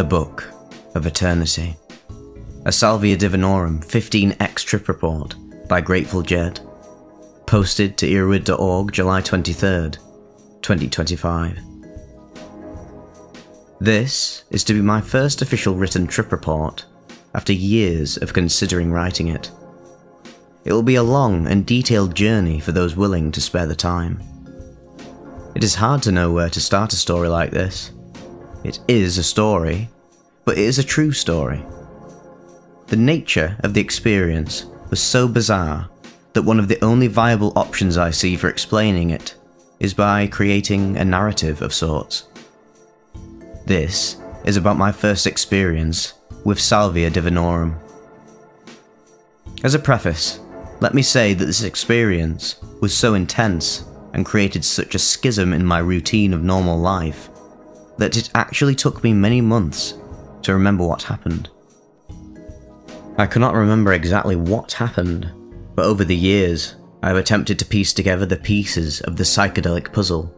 The Book of Eternity. A Salvia Divinorum 15x trip report by Grateful Jed. Posted to DROID.org July 23rd, 2025. This is to be my first official written trip report after years of considering writing it. It will be a long and detailed journey for those willing to spare the time. It is hard to know where to start a story like this. It is a story, but it is a true story. The nature of the experience was so bizarre that one of the only viable options I see for explaining it is by creating a narrative of sorts. This is about my first experience with Salvia Divinorum. As a preface, let me say that this experience was so intense and created such a schism in my routine of normal life that it actually took me many months to remember what happened. I cannot remember exactly what happened, but over the years I have attempted to piece together the pieces of the psychedelic puzzle,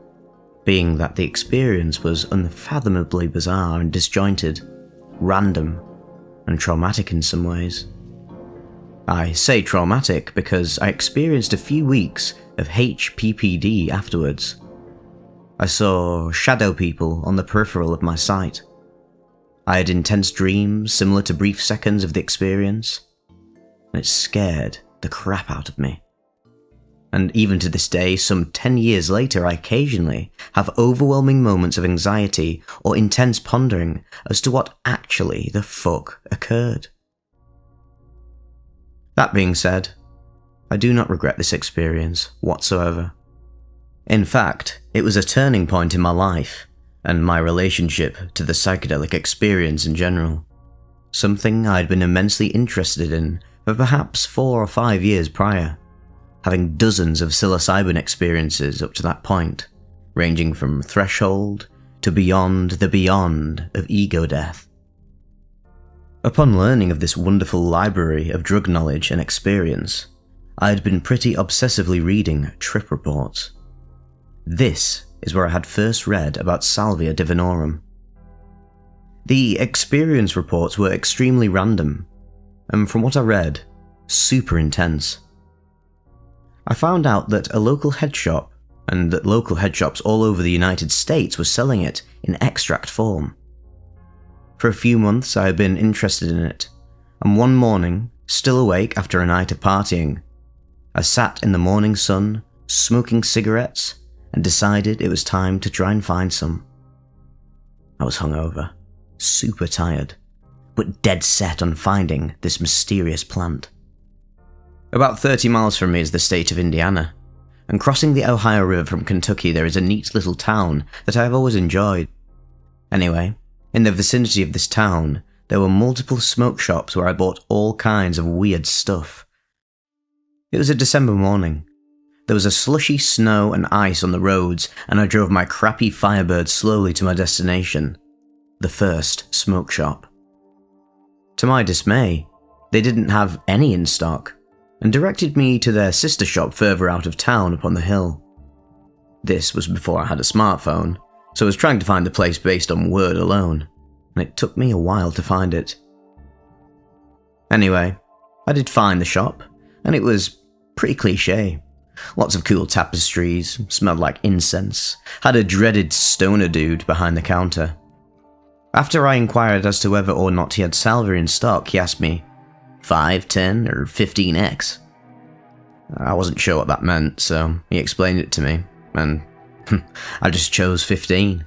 being that the experience was unfathomably bizarre and disjointed, random, and traumatic in some ways. I say traumatic because I experienced a few weeks of HPPD afterwards. I saw shadow people on the peripheral of my sight. I had intense dreams similar to brief seconds of the experience, and it scared the crap out of me. And even to this day, some 10 years later, I occasionally have overwhelming moments of anxiety or intense pondering as to what actually the fuck occurred. That being said, I do not regret this experience whatsoever. In fact, it was a turning point in my life and my relationship to the psychedelic experience in general. Something I'd been immensely interested in for perhaps 4 or 5 years prior, having dozens of psilocybin experiences up to that point, ranging from threshold to beyond the beyond of ego death. Upon learning of this wonderful library of drug knowledge and experience, I had been pretty obsessively reading trip reports. This is where I had first read about Salvia Divinorum. The experience reports were extremely random, and from what I read, super intense. I found out that a local head shop, and that local head shops all over the United States were selling it in extract form. For a few months I had been interested in it, and one morning, still awake after a night of partying, I sat in the morning sun, smoking cigarettes, and decided it was time to try and find some. I was hungover, super tired, but dead set on finding this mysterious plant. About 30 miles from me is the state of Indiana, and crossing the Ohio River from Kentucky there is a neat little town that I have always enjoyed. Anyway, in the vicinity of this town, there were multiple smoke shops where I bought all kinds of weird stuff. It was a December morning. There was a slushy snow and ice on the roads, and I drove my crappy Firebird slowly to my destination, the first smoke shop. To my dismay, they didn't have any in stock, and directed me to their sister shop further out of town upon the hill. This was before I had a smartphone, so I was trying to find the place based on word alone, and it took me a while to find it. Anyway, I did find the shop, and it was pretty cliché. Lots of cool tapestries, smelled like incense, had a dreaded stoner dude behind the counter. After I inquired as to whether or not he had salvia in stock, he asked me, 5, 10, or 15x? I wasn't sure what that meant, so he explained it to me, and I just chose 15.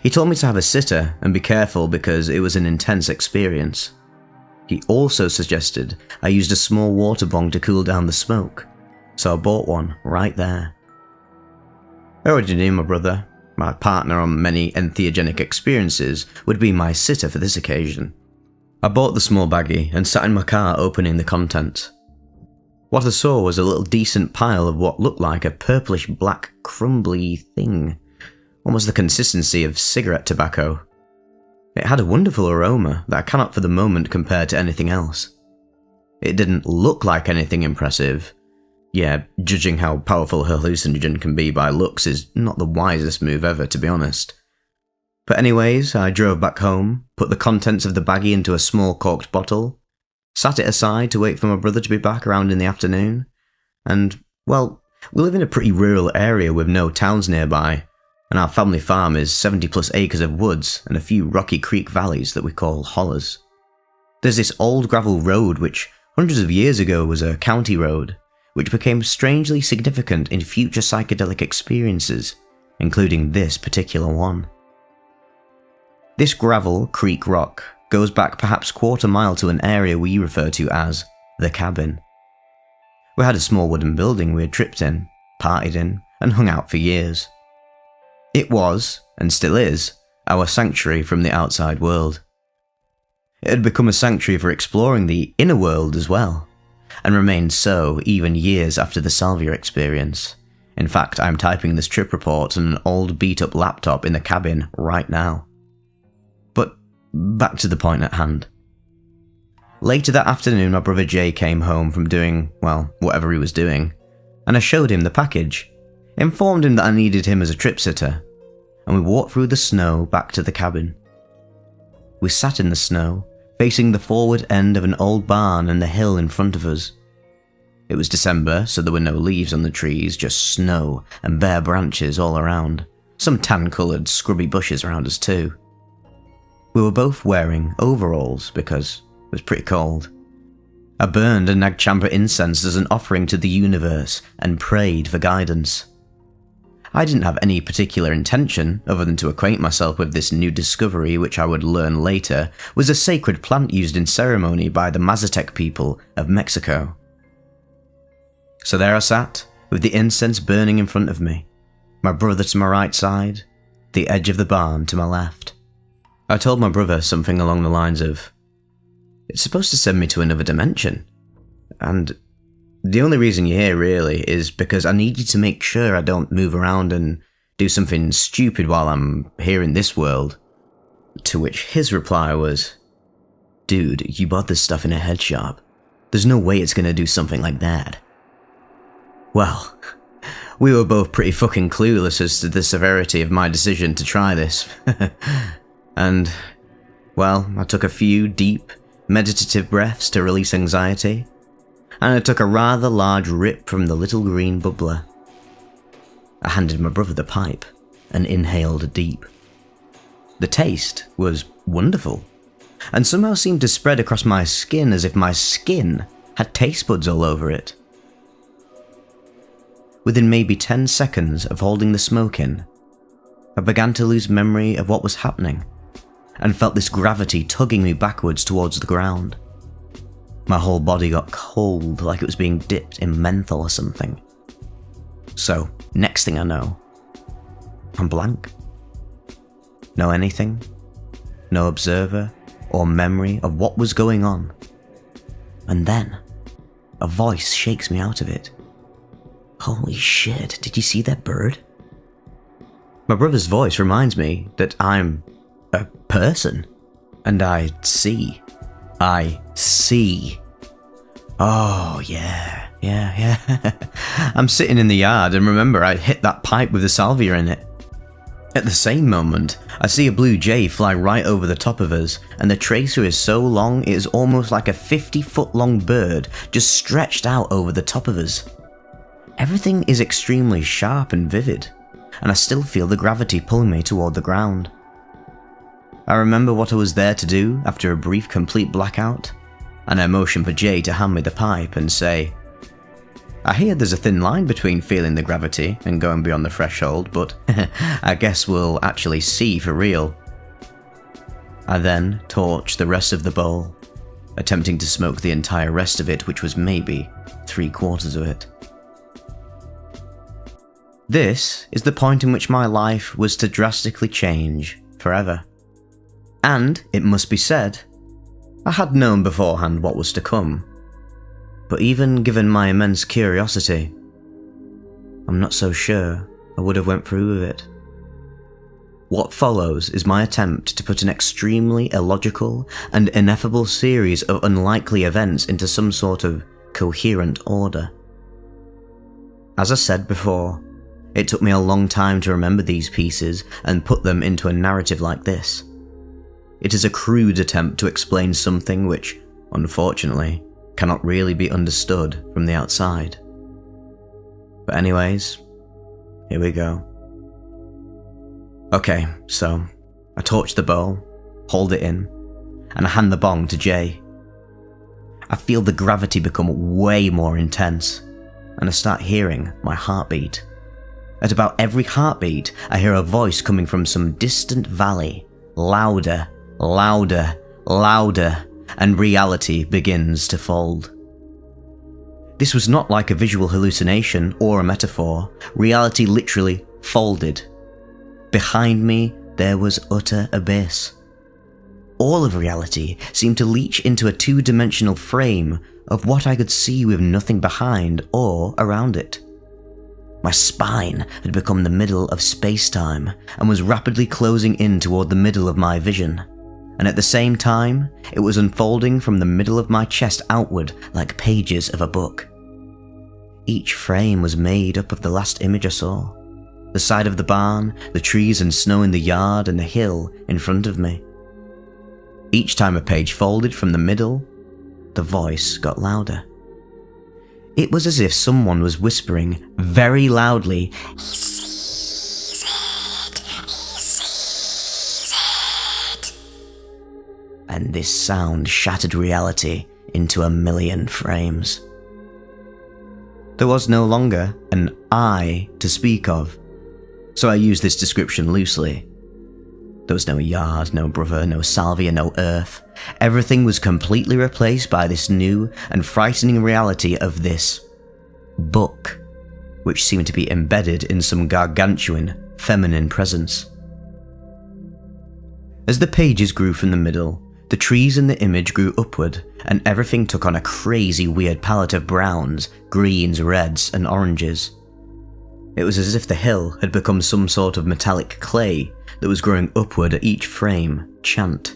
He told me to have a sitter and be careful because it was an intense experience. He also suggested I used a small water bong to cool down the smoke, so I bought one right there. I already knew my brother, my partner on many entheogenic experiences, would be my sitter for this occasion. I bought the small baggie and sat in my car opening the contents. What I saw was a little decent pile of what looked like a purplish black crumbly thing, almost the consistency of cigarette tobacco. It had a wonderful aroma that I cannot for the moment compare to anything else. It didn't look like anything impressive. Yeah, judging how powerful a hallucinogen can be by looks is not the wisest move ever, to be honest. But anyways, I drove back home, put the contents of the baggie into a small corked bottle, sat it aside to wait for my brother to be back around in the afternoon, and, well, we live in a pretty rural area with no towns nearby, and our family farm is 70 plus acres of woods and a few rocky creek valleys that we call hollers. There's this old gravel road which hundreds of years ago was a county road, which became strangely significant in future psychedelic experiences, including this particular one. This gravel creek rock goes back perhaps quarter mile to an area we refer to as the cabin. We had a small wooden building we had tripped in, partied in, and hung out for years. It was, and still is, our sanctuary from the outside world. It had become a sanctuary for exploring the inner world as well, and remained so even years after the Salvia experience. In fact, I'm typing this trip report on an old beat-up laptop in the cabin right now. But back to the point at hand. Later that afternoon, my brother Jay came home from doing, well, whatever he was doing, and I showed him the package, informed him that I needed him as a trip sitter, and we walked through the snow back to the cabin. We sat in the snow, facing the forward end of an old barn and the hill in front of us. It was December, so there were no leaves on the trees, just snow and bare branches all around, some tan-coloured scrubby bushes around us too. We were both wearing overalls because it was pretty cold. I burned a Nagchampa incense as an offering to the universe and prayed for guidance. I didn't have any particular intention other than to acquaint myself with this new discovery, which I would learn later was a sacred plant used in ceremony by the Mazatec people of Mexico. So there I sat, with the incense burning in front of me, my brother to my right side, the edge of the barn to my left. I told my brother something along the lines of, "It's supposed to send me to another dimension, and the only reason you're here really is because I need you to make sure I don't move around and do something stupid while I'm here in this world." To which his reply was, "Dude, you bought this stuff in a head shop. There's no way it's gonna do something like that." Well, we were both pretty fucking clueless as to the severity of my decision to try this. And, well, I took a few deep, meditative breaths to release anxiety, and I took a rather large rip from the little green bubbler. I handed my brother the pipe and inhaled deep. The taste was wonderful, and somehow seemed to spread across my skin as if my skin had taste buds all over it. Within maybe 10 seconds of holding the smoke in, I began to lose memory of what was happening, and felt this gravity tugging me backwards towards the ground. My whole body got cold, like it was being dipped in menthol or something. So, next thing I know, I'm blank. No anything, no observer or memory of what was going on. And then, a voice shakes me out of it. "Holy shit, did you see that bird?" My brother's voice reminds me that I'm a person, and I see. Oh, yeah. I'm sitting in the yard, and remember I hit that pipe with the salvia in it. At the same moment, I see a blue jay fly right over the top of us, and the tracer is so long it is almost like a 50-foot long bird just stretched out over the top of us. Everything is extremely sharp and vivid, and I still feel the gravity pulling me toward the ground. I remember what I was there to do after a brief complete blackout, and I motioned for Jay to hand me the pipe and say, "I hear there's a thin line between feeling the gravity and going beyond the threshold, but I guess we'll actually see for real." I then torched the rest of the bowl, attempting to smoke the entire rest of it, which was maybe 3/4 of it. This is the point in which my life was to drastically change forever. And, it must be said, I had known beforehand what was to come, but even given my immense curiosity, I'm not so sure I would have went through with it. What follows is my attempt to put an extremely illogical and ineffable series of unlikely events into some sort of coherent order. As I said before, It took me a long time to remember these pieces and put them into a narrative like this. It is a crude attempt to explain something which, unfortunately, cannot really be understood from the outside. But anyways, here we go. Okay, so I torch the bowl, hold it in, and I hand the bong to Jay. I feel the gravity become way more intense, and I start hearing my heartbeat. At about every heartbeat, I hear a voice coming from some distant valley, louder, louder, louder, and reality begins to fold. This was not like a visual hallucination or a metaphor. Reality literally folded. Behind me, there was utter abyss. All of reality seemed to leach into a two-dimensional frame of what I could see with nothing behind or around it. My spine had become the middle of space-time and was rapidly closing in toward the middle of my vision, and at the same time, it was unfolding from the middle of my chest outward like pages of a book. Each frame was made up of the last image I saw: the side of the barn, the trees and snow in the yard, and the hill in front of me. Each time a page folded from the middle, the voice got louder. It was as if someone was whispering very loudly, "He sees it, he sees it." And this sound shattered reality into a million frames. There was no longer an I to speak of, so I use this description loosely. There was no yard, no brother, no Salvia, no earth. Everything was completely replaced by this new and frightening reality of this book, which seemed to be embedded in some gargantuan, feminine presence. As the pages grew from the middle, the trees in the image grew upward, and everything took on a crazy weird palette of browns, greens, reds, and oranges. It was as if the hill had become some sort of metallic clay that was growing upward at each frame chant.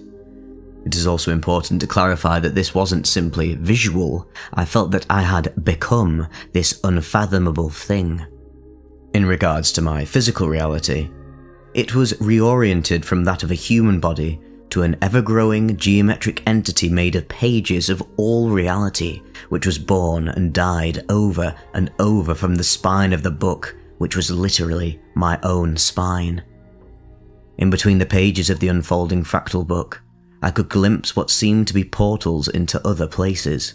It is also important to clarify that this wasn't simply visual. I felt that I had become this unfathomable thing. In regards to my physical reality, it was reoriented from that of a human body to an ever-growing geometric entity made of pages of all reality, which was born and died over and over from the spine of the book, which was literally my own spine. In between the pages of the unfolding fractal book, I could glimpse what seemed to be portals into other places,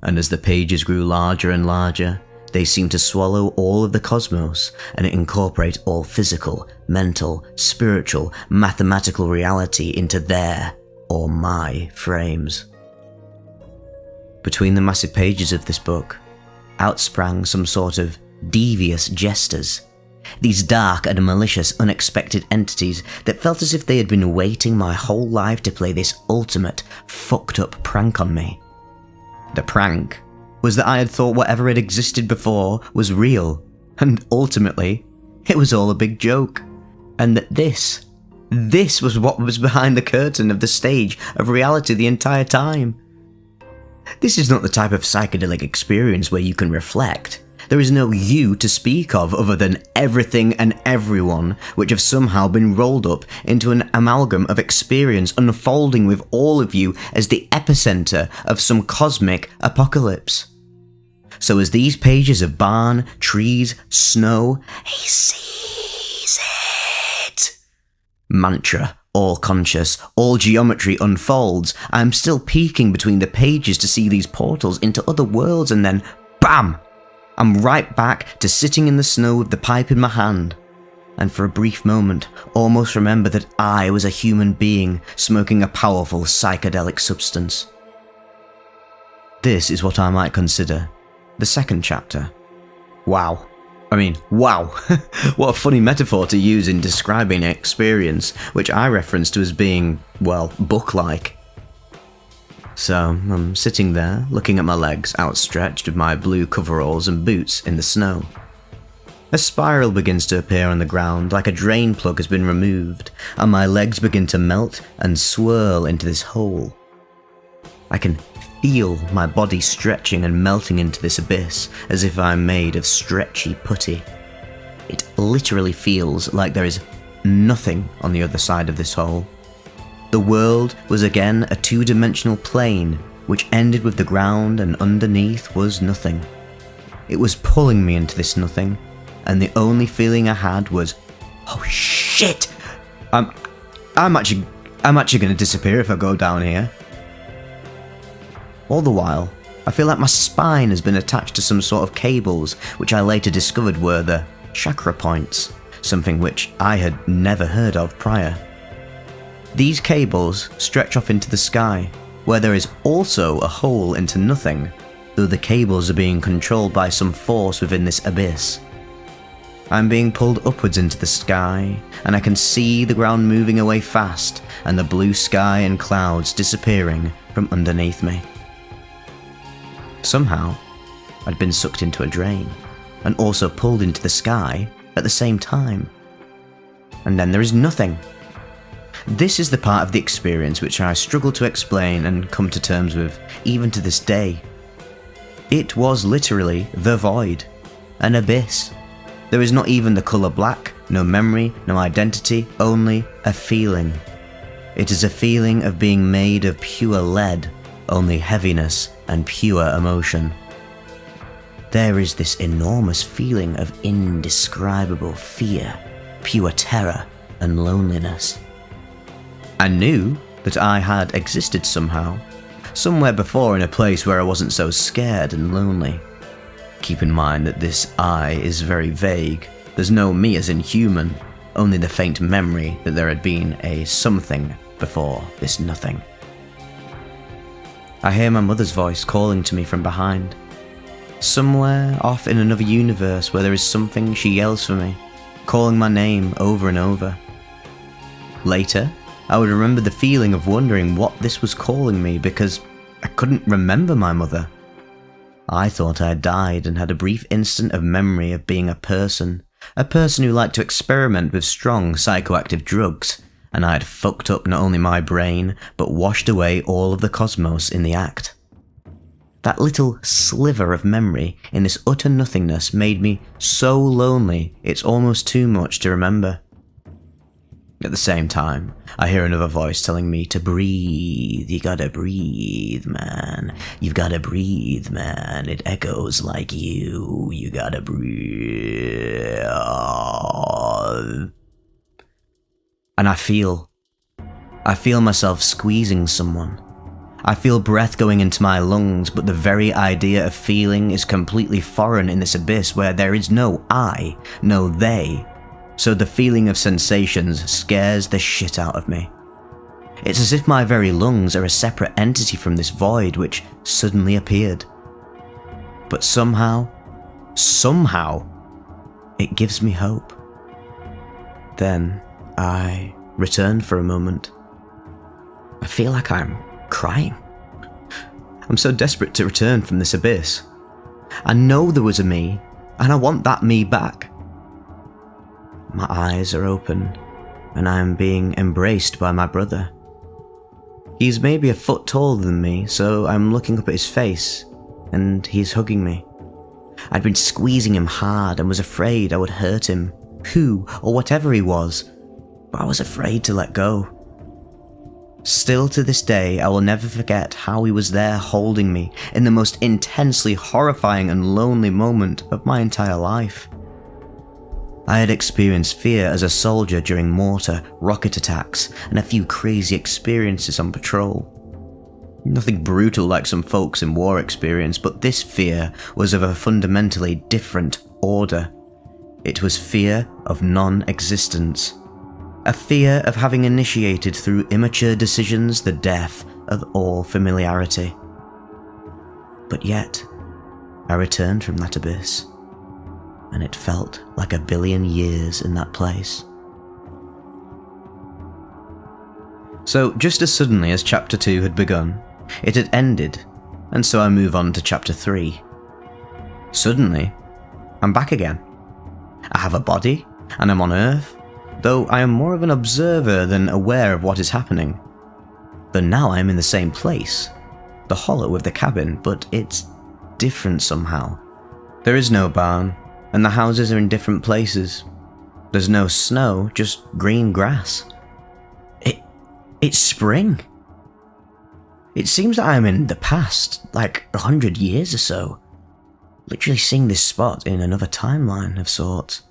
and as the pages grew larger and larger, they seemed to swallow all of the cosmos and incorporate all physical, mental, spiritual, mathematical reality into their, or my, frames. Between the massive pages of this book, outsprang some sort of devious jesters. These dark and malicious, unexpected entities that felt as if they had been waiting my whole life to play this ultimate, fucked up prank on me. The prank was that I had thought whatever had existed before was real, and ultimately, it was all a big joke. And that this was what was behind the curtain of the stage of reality the entire time. This is not the type of psychedelic experience where you can reflect. There is no you to speak of other than everything and everyone, which have somehow been rolled up into an amalgam of experience unfolding with all of you as the epicenter of some cosmic apocalypse. So as these pages of barn, trees, snow, he sees it, mantra, all conscious, all geometry unfolds, I am still peeking between the pages to see these portals into other worlds, and then BAM! I'm right back to sitting in the snow with the pipe in my hand, and for a brief moment almost remember that I was a human being smoking a powerful psychedelic substance. This is what I might consider the second chapter. Wow. Wow. What a funny metaphor to use in describing an experience which I reference to as being, well, book-like. So, I'm sitting there, looking at my legs outstretched with my blue coveralls and boots in the snow. A spiral begins to appear on the ground like a drain plug has been removed, and my legs begin to melt and swirl into this hole. I can feel my body stretching and melting into this abyss as if I'm made of stretchy putty. it literally feels like there is nothing on the other side of this hole. The world was again a two-dimensional plane which ended with the ground, and underneath was nothing. It was pulling me into this nothing, and the only feeling I had was, oh shit! I'm actually gonna disappear if I go down here. All the while, I feel like my spine has been attached to some sort of cables, which I later discovered were the chakra points, something which I had never heard of prior. These cables stretch off into the sky, where there is also a hole into nothing, though the cables are being controlled by some force within this abyss. I'm being pulled upwards into the sky, and I can see the ground moving away fast, and the blue sky and clouds disappearing from underneath me. Somehow, I'd been sucked into a drain, and also pulled into the sky at the same time. And then there is nothing. This is the part of the experience which I struggle to explain and come to terms with, even to this day. It was literally the void, an abyss. There is not even the colour black, no memory, no identity, only a feeling. It is a feeling of being made of pure lead, only heaviness and pure emotion. There is this enormous feeling of indescribable fear, pure terror and loneliness. I knew that I had existed somehow, somewhere before in a place where I wasn't so scared and lonely. Keep in mind that this I is very vague. There's no me as in human, only the faint memory that there had been a something before this nothing. I hear my mother's voice calling to me from behind. Somewhere off in another universe where there is something, she yells for me, calling my name over and over. Later, I would remember the feeling of wondering what this was calling me because I couldn't remember my mother. I thought I had died and had a brief instant of memory of being a person who liked to experiment with strong psychoactive drugs, and I had fucked up not only my brain, but washed away all of the cosmos in the act. That little sliver of memory in this utter nothingness made me so lonely it's almost too much to remember. At the same time, I hear another voice telling me to breathe. You gotta breathe, man. You've gotta breathe, man. It echoes like you. You gotta breathe. And I feel myself squeezing someone. I feel breath going into my lungs, but the very idea of feeling is completely foreign in this abyss where there is no I, no they. So the feeling of sensations scares the shit out of me. It's as if my very lungs are a separate entity from this void which suddenly appeared. But somehow, it gives me hope. Then I return for a moment. I feel like I'm crying. I'm so desperate to return from this abyss. I know there was a me, and I want that me back. My eyes are open, and I am being embraced by my brother. He's maybe a foot taller than me, so I'm looking up at his face, and he's hugging me. I'd been squeezing him hard and was afraid I would hurt him, who or whatever he was, but I was afraid to let go. Still to this day, I will never forget how he was there holding me in the most intensely horrifying and lonely moment of my entire life. I had experienced fear as a soldier during mortar, rocket attacks, and a few crazy experiences on patrol. Nothing brutal like some folks in war experience, but this fear was of a fundamentally different order. It was fear of non-existence. A fear of having initiated through immature decisions the death of all familiarity. But yet, I returned from that abyss, and it felt like 1 billion years in that place. So just as suddenly as chapter 2 had begun, it had ended, and so I move on to chapter 3. Suddenly, I'm back again. I have a body, and I'm on Earth, though I am more of an observer than aware of what is happening. But now I am in the same place, the hollow of the cabin, but it's different somehow. There is no barn, and the houses are in different places. There's no snow, just green grass. It's spring. It seems that I'm in the past, like 100 years or so. Literally seeing this spot in another timeline of sorts.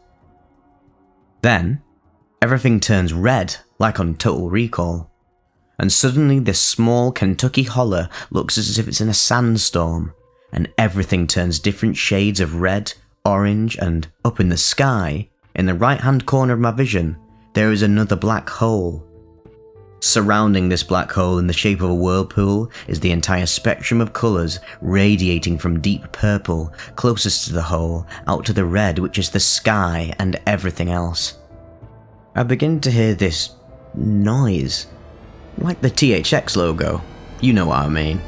Then, everything turns red, like on Total Recall. And suddenly this small Kentucky holler looks as if it's in a sandstorm, and everything turns different shades of red, orange, and up in the sky, in the right-hand corner of my vision, there is another black hole. Surrounding this black hole in the shape of a whirlpool is the entire spectrum of colours radiating from deep purple closest to the hole out to the red, which is the sky and everything else. I begin to hear this noise, like the THX logo, you know what I mean.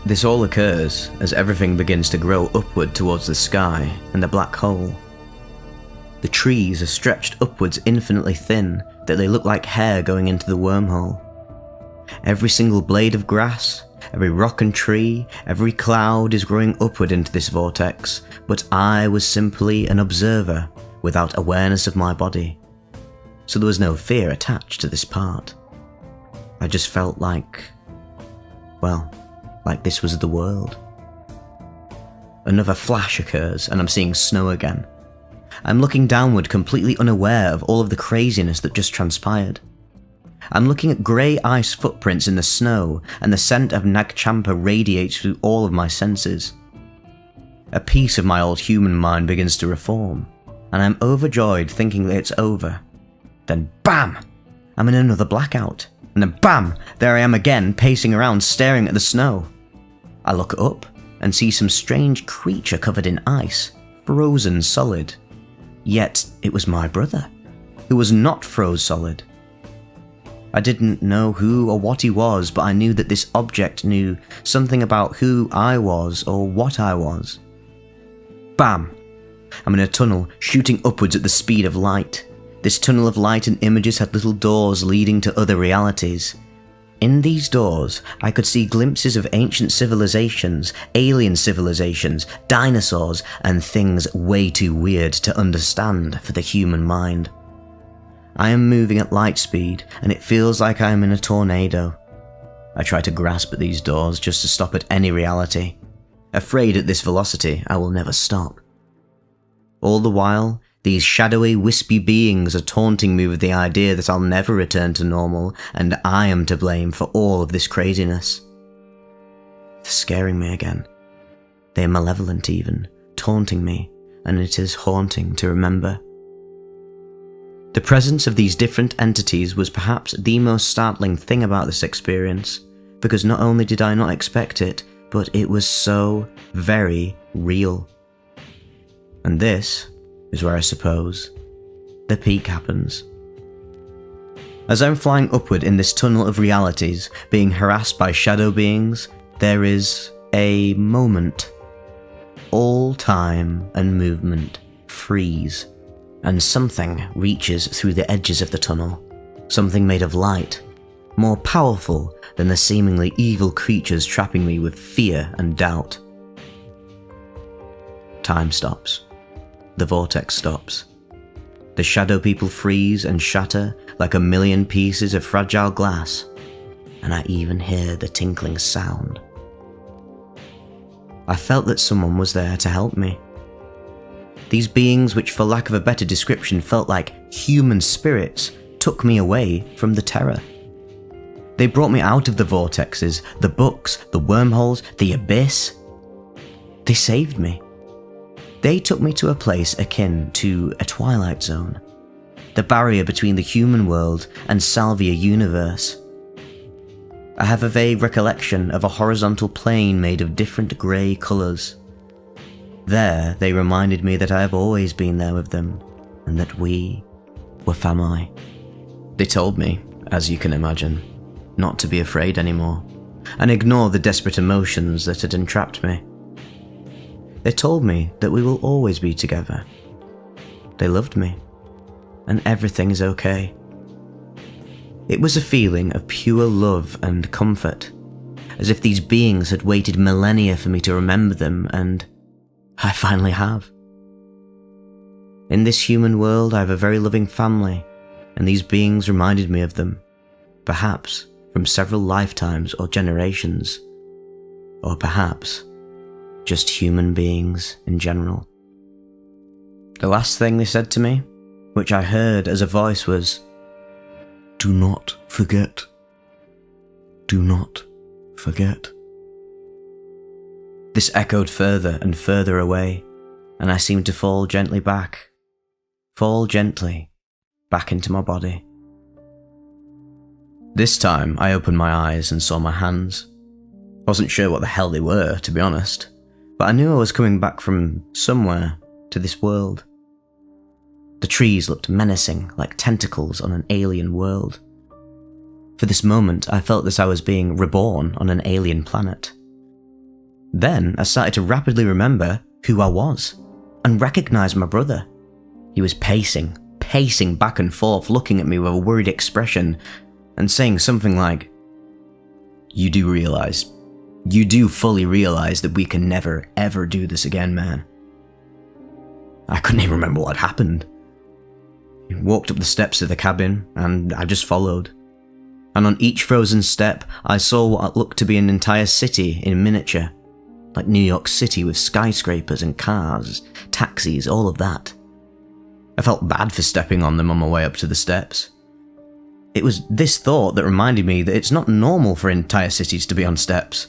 This all occurs as everything begins to grow upward towards the sky and the black hole. The trees are stretched upwards infinitely thin, that they look like hair going into the wormhole. Every single blade of grass, every rock and tree, every cloud is growing upward into this vortex, but I was simply an observer without awareness of my body. So there was no fear attached to this part. I just felt like this was the world. Another flash occurs and I'm seeing snow again. I'm looking downward completely unaware of all of the craziness that just transpired. I'm looking at grey ice footprints in the snow and the scent of Nagchampa radiates through all of my senses. A piece of my old human mind begins to reform, and I'm overjoyed thinking that it's over. Then BAM! I'm in another blackout, and then BAM! There I am again, pacing around staring at the snow. I look up and see some strange creature covered in ice, frozen solid. Yet it was my brother, who was not froze solid. I didn't know who or what he was, but I knew that this object knew something about who I was or what I was. Bam! I'm in a tunnel, shooting upwards at the speed of light. This tunnel of light and images had little doors leading to other realities. In these doors, I could see glimpses of ancient civilizations, alien civilizations, dinosaurs, and things way too weird to understand for the human mind. I am moving at light speed, and it feels like I am in a tornado. I try to grasp at these doors just to stop at any reality. Afraid at this velocity, I will never stop. All the while, these shadowy, wispy beings are taunting me with the idea that I'll never return to normal, and I am to blame for all of this craziness. They're scaring me again. They are malevolent even, taunting me, and it is haunting to remember. The presence of these different entities was perhaps the most startling thing about this experience, because not only did I not expect it, but it was so very real. And this is where I suppose the peak happens. As I'm flying upward in this tunnel of realities, being harassed by shadow beings, there is a moment. All time and movement freeze, and something reaches through the edges of the tunnel, something made of light, more powerful than the seemingly evil creatures trapping me with fear and doubt. Time stops. The vortex stops. The shadow people freeze and shatter like a million pieces of fragile glass, and I even hear the tinkling sound. I felt that someone was there to help me. These beings, which for lack of a better description felt like human spirits, took me away from the terror. They brought me out of the vortexes, the books, the wormholes, the abyss. They saved me. They took me to a place akin to a twilight zone, the barrier between the human world and Salvia universe. I have a vague recollection of a horizontal plane made of different grey colours. There, they reminded me that I have always been there with them, and that we were family. They told me, as you can imagine, not to be afraid anymore, and ignore the desperate emotions that had entrapped me. They told me that we will always be together. They loved me, and everything is okay. It was a feeling of pure love and comfort, as if these beings had waited millennia for me to remember them, and I finally have. In this human world, I have a very loving family, and these beings reminded me of them, perhaps from several lifetimes or generations, or perhaps just human beings in general. The last thing they said to me, which I heard as a voice, was, "Do not forget. Do not forget." This echoed further and further away, and I seemed to fall gently back into my body. This time, I opened my eyes and saw my hands. Wasn't sure what the hell they were, to be honest, but I knew I was coming back from somewhere to this world. The trees looked menacing, like tentacles on an alien world. For this moment, I felt that I was being reborn on an alien planet. Then, I started to rapidly remember who I was, and recognize my brother. He was pacing back and forth, looking at me with a worried expression, and saying something like, you do fully realize that we can never, ever do this again, man." I couldn't even remember what had happened. He walked up the steps of the cabin, and I just followed. And on each frozen step, I saw what looked to be an entire city in miniature, like New York City with skyscrapers and cars, taxis, all of that. I felt bad for stepping on them on my way up to the steps. It was this thought that reminded me that it's not normal for entire cities to be on steps.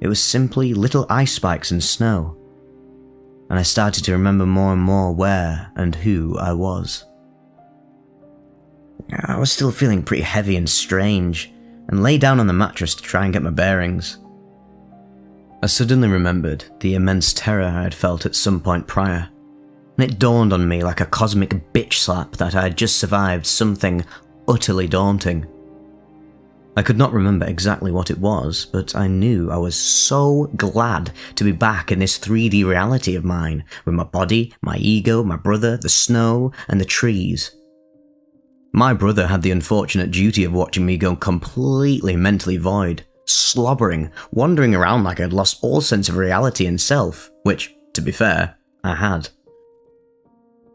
It was simply little ice spikes and snow. And I started to remember more and more where and who I was. I was still feeling pretty heavy and strange, and lay down on the mattress to try and get my bearings. I suddenly remembered the immense terror I had felt at some point prior, and it dawned on me like a cosmic bitch slap that I had just survived something utterly daunting. I could not remember exactly what it was, but I knew I was so glad to be back in this 3D reality of mine, with my body, my ego, my brother, the snow, and the trees. My brother had the unfortunate duty of watching me go completely mentally void, slobbering, wandering around like I'd lost all sense of reality and self, which, to be fair, I had.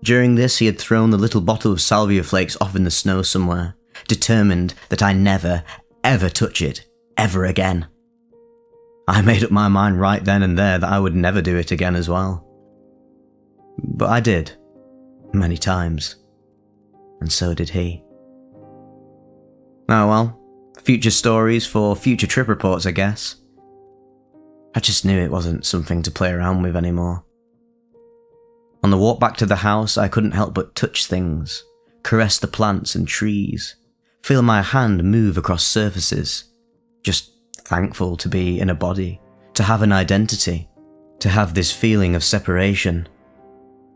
During this, he had thrown the little bottle of Salvia flakes off in the snow somewhere, determined that I never, ever touch it, ever again. I made up my mind right then and there that I would never do it again as well. But I did, many times, and so did he. Oh well, future stories for future trip reports, I guess. I just knew it wasn't something to play around with anymore. On the walk back to the house, I couldn't help but touch things, caress the plants and trees, feel my hand move across surfaces, just thankful to be in a body, to have an identity, to have this feeling of separation,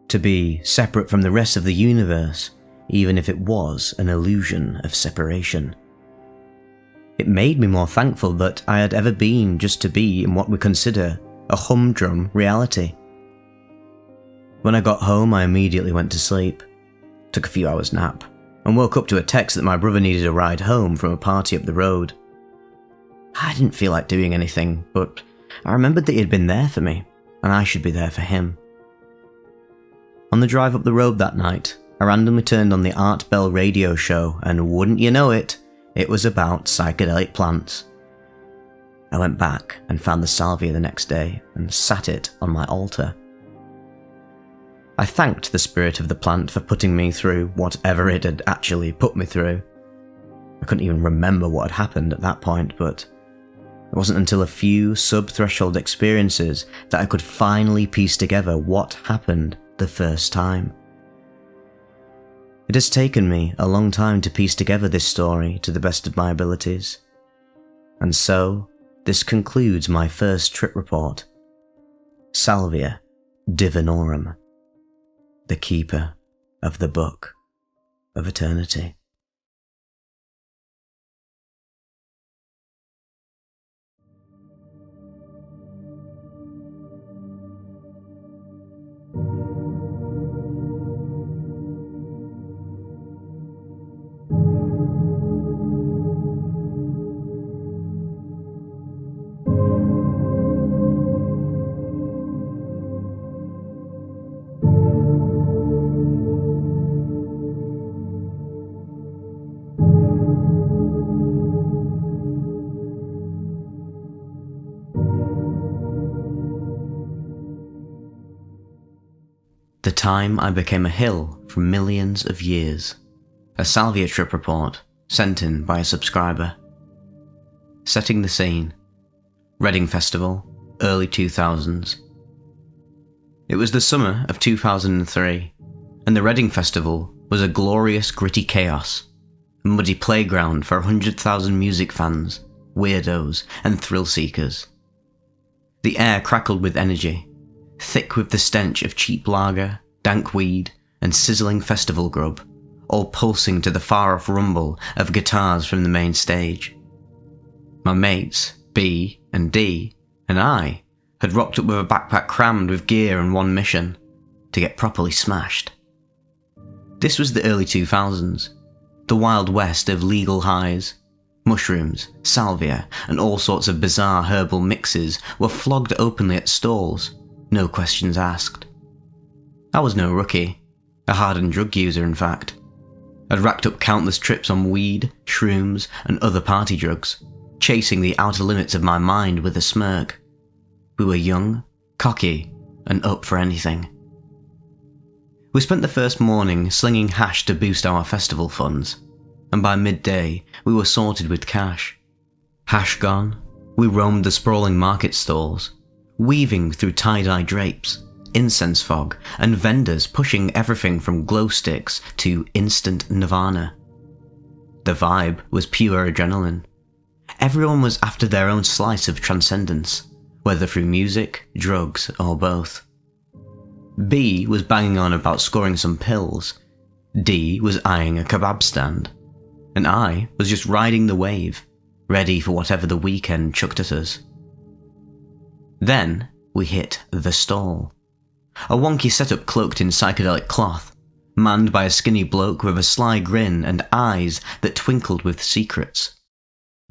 to be separate from the rest of the universe, even if it was an illusion of separation. It made me more thankful that I had ever been just to be in what we consider a humdrum reality. When I got home, I immediately went to sleep, took a few hours nap, and woke up to a text that my brother needed a ride home from a party up the road. I didn't feel like doing anything, but I remembered that he had been there for me, and I should be there for him. On the drive up the road that night, I randomly turned on the Art Bell radio show, and wouldn't you know it, it was about psychedelic plants. I went back and found the salvia the next day and sat it on my altar. I thanked the spirit of the plant for putting me through whatever it had actually put me through. I couldn't even remember what had happened at that point, but it wasn't until a few sub-threshold experiences that I could finally piece together what happened the first time. It has taken me a long time to piece together this story to the best of my abilities. And so, this concludes my first trip report. Salvia Divinorum, the keeper of the Book of Eternity. The time I became a hill for millions of years. A Salvia trip report sent in by a subscriber. Setting the scene. Reading Festival, early 2000s. It was the summer of 2003, and the Reading Festival was a glorious gritty chaos, a muddy playground for 100,000 music fans, weirdos, and thrill seekers. The air crackled with energy, thick with the stench of cheap lager, dank weed, and sizzling festival grub, all pulsing to the far-off rumble of guitars from the main stage. My mates, B and D, and I had rocked up with a backpack crammed with gear and one mission: to get properly smashed. This was the early 2000s, the Wild West of legal highs. Mushrooms, salvia, and all sorts of bizarre herbal mixes were flogged openly at stalls, no questions asked. I was no rookie, a hardened drug user in fact. I'd racked up countless trips on weed, shrooms, and other party drugs, chasing the outer limits of my mind with a smirk. We were young, cocky, and up for anything. We spent the first morning slinging hash to boost our festival funds, and by midday we were sorted with cash. Hash gone, we roamed the sprawling market stalls, weaving through tie-dye drapes, incense fog, and vendors pushing everything from glow sticks to instant nirvana. The vibe was pure adrenaline. Everyone was after their own slice of transcendence, whether through music, drugs, or both. B was banging on about scoring some pills, D was eyeing a kebab stand, and I was just riding the wave, ready for whatever the weekend chucked at us. Then we hit the stall. A wonky setup cloaked in psychedelic cloth, manned by a skinny bloke with a sly grin and eyes that twinkled with secrets.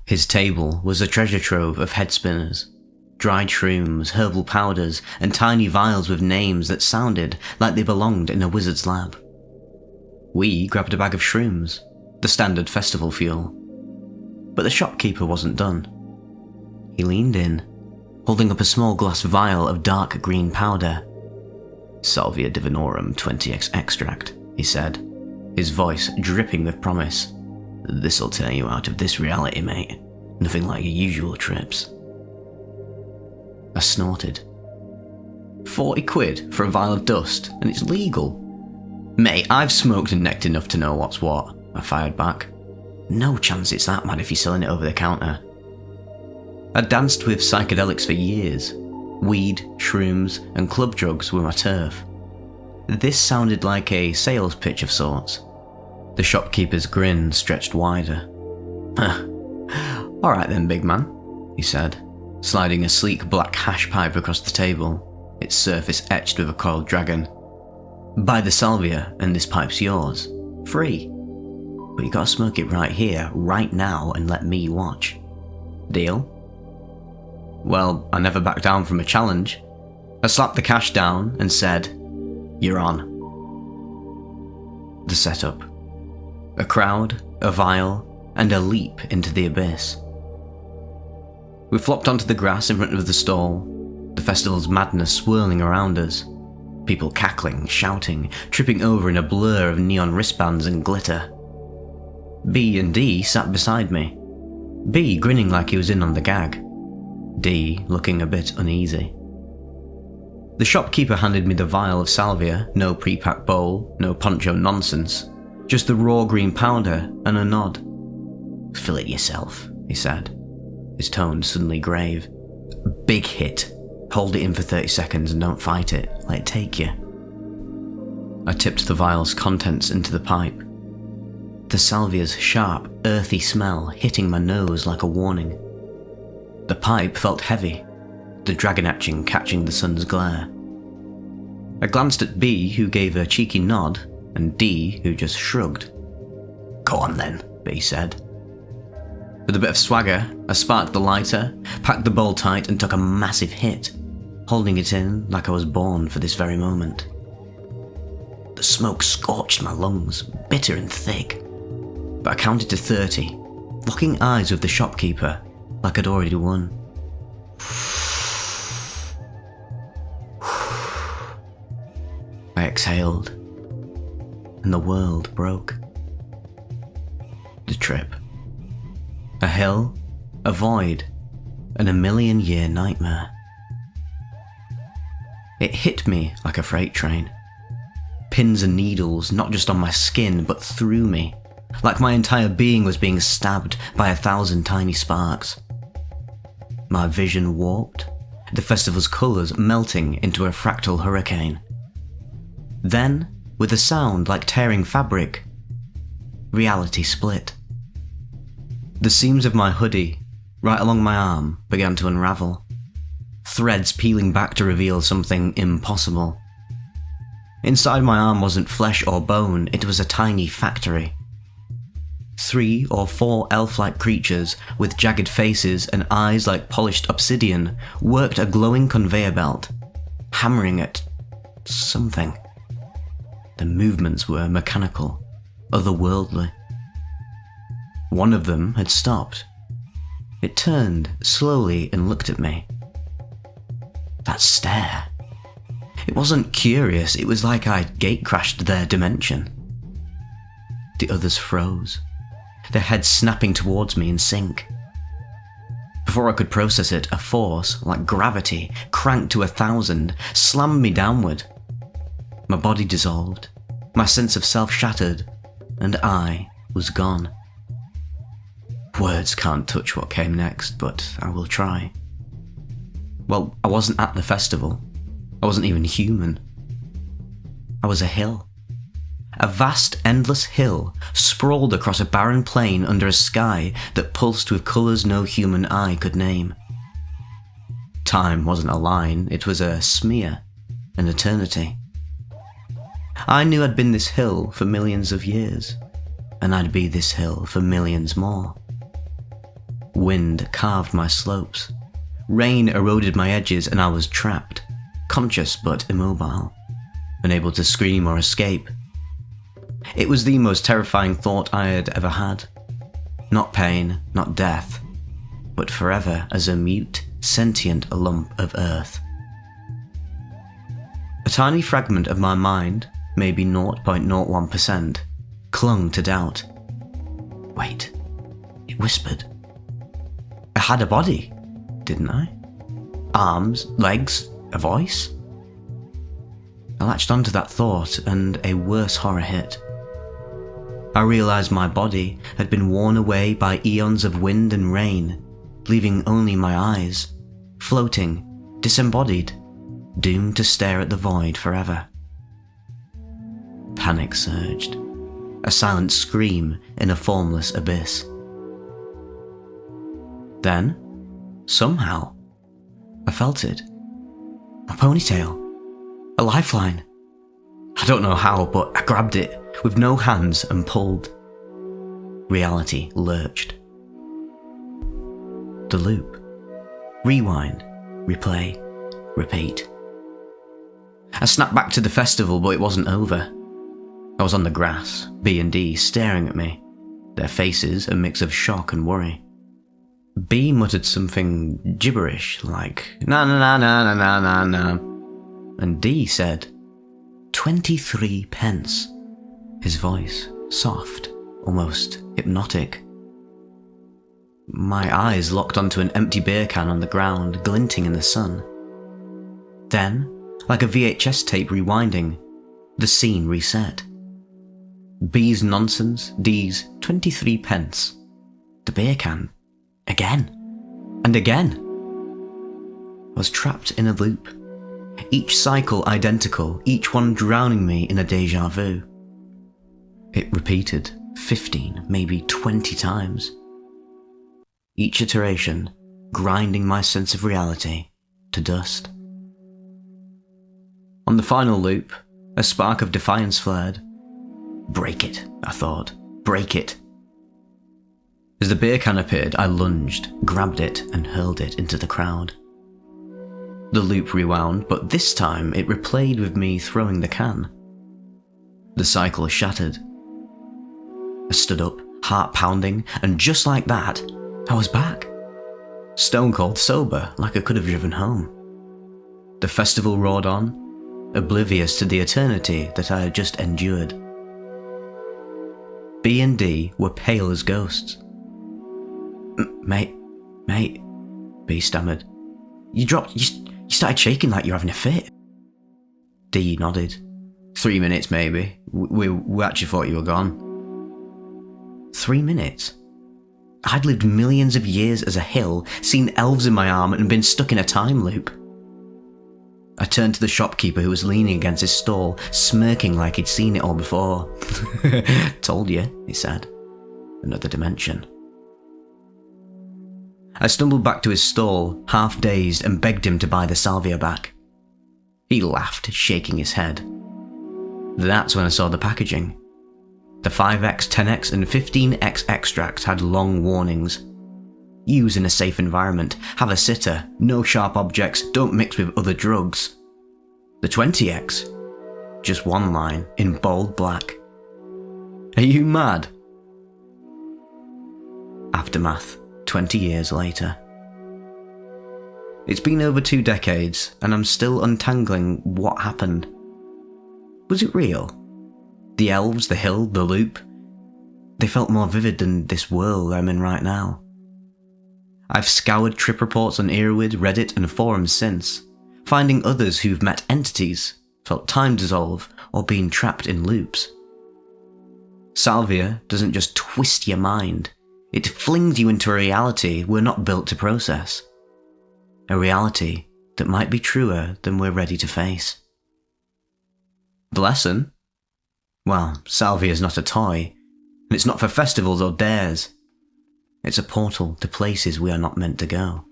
His table was a treasure trove of head spinners, dried shrooms, herbal powders, and tiny vials with names that sounded like they belonged in a wizard's lab. We grabbed a bag of shrooms, the standard festival fuel. But the shopkeeper wasn't done. He leaned in, holding up a small glass vial of dark green powder. "Salvia divinorum 20x extract," he said, his voice dripping with promise. "This'll tear you out of this reality, mate. Nothing like your usual trips." I snorted. 40 quid for a vial of dust, and it's legal? "Mate, I've smoked and necked enough to know what's what," I fired back. "No chance it's that mad if you're selling it over the counter." I'd danced with psychedelics for years. Weed, shrooms, and club drugs were my turf. This sounded like a sales pitch of sorts. The shopkeeper's grin stretched wider. "Alright then, big man," he said, sliding a sleek black hash pipe across the table, its surface etched with a coiled dragon. "Buy the salvia and this pipe's yours. Free. But you gotta smoke it right here, right now, and let me watch. Deal?" Well, I never backed down from a challenge. I slapped the cash down and said, "You're on." The setup. A crowd, a vial, and a leap into the abyss. We flopped onto the grass in front of the stall, the festival's madness swirling around us. People cackling, shouting, tripping over in a blur of neon wristbands and glitter. B and D sat beside me. B grinning like he was in on the gag. D looking a bit uneasy. The shopkeeper handed me the vial of salvia, no pre-packed bowl, no poncho nonsense, just the raw green powder and a nod. "Fill it yourself," he said, his tone suddenly grave. "Big hit. Hold it in for 30 seconds and don't fight it. Let it take you." I tipped the vial's contents into the pipe. The salvia's sharp, earthy smell hitting my nose like a warning. The pipe felt heavy, the dragon etching catching the sun's glare. I glanced at B, who gave a cheeky nod, and D, who just shrugged. "Go on then," B said. With a bit of swagger, I sparked the lighter, packed the bowl tight and took a massive hit, holding it in like I was born for this very moment. The smoke scorched my lungs, bitter and thick, but I counted to 30, locking eyes with the shopkeeper like I'd already won. I exhaled, and the world broke. The trip. A hill, a void, and a million-year nightmare. It hit me like a freight train. Pins and needles, not just on my skin, but through me, like my entire being was being stabbed by 1,000 tiny sparks. My vision warped, the festival's colours melting into a fractal hurricane. Then, with a sound like tearing fabric, reality split. The seams of my hoodie, right along my arm, began to unravel, threads peeling back to reveal something impossible. Inside my arm wasn't flesh or bone, it was a tiny factory. 3 or 4 elf-like creatures with jagged faces and eyes like polished obsidian worked a glowing conveyor belt, hammering at something. The movements were mechanical, otherworldly. One of them had stopped. It turned slowly and looked at me. That stare. It wasn't curious, it was like I'd gatecrashed their dimension. The others froze, their heads snapping towards me in sync. Before I could process it, a force, like gravity, cranked to 1,000, slammed me downward. My body dissolved, my sense of self shattered, and I was gone. Words can't touch what came next, but I will try. Well, I wasn't at the festival. I wasn't even human. I was a hill. A vast, endless hill sprawled across a barren plain under a sky that pulsed with colours no human eye could name. Time wasn't a line, it was a smear, an eternity. I knew I'd been this hill for millions of years, and I'd be this hill for millions more. Wind carved my slopes. Rain eroded my edges and I was trapped, conscious but immobile, unable to scream or escape. It was the most terrifying thought I had ever had. Not pain, not death, but forever as a mute, sentient lump of earth. A tiny fragment of my mind, maybe 0.01%, clung to doubt. Wait, it whispered. I had a body, didn't I? Arms, legs, a voice? I latched onto that thought and a worse horror hit. I realised my body had been worn away by eons of wind and rain, leaving only my eyes, floating, disembodied, doomed to stare at the void forever. Panic surged, a silent scream in a formless abyss. Then, somehow, I felt it. A ponytail. A lifeline. I don't know how, but I grabbed it with no hands and pulled. Reality lurched. The loop. Rewind. Replay. Repeat. I snapped back to the festival, but it wasn't over. I was on the grass, B&D staring at me, their faces a mix of shock and worry. B muttered something gibberish like, na na na na na na na, and D said, 23 pence. His voice, soft, almost hypnotic. My eyes locked onto an empty beer can on the ground, glinting in the sun. Then, like a VHS tape rewinding, the scene reset. B's nonsense, D's 23 pence. The beer can. Again. And again. I was trapped in a loop. Each cycle identical, each one drowning me in a déjà vu. It repeated 15, maybe 20 times. Each iteration grinding my sense of reality to dust. On the final loop, a spark of defiance flared. Break it, I thought. Break it. As the beer can appeared, I lunged, grabbed it, and hurled it into the crowd. The loop rewound, but this time it replayed with me throwing the can. The cycle shattered. I stood up, heart pounding, and just like that, I was back. Stone cold sober, like I could have driven home. The festival roared on. oblivious to the eternity that I had just endured. B and D were pale as ghosts. Mate, B stammered. You started shaking like you're having a fit. D nodded. 3 minutes maybe. We actually thought you were gone. 3 minutes? I'd lived millions of years as a hill, seen elves in my arm and been stuck in a time loop. I turned to the shopkeeper who was leaning against his stall, smirking like he'd seen it all before. Told you, he said. Another dimension. I stumbled back to his stall, half dazed, and begged him to buy the Salvia back. He laughed, shaking his head. That's when I saw the packaging. The 5x, 10x, and 15x extracts had long warnings. Use in a safe environment, have a sitter, no sharp objects, don't mix with other drugs. The 20x? Just one line, in bold black. Are you mad? Aftermath, 20 years later. It's been over 2 decades, and I'm still untangling what happened. Was it real? The elves, the hill, the loop? They felt more vivid than this world I'm in right now. I've scoured trip reports on DROID, Reddit and forums since, finding others who've met entities, felt time dissolve, or been trapped in loops. Salvia doesn't just twist your mind, it flings you into a reality we're not built to process. A reality that might be truer than we're ready to face. The lesson? Well, Salvia is not a toy, and it's not for festivals or dares. It's a portal to places we are not meant to go.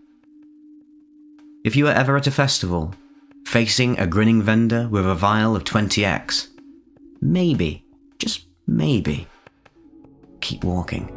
If you are ever at a festival, facing a grinning vendor with a vial of 20x, maybe, just maybe, keep walking.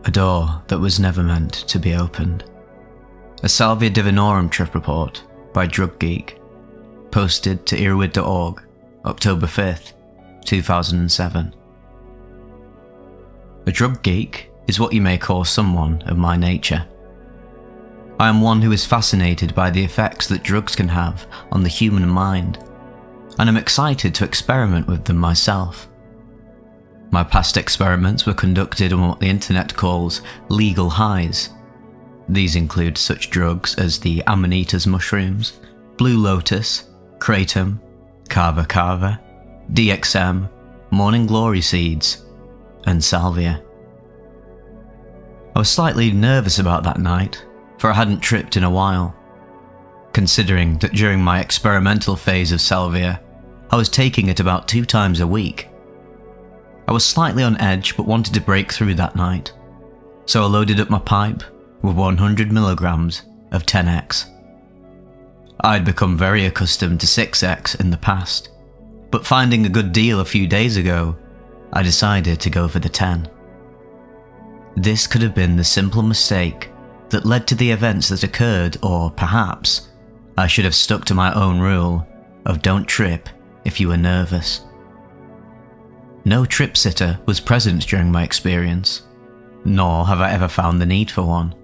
A door that was never meant to be opened. A Salvia Divinorum trip report by Drug Geek, posted to earwid.org, October 5th, 2007. A drug geek is what you may call someone of my nature. I am one who is fascinated by the effects that drugs can have on the human mind, and am excited to experiment with them myself. My past experiments were conducted on what the internet calls legal highs. These include such drugs as the Amanitas mushrooms, Blue Lotus, Kratom, Kava Kava, DXM, Morning Glory seeds, and Salvia. I was slightly nervous about that night, for I hadn't tripped in a while, considering that during my experimental phase of Salvia, I was taking it about 2 times a week. I was slightly on edge but wanted to break through that night, so I loaded up my pipe with 100 milligrams of 10x. I'd become very accustomed to 6x in the past, but finding a good deal a few days ago, I decided to go for the 10. This could have been the simple mistake that led to the events that occurred, or perhaps I should have stuck to my own rule of don't trip if you were nervous. No trip sitter was present during my experience, nor have I ever found the need for one.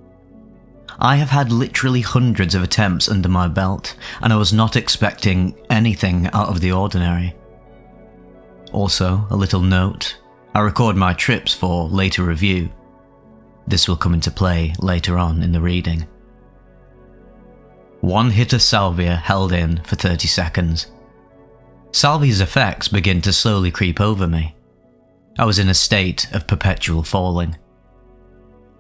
I have had literally hundreds of attempts under my belt, and I was not expecting anything out of the ordinary. Also, a little note, I record my trips for later review. This will come into play later on in the reading. 1 hit of Salvia held in for 30 seconds. Salvia's effects begin to slowly creep over me. I was in a state of perpetual falling.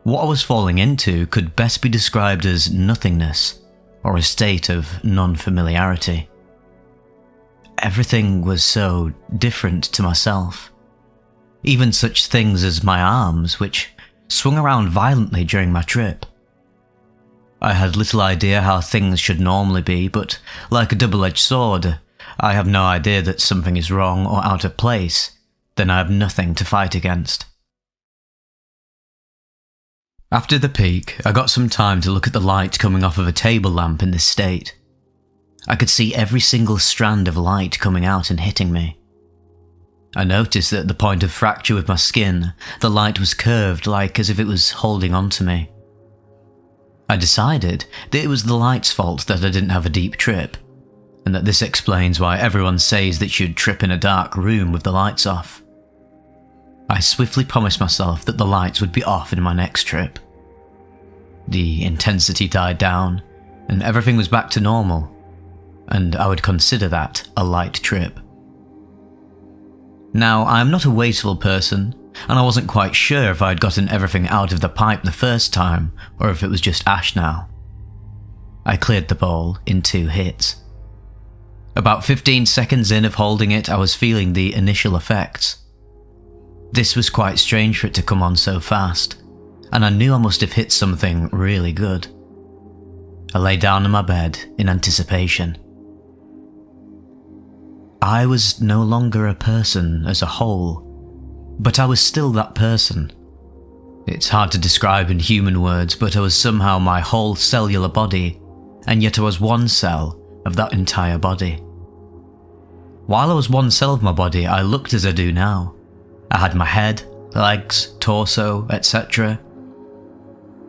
What I was falling into could best be described as nothingness, or a state of non-familiarity. Everything was so different to myself. Even such things as my arms, which swung around violently during my trip. I had little idea how things should normally be, but like a double-edged sword, I have no idea that something is wrong or out of place, then I have nothing to fight against. After the peak, I got some time to look at the light coming off of a table lamp in this state. I could see every single strand of light coming out and hitting me. I noticed that at the point of fracture with my skin, the light was curved like as if it was holding on to me. I decided that it was the light's fault that I didn't have a deep trip, and that this explains why everyone says that you'd trip in a dark room with the lights off. I swiftly promised myself that the lights would be off in my next trip. The intensity died down, and everything was back to normal, and I would consider that a light trip. Now, I am not a wasteful person, and I wasn't quite sure if I had gotten everything out of the pipe the first time, or if it was just ash now. I cleared the bowl in 2 hits. About 15 seconds in of holding it, I was feeling the initial effects. This was quite strange for it to come on so fast, and I knew I must have hit something really good. I lay down on my bed in anticipation. I was no longer a person as a whole, but I was still that person. It's hard to describe in human words, but I was somehow my whole cellular body, and yet I was one cell of that entire body. While I was one cell of my body, I looked as I do now. I had my head, legs, torso, etc.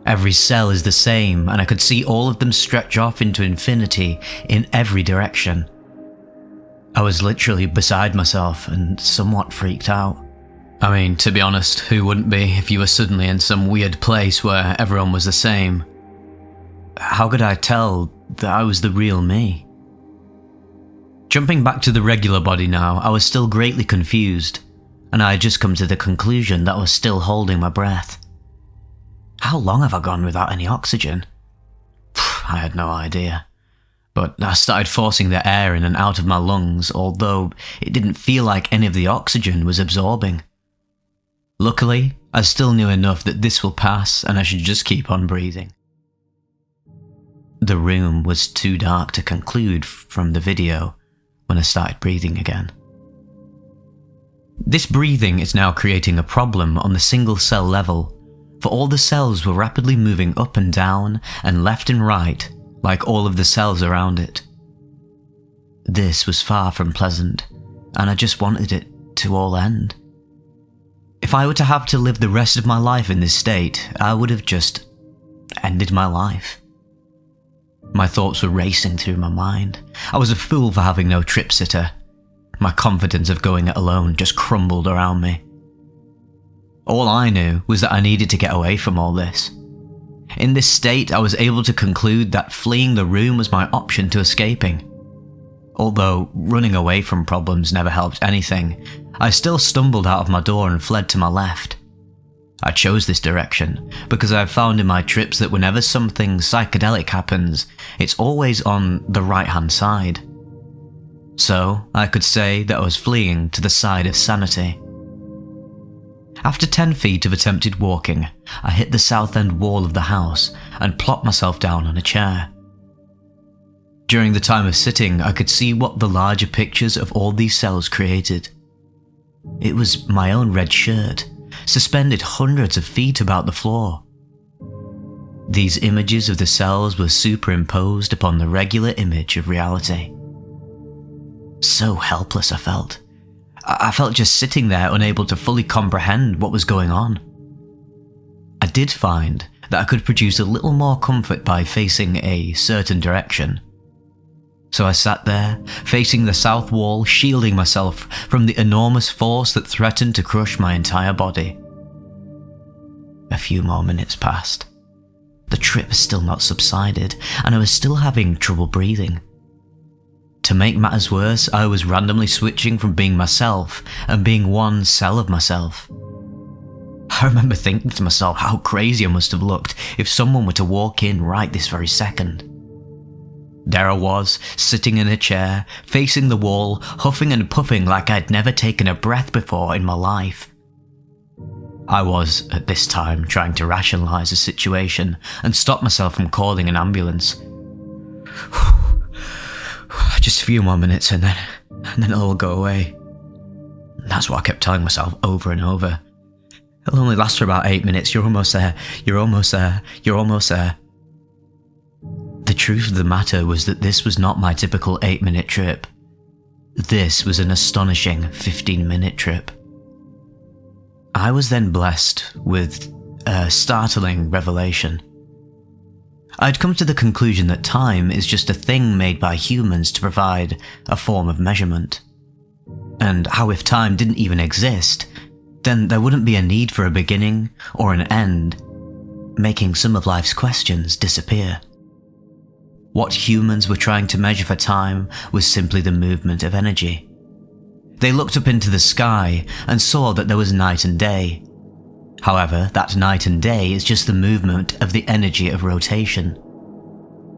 Every cell is the same, and I could see all of them stretch off into infinity in every direction. I was literally beside myself and somewhat freaked out. I mean, to be honest, who wouldn't be if you were suddenly in some weird place where everyone was the same? How could I tell that I was the real me? Jumping back to the regular body now, I was still greatly confused, and I had just come to the conclusion that I was still holding my breath. How long have I gone without any oxygen? I had no idea. But I started forcing the air in and out of my lungs, although it didn't feel like any of the oxygen was absorbing. Luckily, I still knew enough that this will pass and I should just keep on breathing. The room was too dark to conclude from the video when I started breathing again. This breathing is now creating a problem on the single cell level, for all the cells were rapidly moving up and down and left and right, like all of the cells around it. This was far from pleasant, and I just wanted it to all end. If I were to have to live the rest of my life in this state, I would have just ended my life. My thoughts were racing through my mind. I was a fool for having no trip sitter. My confidence of going it alone just crumbled around me. All I knew was that I needed to get away from all this. In this state, I was able to conclude that fleeing the room was my option to escaping. Although running away from problems never helped anything, I still stumbled out of my door and fled to my left. I chose this direction because I have found in my trips that whenever something psychedelic happens, it's always on the right-hand side. So, I could say that I was fleeing to the side of sanity. After 10 feet of attempted walking, I hit the south end wall of the house and plopped myself down on a chair. During the time of sitting, I could see what the larger pictures of all these cells created. It was my own red shirt, suspended hundreds of feet about the floor. These images of the cells were superimposed upon the regular image of reality. So helpless I felt. I felt just sitting there unable to fully comprehend what was going on. I did find that I could produce a little more comfort by facing a certain direction. So I sat there, facing the south wall, shielding myself from the enormous force that threatened to crush my entire body. A few more minutes passed. The trip had still not subsided, and I was still having trouble breathing. To make matters worse, I was randomly switching from being myself and being one cell of myself. I remember thinking to myself how crazy I must have looked if someone were to walk in right this very second. There I was, sitting in a chair, facing the wall, huffing and puffing like I'd never taken a breath before in my life. I was, at this time, trying to rationalise the situation and stop myself from calling an ambulance. Just a few more minutes and then it'll all go away. That's what I kept telling myself over and over. It'll only last for about 8 minutes. You're almost there. You're almost there. You're almost there. The truth of the matter was that this was not my typical 8-minute trip. This was an astonishing 15-minute trip. I was then blessed with a startling revelation. I'd come to the conclusion that time is just a thing made by humans to provide a form of measurement. And how if time didn't even exist, then there wouldn't be a need for a beginning or an end, making some of life's questions disappear. What humans were trying to measure for time was simply the movement of energy. They looked up into the sky and saw that there was night and day. However, that night and day is just the movement of the energy of rotation.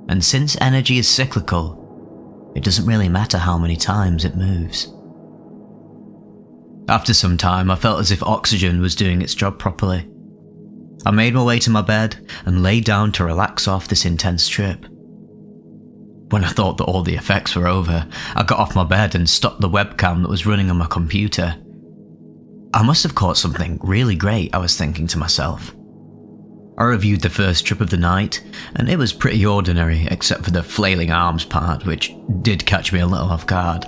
And since energy is cyclical, it doesn't really matter how many times it moves. After some time, I felt as if oxygen was doing its job properly. I made my way to my bed and lay down to relax off this intense trip. When I thought that all the effects were over, I got off my bed and stopped the webcam that was running on my computer. I must have caught something really great, I was thinking to myself. I reviewed the first trip of the night, and it was pretty ordinary except for the flailing arms part, which did catch me a little off guard.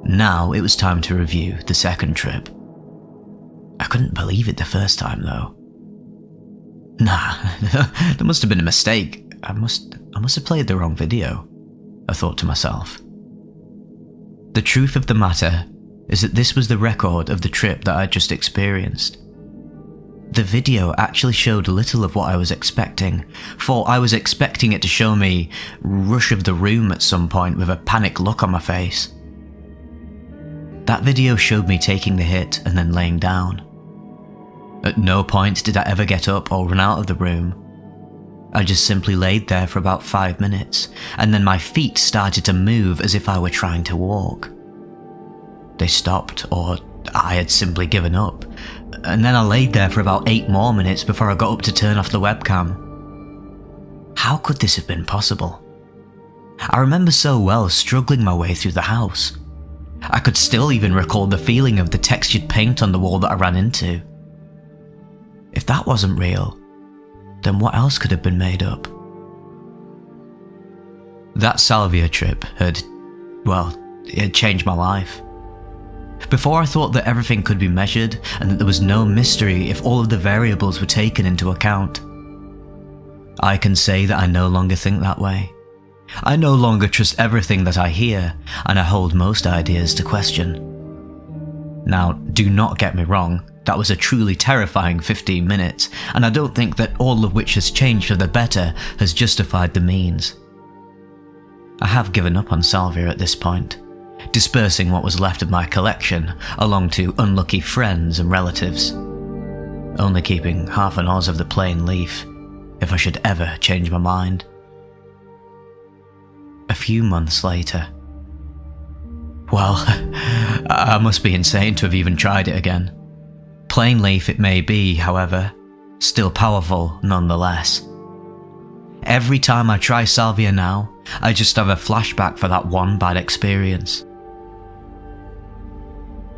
Now it was time to review the second trip. I couldn't believe it the first time though. Nah, there must have been a mistake. I must have played the wrong video, I thought to myself. The truth of the matter is that this was the record of the trip that I'd just experienced. The video actually showed little of what I was expecting, for I was expecting it to show me rush of the room at some point with a panicked look on my face. That video showed me taking the hit and then laying down. At no point did I ever get up or run out of the room. I just simply laid there for about 5 minutes, and then my feet started to move as if I were trying to walk. They stopped, or I had simply given up, and then I laid there for about 8 more minutes before I got up to turn off the webcam. How could this have been possible? I remember so well struggling my way through the house. I could still even recall the feeling of the textured paint on the wall that I ran into. If that wasn't real, then what else could have been made up? That Salvia trip it had changed my life. Before I thought that everything could be measured and that there was no mystery if all of the variables were taken into account. I can say that I no longer think that way. I no longer trust everything that I hear, and I hold most ideas to question. Now, do not get me wrong, that was a truly terrifying 15 minutes, and I don't think that all of which has changed for the better has justified the means. I have given up on Salvia at this point, dispersing what was left of my collection along to unlucky friends and relatives, only keeping half an oz of the plain leaf if I should ever change my mind. A few months later. Well, I must be insane to have even tried it again. Plain leaf it may be, however, still powerful nonetheless. Every time I try Salvia now, I just have a flashback for that one bad experience.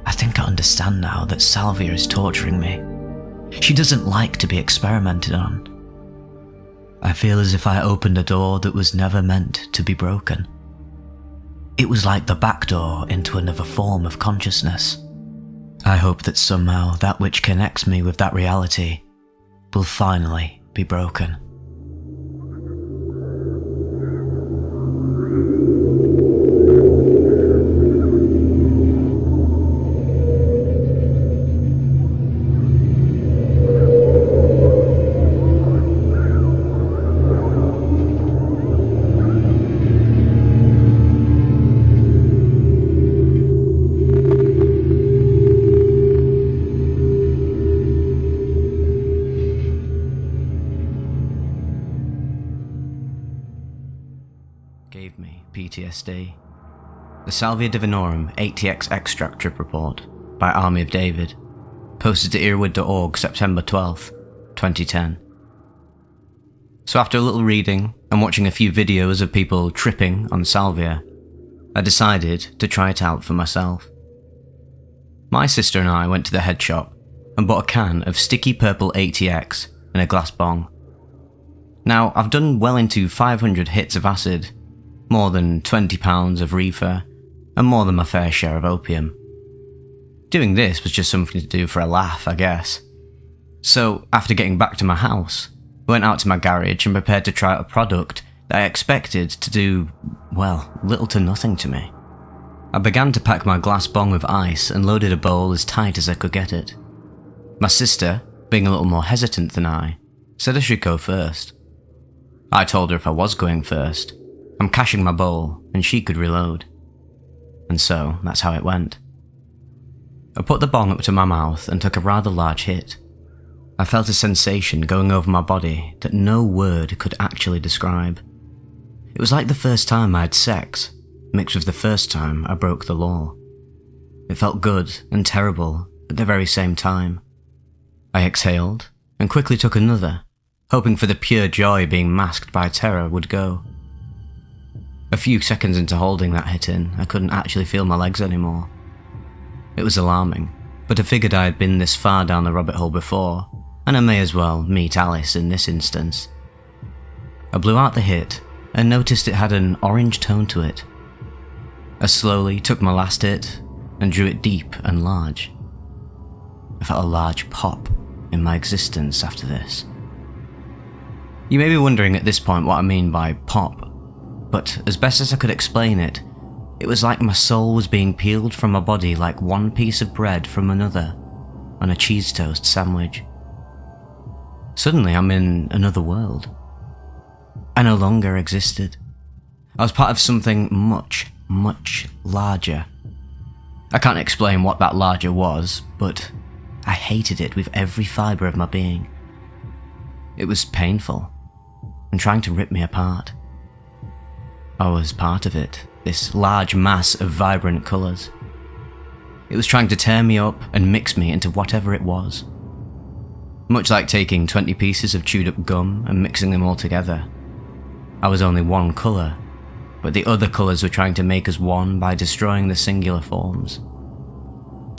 I think I understand now that Salvia is torturing me. She doesn't like to be experimented on. I feel as if I opened a door that was never meant to be broken. It was like the back door into another form of consciousness. I hope that somehow that which connects me with that reality will finally be broken. Gave me PTSD. The Salvia Divinorum 80x Extract Trip Report by Army of David. posted to earwood.org September 12th, 2010. So after a little reading and watching a few videos of people tripping on Salvia, I decided to try it out for myself. My sister and I went to the head shop and bought a can of sticky purple ATX and a glass bong. Now, I've done well into 500 hits of acid, more than 20 pounds of reefer, and more than my fair share of opium. Doing this was just something to do for a laugh, I guess. So, after getting back to my house, I went out to my garage and prepared to try out a product that I expected to do, well, little to nothing to me. I began to pack my glass bong with ice and loaded a bowl as tight as I could get it. My sister, being a little more hesitant than I, said I should go first. I told her if I was going first, I'm caching my bowl and she could reload. And so, that's how it went. I put the bong up to my mouth and took a rather large hit. I felt a sensation going over my body that no word could actually describe. It was like the first time I had sex, mixed with the first time I broke the law. It felt good and terrible at the very same time. I exhaled and quickly took another, hoping for the pure joy being masked by terror would go. A few seconds into holding that hit in, I couldn't actually feel my legs anymore. It was alarming, but I figured I had been this far down the rabbit hole before, and I may as well meet Alice in this instance. I blew out the hit and noticed it had an orange tone to it. I slowly took my last hit and drew it deep and large. I felt a large pop in my existence after this. You may be wondering at this point what I mean by pop, but as best as I could explain it, it was like my soul was being peeled from my body like one piece of bread from another on a cheese toast sandwich. Suddenly I'm in another world. I no longer existed. I was part of something much, much larger. I can't explain what that larger was, but I hated it with every fibre of my being. It was painful and trying to rip me apart. I was part of it, this large mass of vibrant colours. It was trying to tear me up and mix me into whatever it was. Much like taking 20 pieces of chewed up gum and mixing them all together. I was only one colour, but the other colours were trying to make us one by destroying the singular forms.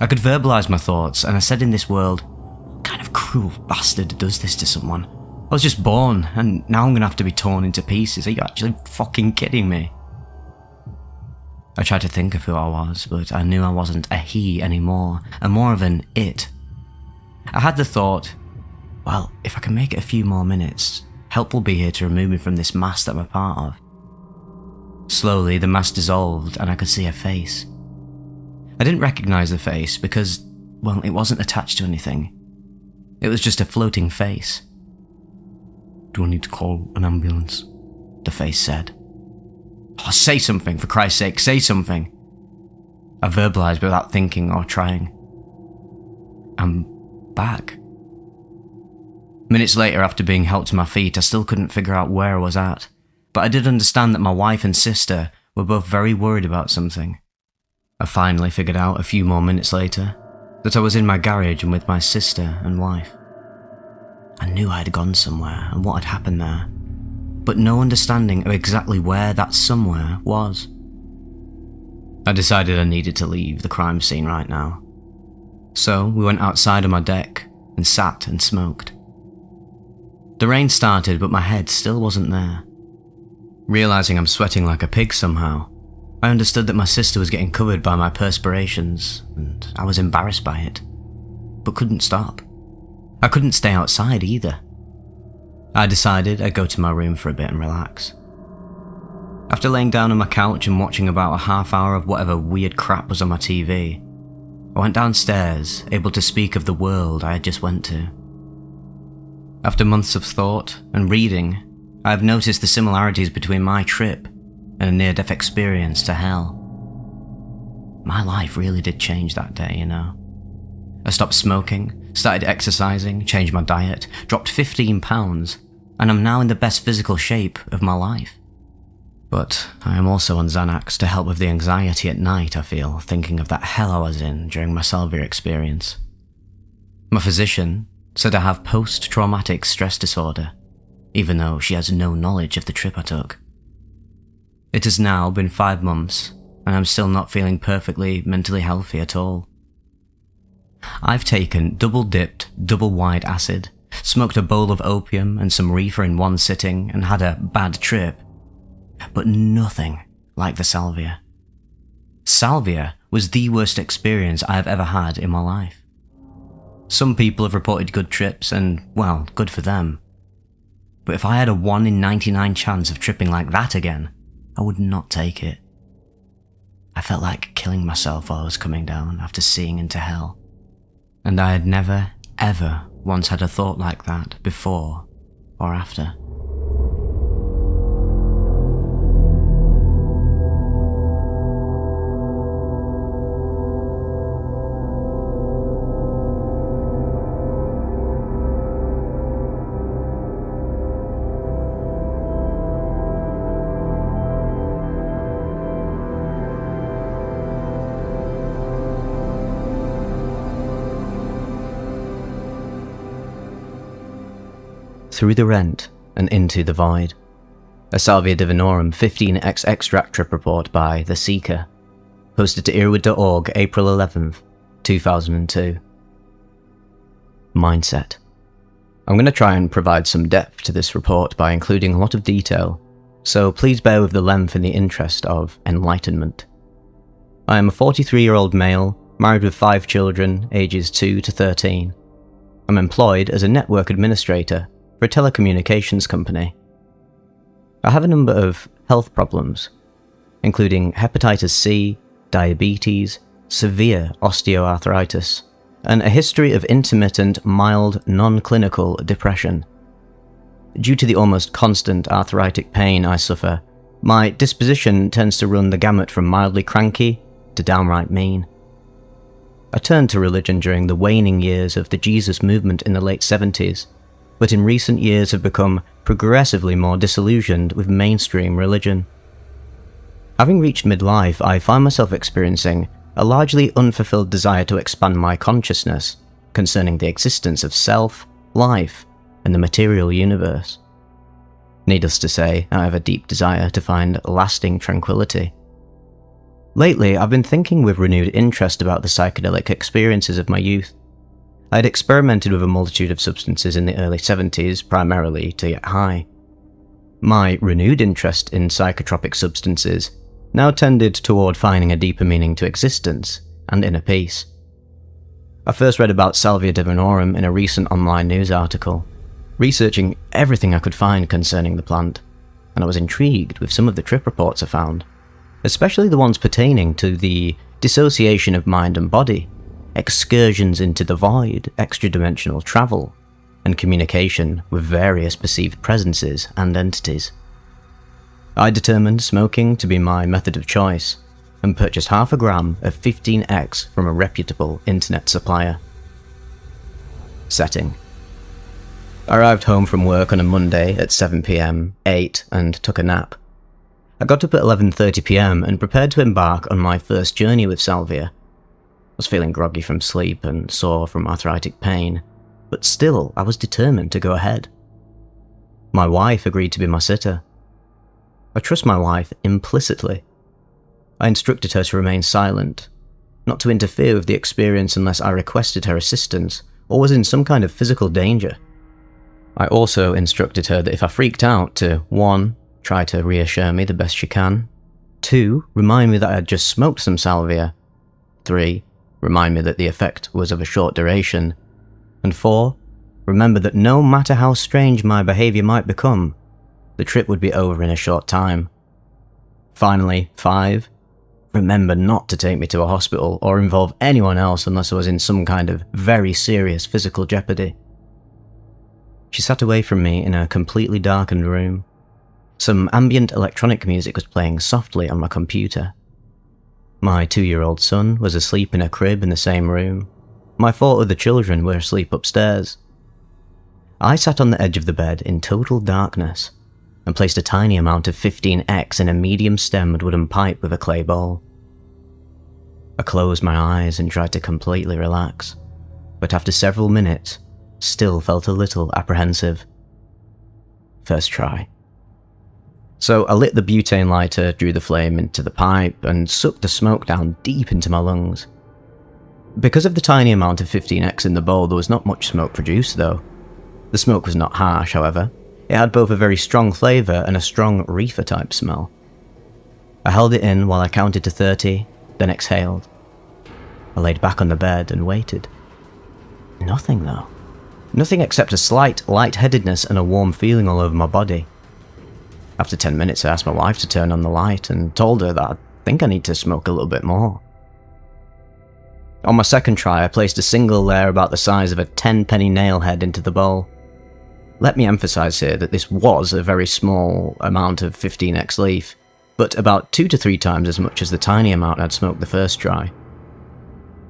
I could verbalise my thoughts, and I said in this world, what kind of cruel bastard does this to someone? I was just born, and now I'm gonna have to be torn into pieces. Are you actually fucking kidding me? I tried to think of who I was, but I knew I wasn't a he anymore, and more of an it. I had the thought, well, if I can make it a few more minutes, help will be here to remove me from this mass that I'm a part of. Slowly, the mass dissolved, and I could see a face. I didn't recognise the face because, well, it wasn't attached to anything. It was just a floating face. Do I need to call an ambulance? The face said. Oh, say something, for Christ's sake, say something. I verbalised without thinking or trying. I'm back. Minutes later, after being helped to my feet, I still couldn't figure out where I was at, but I did understand that my wife and sister were both very worried about something. I finally figured out a few more minutes later that I was in my garage and with my sister and wife. I knew I had gone somewhere and what had happened there, but no understanding of exactly where that somewhere was. I decided I needed to leave the crime scene right now. So we went outside on my deck and sat and smoked. The rain started, but my head still wasn't there. Realising I'm sweating like a pig somehow, I understood that my sister was getting covered by my perspirations, and I was embarrassed by it, but couldn't stop. I couldn't stay outside either. I decided I'd go to my room for a bit and relax. After laying down on my couch and watching about a half hour of whatever weird crap was on my TV, I went downstairs, able to speak of the world I had just went to. After months of thought and reading, I have noticed the similarities between my trip and a near-death experience to hell. My life really did change that day, you know. I stopped smoking, started exercising, changed my diet, dropped 15 pounds, and I'm now in the best physical shape of my life. But I am also on Xanax to help with the anxiety at night I feel thinking of that hell I was in during my Salvia experience. My physician said I have post-traumatic stress disorder, even though she has no knowledge of the trip I took. It has now been 5 months, and I'm still not feeling perfectly mentally healthy at all. I've taken double-dipped, double-wide acid, smoked a bowl of opium and some reefer in one sitting, and had a bad trip. But nothing like the Salvia. Salvia was the worst experience I have ever had in my life. Some people have reported good trips, and, well, good for them. But if I had a 1 in 99 chance of tripping like that again, I would not take it. I felt like killing myself while I was coming down after seeing into hell. And I had never, ever once had a thought like that before or after. Through the Rent and Into the Void. A Salvia Divinorum 15x extract trip report by The Seeker. Posted to earwood.org April 11th, 2002. Mindset. I'm going to try and provide some depth to this report by including a lot of detail, so please bear with the length in the interest of enlightenment. I am a 43-year-old male, married with 5 children, ages 2 to 13. I'm employed as a network administrator for a telecommunications company. I have a number of health problems, including hepatitis C, diabetes, severe osteoarthritis, and a history of intermittent, mild, non-clinical depression. Due to the almost constant arthritic pain I suffer, my disposition tends to run the gamut from mildly cranky to downright mean. I turned to religion during the waning years of the Jesus movement in the late 70s, but in recent years have become progressively more disillusioned with mainstream religion. Having reached midlife, I find myself experiencing a largely unfulfilled desire to expand my consciousness concerning the existence of self, life, and the material universe. Needless to say, I have a deep desire to find lasting tranquility. Lately, I've been thinking with renewed interest about the psychedelic experiences of my youth. I had experimented with a multitude of substances in the early 70s, primarily to get high. My renewed interest in psychotropic substances now tended toward finding a deeper meaning to existence and inner peace. I first read about Salvia Divinorum in a recent online news article, researching everything I could find concerning the plant, and I was intrigued with some of the trip reports I found, especially the ones pertaining to the dissociation of mind and body, excursions into the void, extra-dimensional travel, and communication with various perceived presences and entities. I determined smoking to be my method of choice, and purchased half a gram of 15x from a reputable internet supplier. Setting. I arrived home from work on a Monday at 7 PM, ate, and took a nap. I got up at 11:30 PM and prepared to embark on my first journey with Salvia. I was feeling groggy from sleep and sore from arthritic pain, but still I was determined to go ahead. My wife agreed to be my sitter. I trust my wife implicitly. I instructed her to remain silent, not to interfere with the experience unless I requested her assistance or was in some kind of physical danger. I also instructed her that if I freaked out to 1. Try to reassure me the best she can, 2. Remind me that I had just smoked some salvia, 3. Remind me that the effect was of a short duration, and 4. Remember that no matter how strange my behaviour might become, the trip would be over in a short time. Finally, 5. Remember not to take me to a hospital or involve anyone else unless I was in some kind of very serious physical jeopardy. She sat away from me in a completely darkened room. Some ambient electronic music was playing softly on my computer. My 2-year-old son was asleep in a crib in the same room. My 4 other children were asleep upstairs. I sat on the edge of the bed in total darkness and placed a tiny amount of 15x in a medium-stemmed wooden pipe with a clay bowl. I closed my eyes and tried to completely relax, but after several minutes, still felt a little apprehensive. First try. So I lit the butane lighter, drew the flame into the pipe, and sucked the smoke down deep into my lungs. Because of the tiny amount of 15X in the bowl, there was not much smoke produced though. The smoke was not harsh, however. It had both a very strong flavour and a strong reefer type smell. I held it in while I counted to 30, then exhaled. I laid back on the bed and waited. Nothing though. Nothing except a slight lightheadedness and a warm feeling all over my body. After 10 minutes I asked my wife to turn on the light and told her that I think I need to smoke a little bit more. On my second try I placed a single layer about the size of a 10-penny nail head into the bowl. Let me emphasise here that this was a very small amount of 15X leaf, but about 2 to 3 times as much as the tiny amount I'd smoked the first try.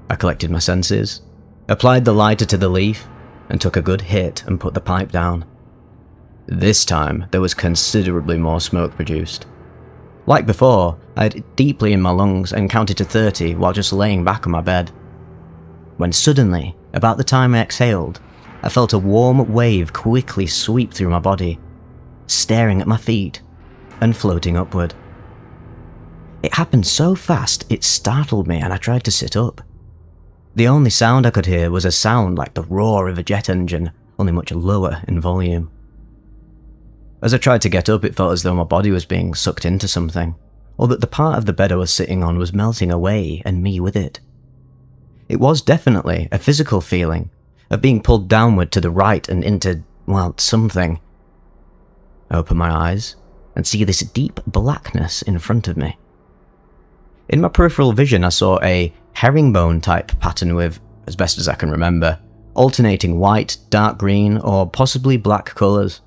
I collected my senses, applied the lighter to the leaf, and took a good hit and put the pipe down. This time, there was considerably more smoke produced. Like before, I had it deeply in my lungs and counted to 30 while just laying back on my bed. When suddenly, about the time I exhaled, I felt a warm wave quickly sweep through my body, staring at my feet and floating upward. It happened so fast it startled me and I tried to sit up. The only sound I could hear was a sound like the roar of a jet engine, only much lower in volume. As I tried to get up, it felt as though my body was being sucked into something, or that the part of the bed I was sitting on was melting away and me with it. It was definitely a physical feeling of being pulled downward to the right and into, well, something. I open my eyes and see this deep blackness in front of me. In my peripheral vision, I saw a herringbone type pattern with, as best as I can remember, alternating white, dark green, or possibly black colours.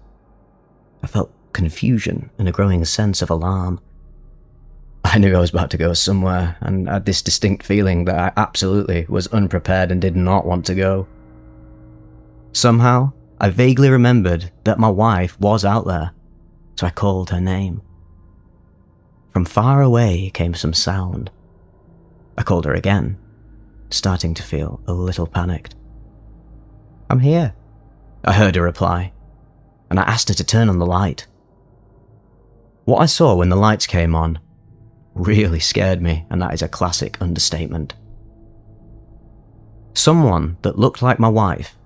I felt confusion and a growing sense of alarm. I knew I was about to go somewhere, and had this distinct feeling that I absolutely was unprepared and did not want to go. Somehow, I vaguely remembered that my wife was out there, so I called her name. From far away came some sound. I called her again, starting to feel a little panicked. "I'm here," I heard her reply, and I asked her to turn on the light. What I saw when the lights came on really scared me, and that is a classic understatement. Someone that looked like my wife,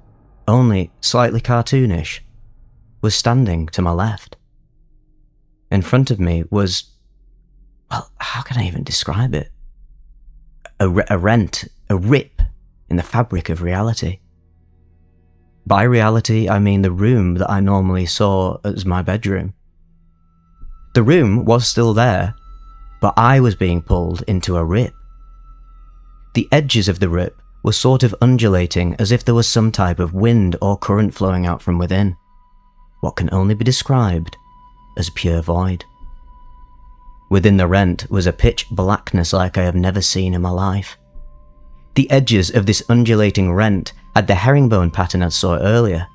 only slightly cartoonish, was standing to my left. In front of me was, well, how can I even describe it? A rip in the fabric of reality. By reality, I mean the room that I normally saw as my bedroom. The room was still there, but I was being pulled into a rip. The edges of the rip were sort of undulating as if there was some type of wind or current flowing out from within, what can only be described as pure void. Within the rent was a pitch blackness like I have never seen in my life. The edges of this undulating rent had the herringbone pattern I saw earlier,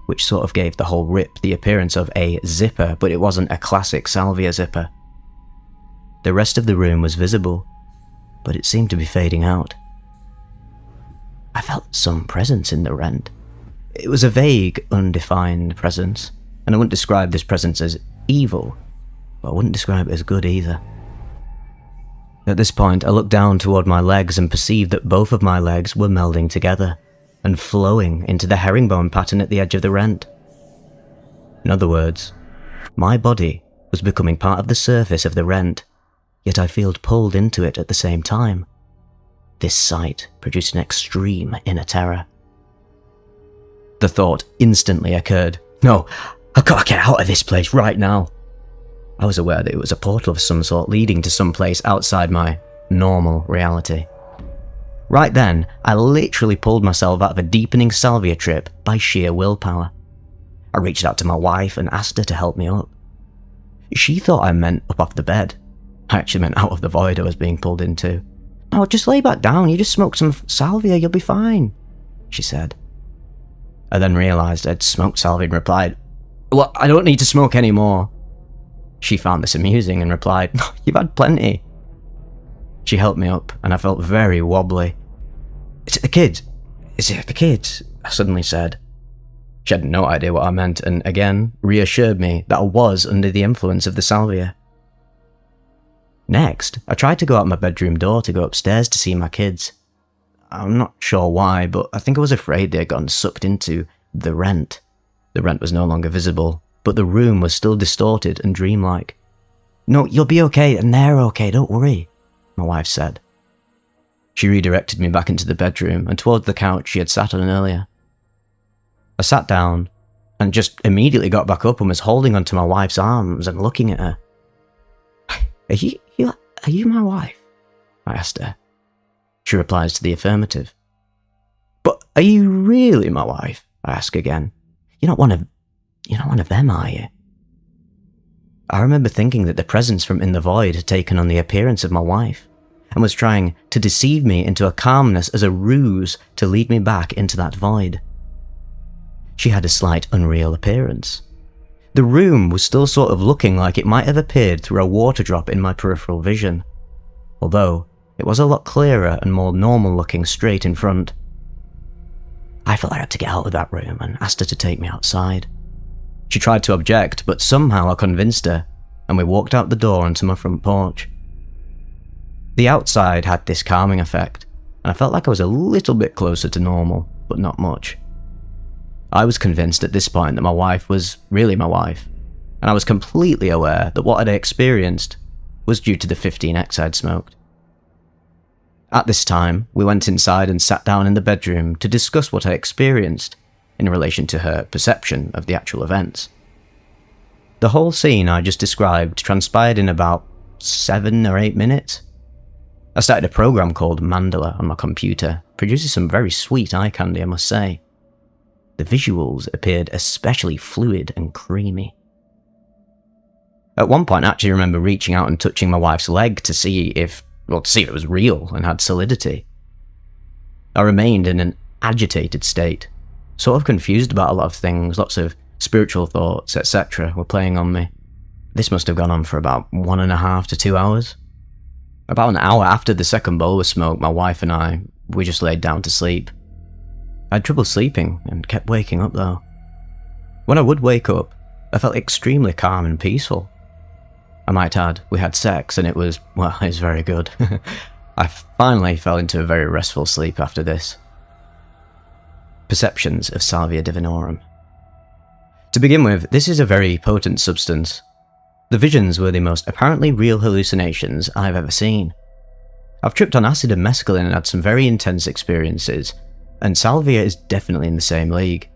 which sort of gave the whole rip the appearance of a zipper, but it wasn't a classic Salvia zipper. The rest of the room was visible, but it seemed to be fading out. I felt some presence in the rent. It was a vague, undefined presence, and I wouldn't describe this presence as evil, but I wouldn't describe it as good either. At this point, I looked down toward my legs and perceived that both of my legs were melding together and flowing into the herringbone pattern at the edge of the rent. In other words, my body was becoming part of the surface of the rent, yet I felt pulled into it at the same time. This sight produced an extreme inner terror. The thought instantly occurred, "No, I've got to get out of this place right now." I was aware that it was a portal of some sort leading to some place outside my normal reality. Right then, I literally pulled myself out of a deepening salvia trip by sheer willpower. I reached out to my wife and asked her to help me up. She thought I meant up off the bed. I actually meant out of the void I was being pulled into. "Oh, just lay back down, you just smoke some salvia, you'll be fine," she said. I then realised I'd smoked salvia and replied, "Well, I don't need to smoke anymore." She found this amusing and replied, "No, you've had plenty." She helped me up and I felt very wobbly. "Is it the kids? "Is it the kids?" I suddenly said. She had no idea what I meant and again reassured me that I was under the influence of the salvia. Next, I tried to go out my bedroom door to go upstairs to see my kids. I'm not sure why, but I think I was afraid they had gotten sucked into the rent. The rent was no longer visible, but the room was still distorted and dreamlike. "No, you'll be okay, and they're okay, don't worry," my wife said. She redirected me back into the bedroom and towards the couch she had sat on earlier. I sat down and just immediately got back up and was holding onto my wife's arms and looking at her. Are you my wife?" I asked her. She replies to the affirmative. "But are you really my wife?" I ask again. You're not one of them, are you?" I remember thinking that the presence from in the void had taken on the appearance of my wife, and was trying to deceive me into a calmness as a ruse to lead me back into that void. She had a slight unreal appearance. The room was still sort of looking like it might have appeared through a water drop in my peripheral vision, although it was a lot clearer and more normal looking straight in front. I felt I had to get out of that room and asked her to take me outside. She tried to object, but somehow I convinced her, and we walked out the door onto my front porch. The outside had this calming effect, and I felt like I was a little bit closer to normal, but not much. I was convinced at this point that my wife was really my wife, and I was completely aware that what I'd experienced was due to the 15x I'd smoked. At this time, we went inside and sat down in the bedroom to discuss what I experienced in relation to her perception of the actual events. The whole scene I just described transpired in about 7 or 8 minutes. I started a program called Mandala on my computer, produces some very sweet eye candy, I must say. The visuals appeared especially fluid and creamy. At one point, I actually remember reaching out and touching my wife's leg to see if it was real and had solidity. I remained in an agitated state, sort of confused about a lot of things, lots of spiritual thoughts, etc. were playing on me. This must have gone on for about 1.5 to 2 hours. About an hour after the second bowl was smoked, my wife and we just laid down to sleep. I had trouble sleeping and kept waking up though. When I would wake up, I felt extremely calm and peaceful. I might add, we had sex and it was very good. I finally fell into a very restful sleep after this. Perceptions of Salvia divinorum. To begin with, this is a very potent substance. The visions were the most apparently real hallucinations I've ever seen. I've tripped on acid and mescaline and had some very intense experiences, and Salvia is definitely in the same league.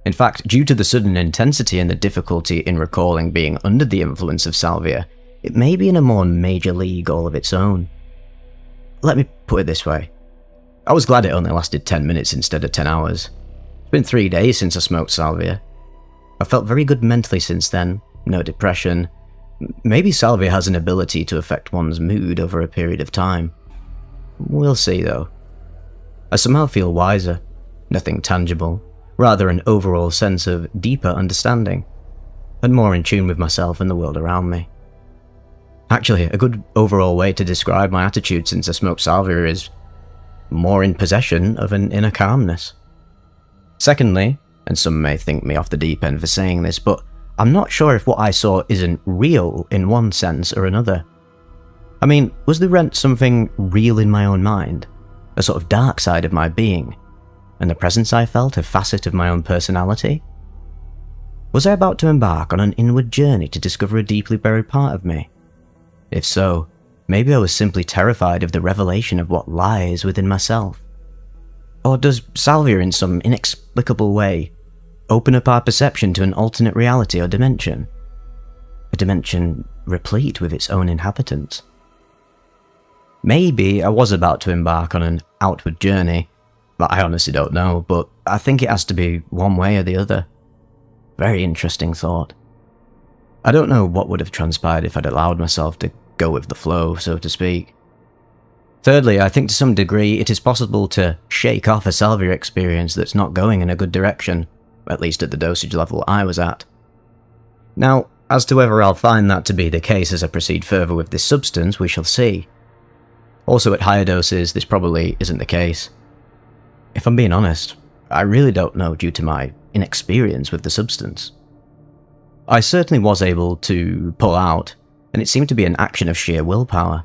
In fact, due to the sudden intensity and the difficulty in recalling being under the influence of Salvia, it may be in a more major league all of its own. Let me put it this way. I was glad it only lasted 10 minutes instead of 10 hours. It's been 3 days since I smoked Salvia. I felt very good mentally since then, no depression. Maybe Salvia has an ability to affect one's mood over a period of time. We'll see though. I somehow feel wiser, nothing tangible, rather an overall sense of deeper understanding, and more in tune with myself and the world around me. Actually, a good overall way to describe my attitude since I smoked Salvia is more in possession of an inner calmness. Secondly, and some may think me off the deep end for saying this, but I'm not sure if what I saw isn't real in one sense or another. I mean, was the rent something real in my own mind? A sort of dark side of my being? And the presence I felt a facet of my own personality? Was I about to embark on an inward journey to discover a deeply buried part of me? If so, maybe I was simply terrified of the revelation of what lies within myself. Or does Salvia in some inexplicable way open up our perception to an alternate reality or dimension? A dimension replete with its own inhabitants? Maybe I was about to embark on an outward journey. I honestly don't know, but I think it has to be one way or the other. Very interesting thought. I don't know what would have transpired if I'd allowed myself to go with the flow, so to speak. Thirdly, I think to some degree it is possible to shake off a Salvia experience that's not going in a good direction, at least at the dosage level I was at. Now, as to whether I'll find that to be the case as I proceed further with this substance, we shall see. Also at higher doses, this probably isn't the case. If I'm being honest, I really don't know due to my inexperience with the substance. I certainly was able to pull out, and it seemed to be an action of sheer willpower.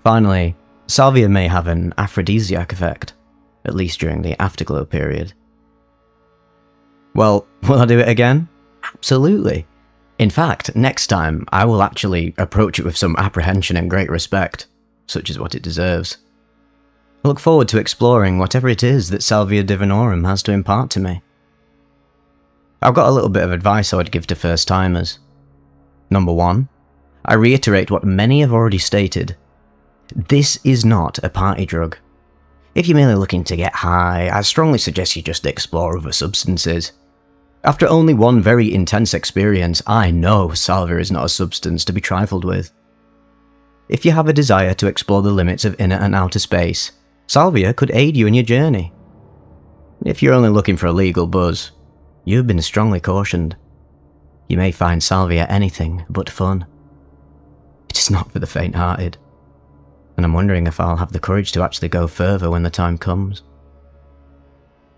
Finally, Salvia may have an aphrodisiac effect, at least during the afterglow period. Well, will I do it again? Absolutely. In fact, next time I will actually approach it with some apprehension and great respect, such is what it deserves. I look forward to exploring whatever it is that Salvia Divinorum has to impart to me. I've got a little bit of advice I would give to first-timers. Number 1, I reiterate what many have already stated. This is not a party drug. If you're merely looking to get high, I strongly suggest you just explore other substances. After only one very intense experience, I know Salvia is not a substance to be trifled with. If you have a desire to explore the limits of inner and outer space, Salvia could aid you in your journey. If you're only looking for a legal buzz, you've been strongly cautioned. You may find Salvia anything but fun. It is not for the faint-hearted, and I'm wondering if I'll have the courage to actually go further when the time comes.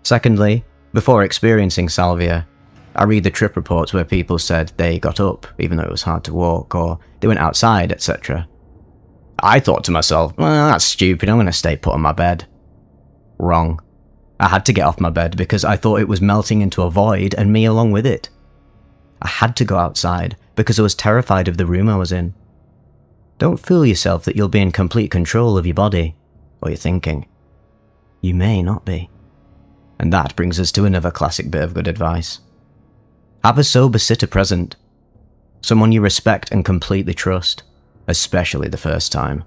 Secondly, before experiencing Salvia, I read the trip reports where people said they got up even though it was hard to walk, or they went outside, etc. I thought to myself, well, that's stupid, I'm going to stay put on my bed. Wrong. I had to get off my bed because I thought it was melting into a void and me along with it. I had to go outside because I was terrified of the room I was in. Don't fool yourself that you'll be in complete control of your body, or your thinking. You may not be. And that brings us to another classic bit of good advice. Have a sober sitter present. Someone you respect and completely trust, especially the first time.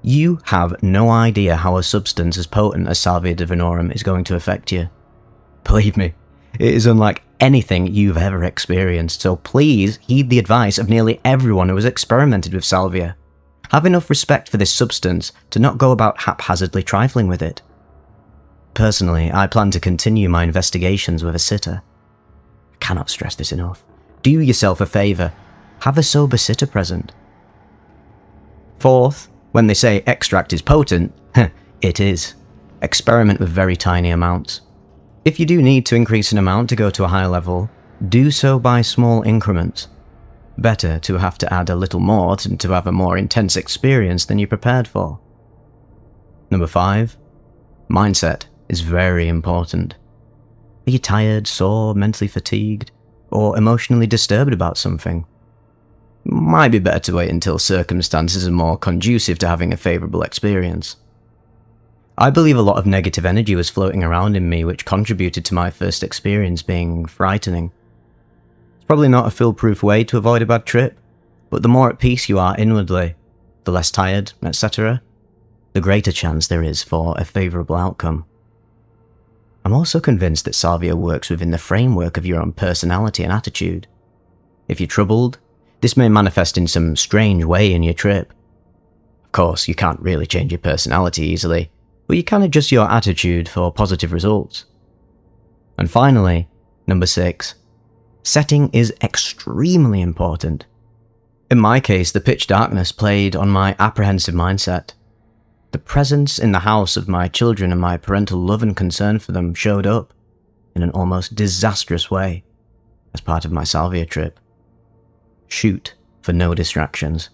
You have no idea how a substance as potent as Salvia Divinorum is going to affect you. Believe me, it is unlike anything you've ever experienced, so please heed the advice of nearly everyone who has experimented with Salvia. Have enough respect for this substance to not go about haphazardly trifling with it. Personally, I plan to continue my investigations with a sitter. I cannot stress this enough. Do yourself a favour. Have a sober sitter present. Fourth, when they say extract is potent, it is. Experiment with very tiny amounts. If you do need to increase an amount to go to a higher level, do so by small increments. Better to have to add a little more than to have a more intense experience than you prepared for. Number 5. Mindset is very important. Are you tired, sore, mentally fatigued, or emotionally disturbed about something? Might be better to wait until circumstances are more conducive to having a favourable experience. I believe a lot of negative energy was floating around in me which contributed to my first experience being frightening. It's probably not a foolproof way to avoid a bad trip, but the more at peace you are inwardly, the less tired, etc., the greater chance there is for a favourable outcome. I'm also convinced that Salvia works within the framework of your own personality and attitude. If you're troubled, this may manifest in some strange way in your trip. Of course, you can't really change your personality easily, but you can adjust your attitude for positive results. And finally, number 6. Setting is extremely important. In my case, the pitch darkness played on my apprehensive mindset. The presence in the house of my children and my parental love and concern for them showed up in an almost disastrous way as part of my Salvia trip. Shoot for no distractions.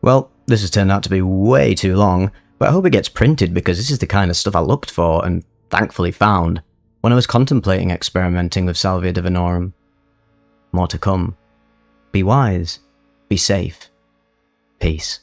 Well, this has turned out to be way too long, but I hope it gets printed because this is the kind of stuff I looked for and thankfully found when I was contemplating experimenting with Salvia Divinorum. More to come. Be wise. Be safe. Peace.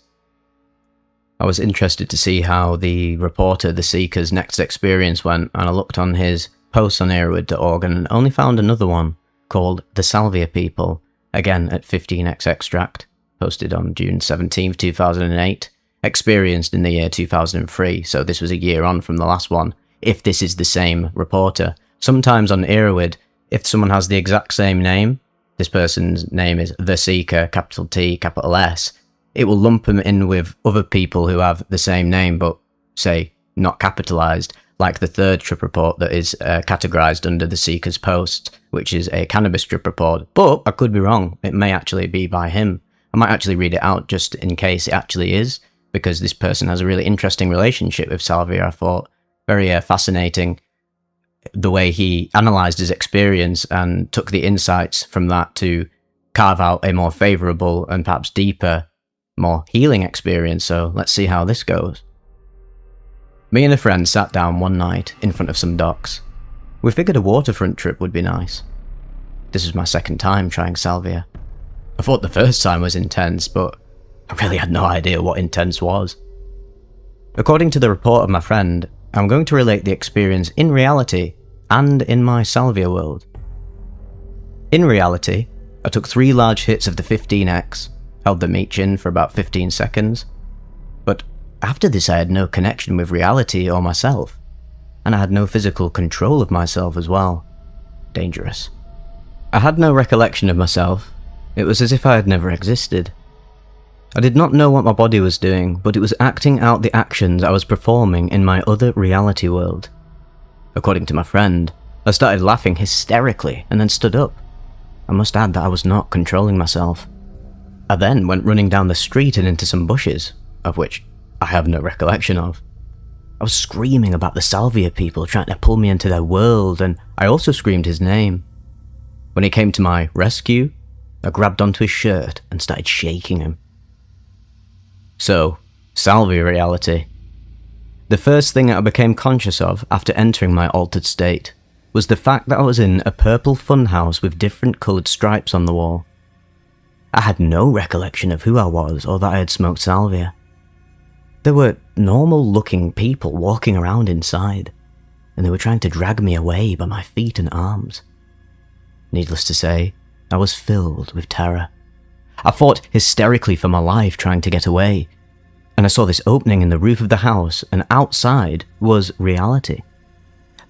I was interested to see how the reporter, The Seeker's next experience went, and I looked on his posts on DROID.org and only found another one called The Salvia People, again at 15x extract, posted on June 17th, 2008, experienced in the year 2003, so this was a year on from the last one, if this is the same reporter. Sometimes on DROID, if someone has the exact same name, this person's name is The Seeker, capital T, capital S, it will lump them in with other people who have the same name, but, say, not capitalised, like the third trip report that is categorised under The Seeker's post, which is a cannabis trip report. But I could be wrong, it may actually be by him. I might actually read it out just in case it actually is. because this person has a really interesting relationship with Salvia. I thought very fascinating the way he analysed his experience and took the insights from that to carve out a more favourable and perhaps deeper, more healing experience. So let's see how this goes. Me and a friend sat down one night in front of some docks. We figured a waterfront trip would be nice. This was my second time trying Salvia. I thought the first time was intense, but I really had no idea what intense was. According to the report of my friend, I'm going to relate the experience in reality and in my Salvia world. In reality, I took 3 large hits of the 15x, held them each in for about 15 seconds, but after this I had no connection with reality or myself, and I had no physical control of myself as well. Dangerous. I had no recollection of myself. It was as if I had never existed. I did not know what my body was doing, but it was acting out the actions I was performing in my other reality world. According to my friend, I started laughing hysterically and then stood up. I must add that I was not controlling myself. I then went running down the street and into some bushes, of which I have no recollection of. I was screaming about the Salvia people trying to pull me into their world, and I also screamed his name. When he came to my rescue, I grabbed onto his shirt and started shaking him. So, Salvia reality. The first thing I became conscious of after entering my altered state was the fact that I was in a purple funhouse with different coloured stripes on the wall. I had no recollection of who I was or that I had smoked Salvia. There were normal-looking people walking around inside, and they were trying to drag me away by my feet and arms. Needless to say, I was filled with terror. I fought hysterically for my life trying to get away, and I saw this opening in the roof of the house, and outside was reality.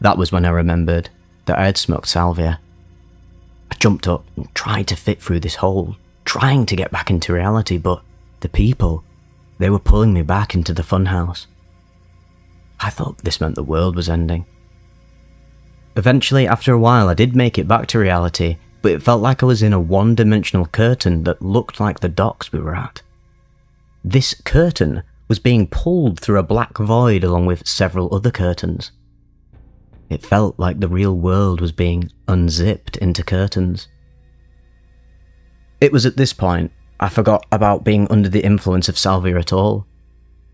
That was when I remembered that I had smoked Salvia. I jumped up and tried to fit through this hole, trying to get back into reality, but the people, they were pulling me back into the funhouse. I thought this meant the world was ending. Eventually, after a while, I did make it back to reality, but it felt like I was in a one-dimensional curtain that looked like the docks we were at. This curtain was being pulled through a black void along with several other curtains. It felt like the real world was being unzipped into curtains. It was at this point I forgot about being under the influence of Salvia at all,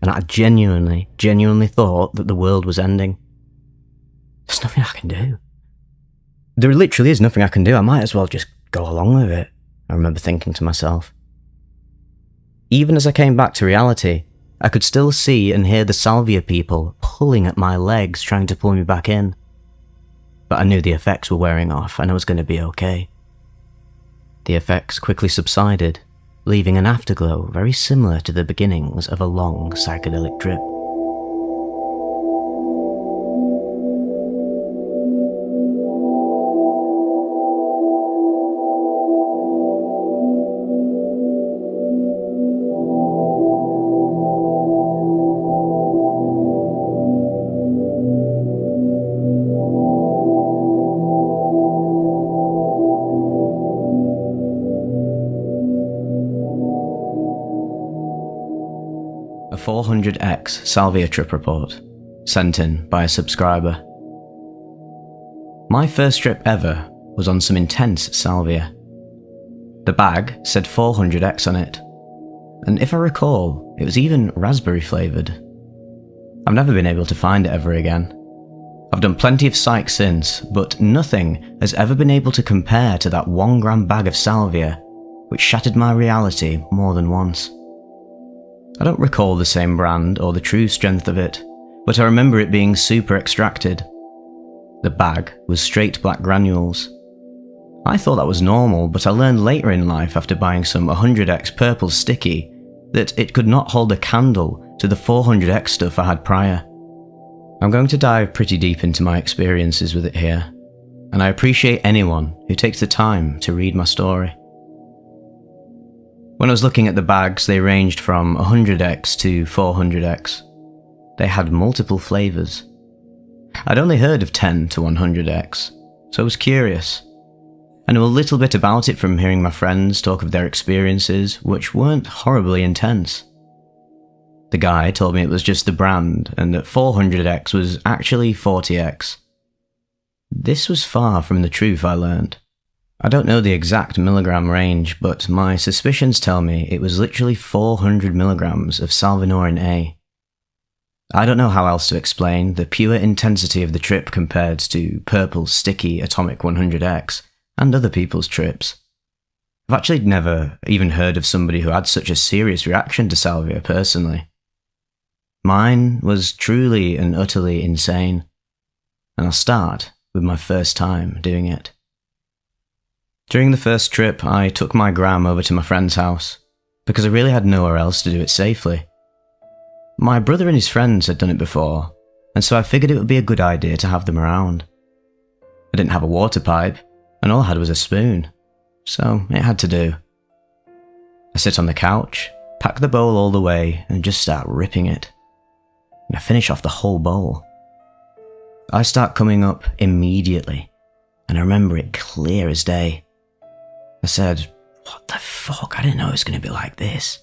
and I genuinely thought that the world was ending. There's nothing I can do. There literally is nothing I can do. I might as well just go along with it, I remember thinking to myself. Even as I came back to reality, I could still see and hear the Salvia people pulling at my legs trying to pull me back in. But I knew the effects were wearing off and I was going to be okay. The effects quickly subsided, leaving an afterglow very similar to the beginnings of a long psychedelic trip. A 400x Salvia trip report, sent in by a subscriber. My first trip ever was on some intense Salvia. The bag said 400x on it, and if I recall, it was even raspberry flavoured. I've never been able to find it ever again. I've done plenty of psych since, but nothing has ever been able to compare to that 1 gram bag of Salvia, which shattered my reality more than once. I don't recall the same brand or the true strength of it, but I remember it being super extracted. The bag was straight black granules. I thought that was normal, but I learned later in life after buying some 100x purple sticky that it could not hold a candle to the 400x stuff I had prior. I'm going to dive pretty deep into my experiences with it here, and I appreciate anyone who takes the time to read my story. When I was looking at the bags, they ranged from 100x to 400x. They had multiple flavours. I'd only heard of 10 to 100x, so I was curious. I knew a little bit about it from hearing my friends talk of their experiences, which weren't horribly intense. The guy told me it was just the brand and that 400x was actually 40x. This was far from the truth, I learned. I don't know the exact milligram range, but my suspicions tell me it was literally 400 milligrams of salvinorin A. I don't know how else to explain the pure intensity of the trip compared to purple sticky atomic 100x and other people's trips. I've actually never even heard of somebody who had such a serious reaction to salvia personally. Mine was truly and utterly insane, and I'll start with my first time doing it. During the first trip, I took my gram over to my friend's house, because I really had nowhere else to do it safely. My brother and his friends had done it before, and so I figured it would be a good idea to have them around. I didn't have a water pipe, and all I had was a spoon, so it had to do. I sit on the couch, pack the bowl all the way, and just start ripping it. And I finish off the whole bowl. I start coming up immediately, and I remember it clear as day. I said, "What the fuck? I didn't know it was going to be like this.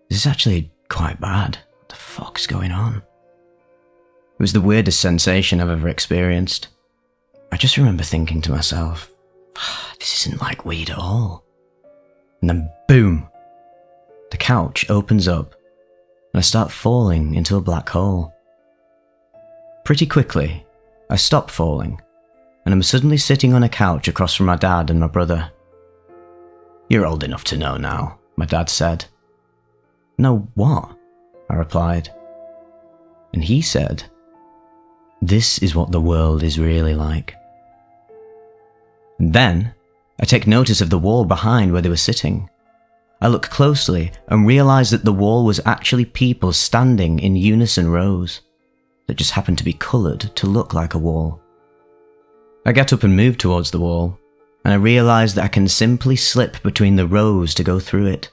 This is actually quite bad. What the fuck's going on?" It was the weirdest sensation I've ever experienced. I just remember thinking to myself, this isn't like weed at all. And then boom! The couch opens up, and I start falling into a black hole. Pretty quickly, I stop falling, and I'm suddenly sitting on a couch across from my dad and my brother. "You're old enough to know now," my dad said. "Know what?" I replied. And he said, "This is what the world is really like." And then, I take notice of the wall behind where they were sitting. I look closely and realise that the wall was actually people standing in unison rows that just happened to be coloured to look like a wall. I get up and move towards the wall, and I realise that I can simply slip between the rows to go through it.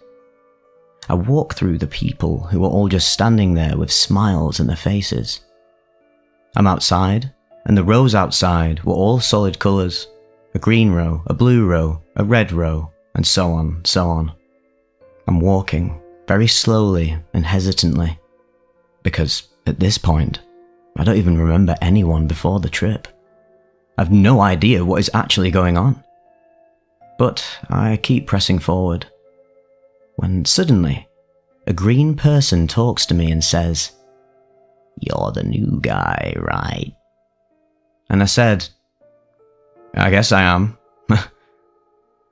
I walk through the people who are all just standing there with smiles on their faces. I'm outside, and the rows outside were all solid colours. A green row, a blue row, a red row, and so on, so on. I'm walking, very slowly and hesitantly, because at this point, I don't even remember anyone before the trip. I've no idea what is actually going on. But I keep pressing forward, when suddenly, a green person talks to me and says, "You're the new guy, right?" And I said, "I guess I am."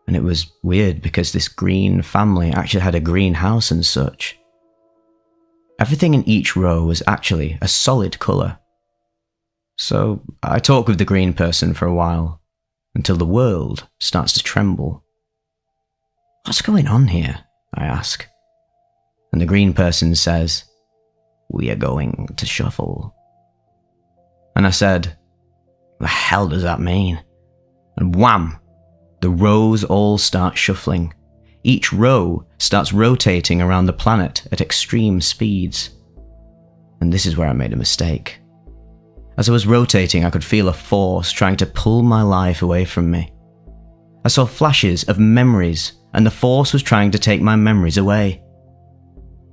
And it was weird because this green family actually had a greenhouse and such. Everything in each row was actually a solid colour. So I talk with the green person for a while, until the world starts to tremble. "What's going on here?" I ask. And the green person says, "We are going to shuffle." And I said, "The hell does that mean?" And wham! The rows all start shuffling. Each row starts rotating around the planet at extreme speeds. And this is where I made a mistake. As I was rotating, I could feel a force trying to pull my life away from me. I saw flashes of memories, and the force was trying to take my memories away.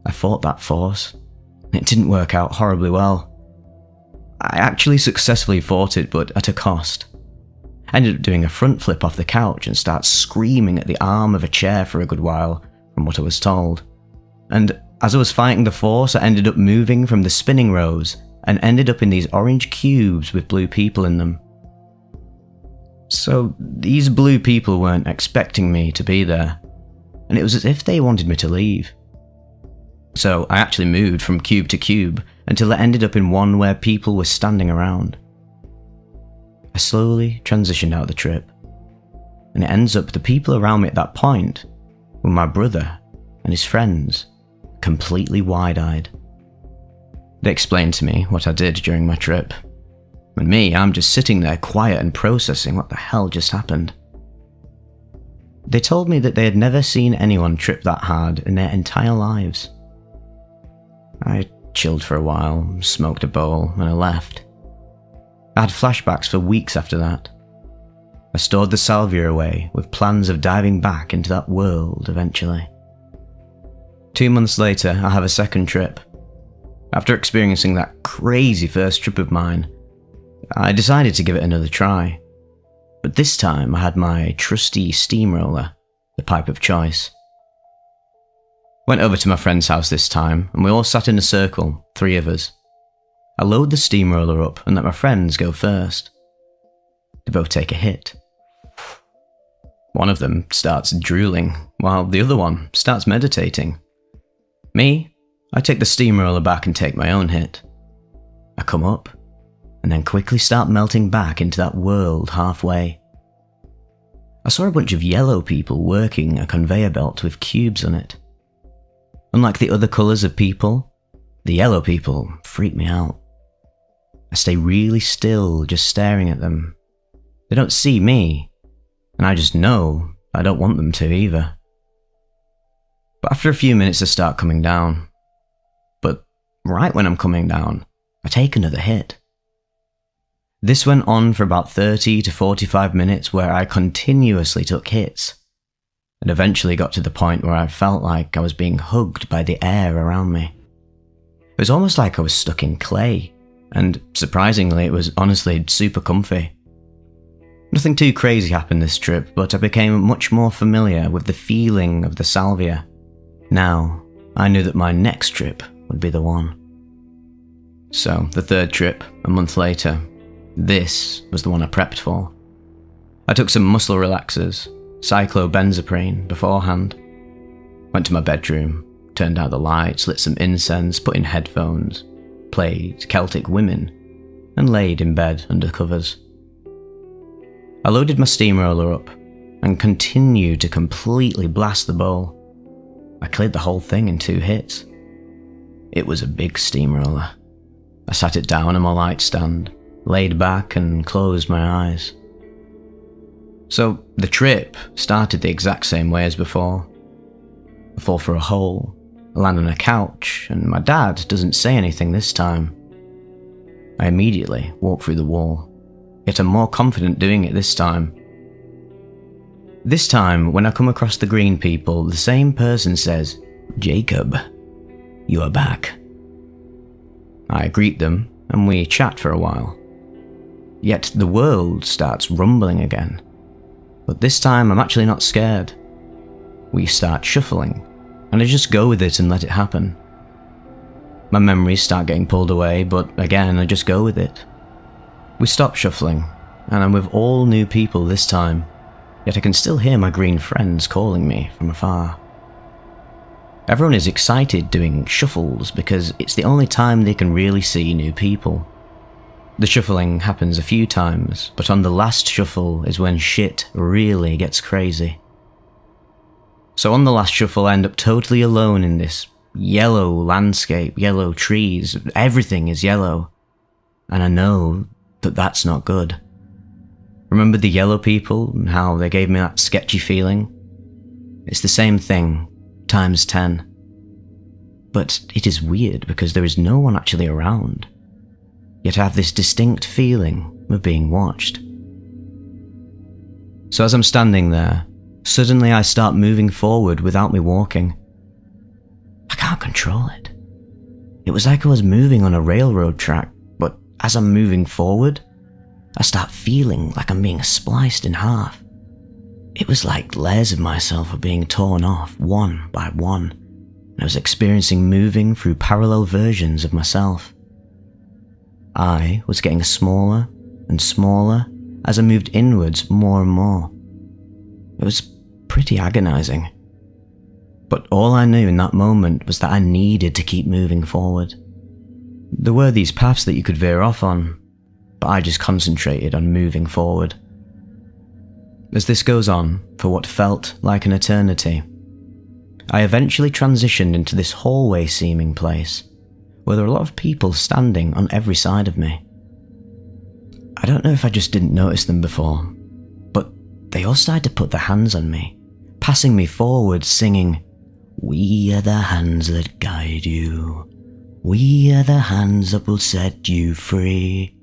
I fought that force. It didn't work out horribly well. I actually successfully fought it, but at a cost. I ended up doing a front flip off the couch and start screaming at the arm of a chair for a good while, from what I was told. And as I was fighting the force, I ended up moving from the spinning rows and ended up in these orange cubes with blue people in them. So these blue people weren't expecting me to be there, and it was as if they wanted me to leave. So I actually moved from cube to cube until I ended up in one where people were standing around. I slowly transitioned out of the trip, and it ends up the people around me at that point were my brother and his friends, completely wide-eyed. They explained to me what I did during my trip, and me, I'm just sitting there quiet and processing what the hell just happened. They told me that they had never seen anyone trip that hard in their entire lives. I chilled for a while, smoked a bowl, and I left. I had flashbacks for weeks after that. I stored the salvia away with plans of diving back into that world eventually. 2 months later, I have a second trip, After experiencing that crazy first trip of mine, I decided to give it another try. But this time I had my trusty steamroller, the pipe of choice. Went over to my friend's house this time, and we all sat in a circle, 3 of us. I load the steamroller up and let my friends go first. They both take a hit. One of them starts drooling, while the other one starts meditating. Me, I take the steamroller back and take my own hit. I come up, and then quickly start melting back into that world halfway. I saw a bunch of yellow people working a conveyor belt with cubes on it. Unlike the other colours of people, the yellow people freak me out. I stay really still, just staring at them. They don't see me, and I just know I don't want them to either. But after a few minutes I start coming down. But right when I'm coming down, I take another hit. This went on for about 30 to 45 minutes where I continuously took hits, and eventually got to the point where I felt like I was being hugged by the air around me. It was almost like I was stuck in clay, and surprisingly it was honestly super comfy. Nothing too crazy happened this trip, but I became much more familiar with the feeling of the Salvia. Now, I knew that my next trip would be the one. So, the third trip, a month later, this was the one I prepped for. I took some muscle relaxers, cyclobenzaprine, beforehand. Went to my bedroom, turned out the lights, lit some incense, put in headphones, played Celtic Women, and laid in bed under covers. I loaded my steamroller up and continued to completely blast the bowl. I cleared the whole thing in 2 hits. It was a big steamroller. I sat it down on my light stand, laid back and closed my eyes. So the trip started the exact same way as before. I fall for a hole, I land on a couch, and my dad doesn't say anything this time. I immediately walk through the wall, yet I'm more confident doing it this time. This time, when I come across the green people, the same person says, "Jacob, you are back." I greet them, and we chat for a while. Yet the world starts rumbling again. But this time I'm actually not scared. We start shuffling, and I just go with it and let it happen. My memories start getting pulled away, but again I just go with it. We stop shuffling, and I'm with all new people this time, yet I can still hear my green friends calling me from afar. Everyone is excited doing shuffles because it's the only time they can really see new people. The shuffling happens a few times, but on the last shuffle is when shit really gets crazy. So on the last shuffle I end up totally alone in this yellow landscape, yellow trees, everything is yellow. And I know that that's not good. Remember the yellow people and how they gave me that sketchy feeling? It's the same thing, times 10. But it is weird because there is no one actually around. Yet I have this distinct feeling of being watched. So as I'm standing there, suddenly I start moving forward without me walking. I can't control it. It was like I was moving on a railroad track, but as I'm moving forward, I start feeling like I'm being spliced in half. It was like layers of myself were being torn off one by one, and I was experiencing moving through parallel versions of myself. I was getting smaller and smaller as I moved inwards more and more. It was pretty agonizing. But all I knew in that moment was that I needed to keep moving forward. There were these paths that you could veer off on, but I just concentrated on moving forward. As this goes on for what felt like an eternity, I eventually transitioned into this hallway-seeming place, where there were a lot of people standing on every side of me. I don't know if I just didn't notice them before, but they all started to put their hands on me, passing me forward singing, "We are the hands that guide you. We are the hands that will set you free."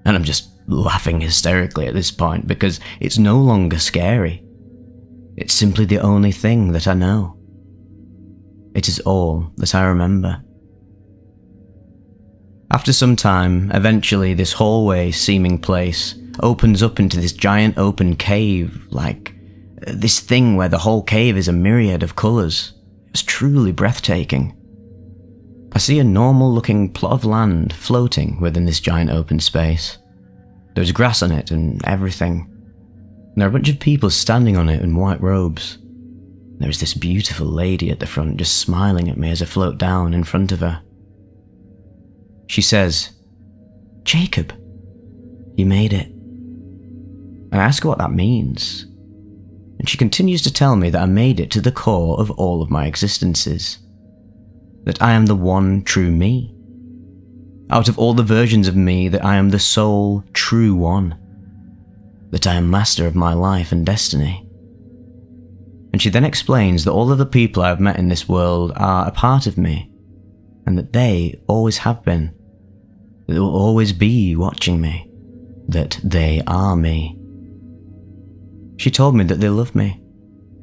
And I'm just laughing hysterically at this point because it's no longer scary. It's simply the only thing that I know. It is all that I remember. After some time, eventually this hallway-seeming place opens up into this giant open cave, like this thing where the whole cave is a myriad of colours. It was truly breathtaking. I see a normal-looking plot of land floating within this giant open space. There's grass on it and everything. And there are a bunch of people standing on it in white robes. There is this beautiful lady at the front just smiling at me as I float down in front of her. She says, "Jacob, you made it." And I ask her what that means. And she continues to tell me that I made it to the core of all of my existences. That I am the one true me. Out of all the versions of me, that I am the sole true one. That I am master of my life and destiny. And she then explains that all of the people I have met in this world are a part of me, and that they always have been. That they will always be watching me. That they are me. She told me that they love me,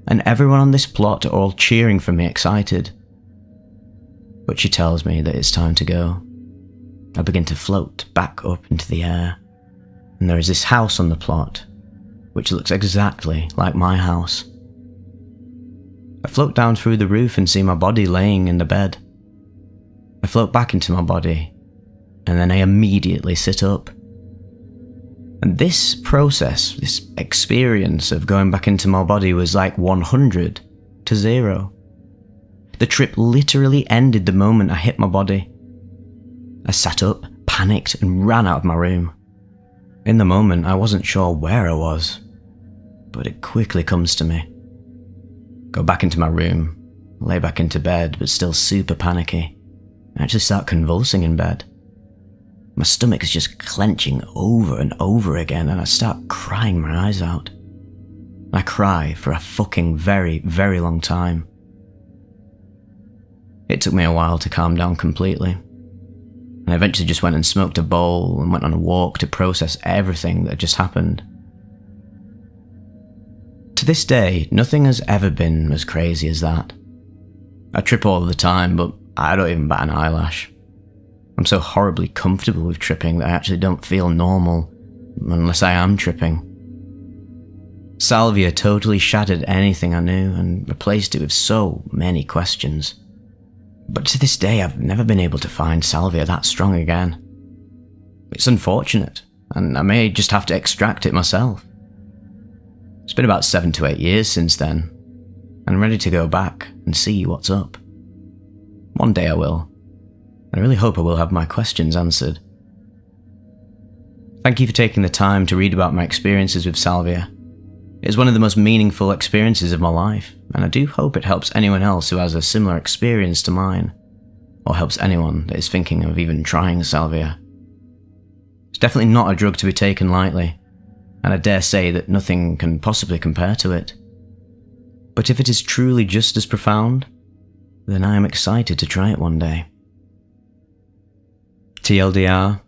and everyone on this plot are all cheering for me, excited. But she tells me that it's time to go. I begin to float back up into the air, and there is this house on the plot, which looks exactly like my house. I float down through the roof and see my body laying in the bed. I float back into my body, and then I immediately sit up. And this process, this experience of going back into my body was like 100 to 0. The trip literally ended the moment I hit my body. I sat up, panicked, and ran out of my room. In the moment, I wasn't sure where I was, but it quickly comes to me. Go back into my room, lay back into bed, but still super panicky. I actually start convulsing in bed. My stomach is just clenching over and over again, and I start crying my eyes out. I cry for a fucking very, very long time. It took me a while to calm down completely. I eventually just went and smoked a bowl and went on a walk to process everything that had just happened. To this day, nothing has ever been as crazy as that. I trip all the time, but I don't even bat an eyelash. I'm so horribly comfortable with tripping that I actually don't feel normal, unless I am tripping. Salvia totally shattered anything I knew and replaced it with so many questions. But to this day, I've never been able to find Salvia that strong again. It's unfortunate, and I may just have to extract it myself. It's been about 7 to 8 years since then, and I'm ready to go back and see what's up. One day I will. I really hope I will have my questions answered. Thank you for taking the time to read about my experiences with Salvia. It is one of the most meaningful experiences of my life, and I do hope it helps anyone else who has a similar experience to mine, or helps anyone that is thinking of even trying Salvia. It's definitely not a drug to be taken lightly, and I dare say that nothing can possibly compare to it. But if it is truly just as profound, then I am excited to try it one day. TLDR,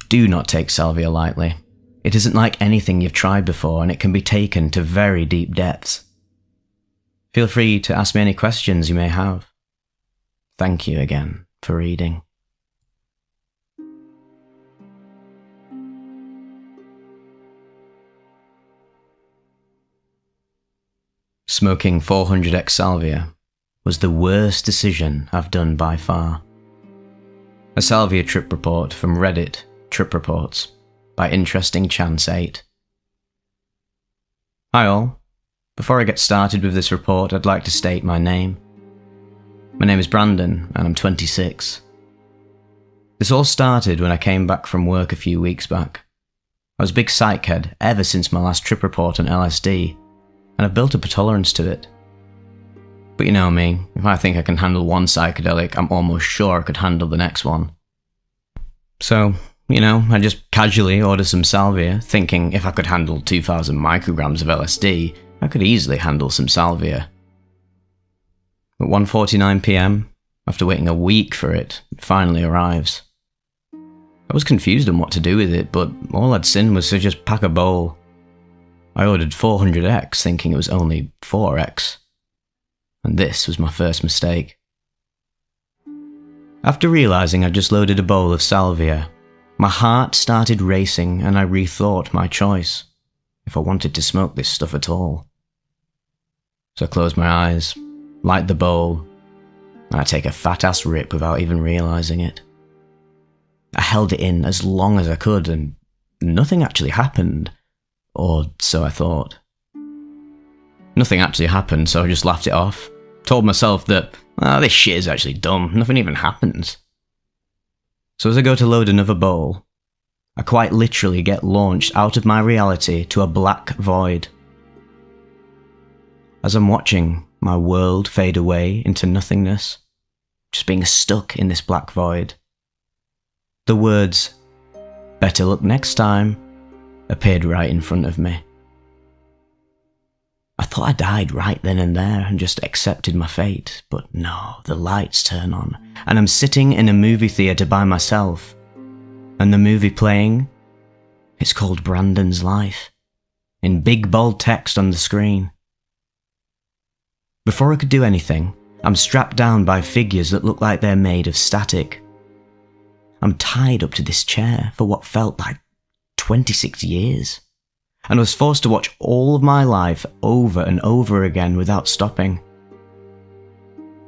do not take Salvia lightly. It isn't like anything you've tried before, and it can be taken to very deep depths. Feel free to ask me any questions you may have. Thank you again for reading. Smoking 400x Salvia was the worst decision I've done by far. A Salvia trip report from Reddit Trip Reports by Interesting Chance 8. Hi all. Before I get started with this report, I'd like to state my name. My name is Brandon, and I'm 26. This all started when I came back from work a few weeks back. I was a big psychead ever since my last trip report on LSD, and I've built up a tolerance to it. But you know me, if I think I can handle one psychedelic, I'm almost sure I could handle the next one. So, I just casually order some Salvia, thinking if I could handle 2,000 micrograms of LSD, I could easily handle some Salvia. At 1:49 PM, after waiting a week for it, it finally arrives. I was confused on what to do with it, but all I'd seen was to just pack a bowl. I ordered 400x thinking it was only 4x. And this was my first mistake. After realising I'd just loaded a bowl of salvia, my heart started racing and I rethought my choice, if I wanted to smoke this stuff at all. So I closed my eyes, light the bowl, and I take a fat-ass rip without even realising it. I held it in as long as I could and nothing actually happened, or so I thought. Nothing actually happened, so I just laughed it off, told myself that, this shit is actually dumb, nothing even happens. So as I go to load another bowl, I quite literally get launched out of my reality to a black void. As I'm watching my world fade away into nothingness, just being stuck in this black void, the words, "Better luck next time," appeared right in front of me. I thought I died right then and there and just accepted my fate, but no, the lights turn on, and I'm sitting in a movie theatre by myself, and the movie playing, it's called Brandon's Life, in big bold text on the screen. Before I could do anything, I'm strapped down by figures that look like they're made of static. I'm tied up to this chair for what felt like 26 years. And I was forced to watch all of my life over and over again without stopping.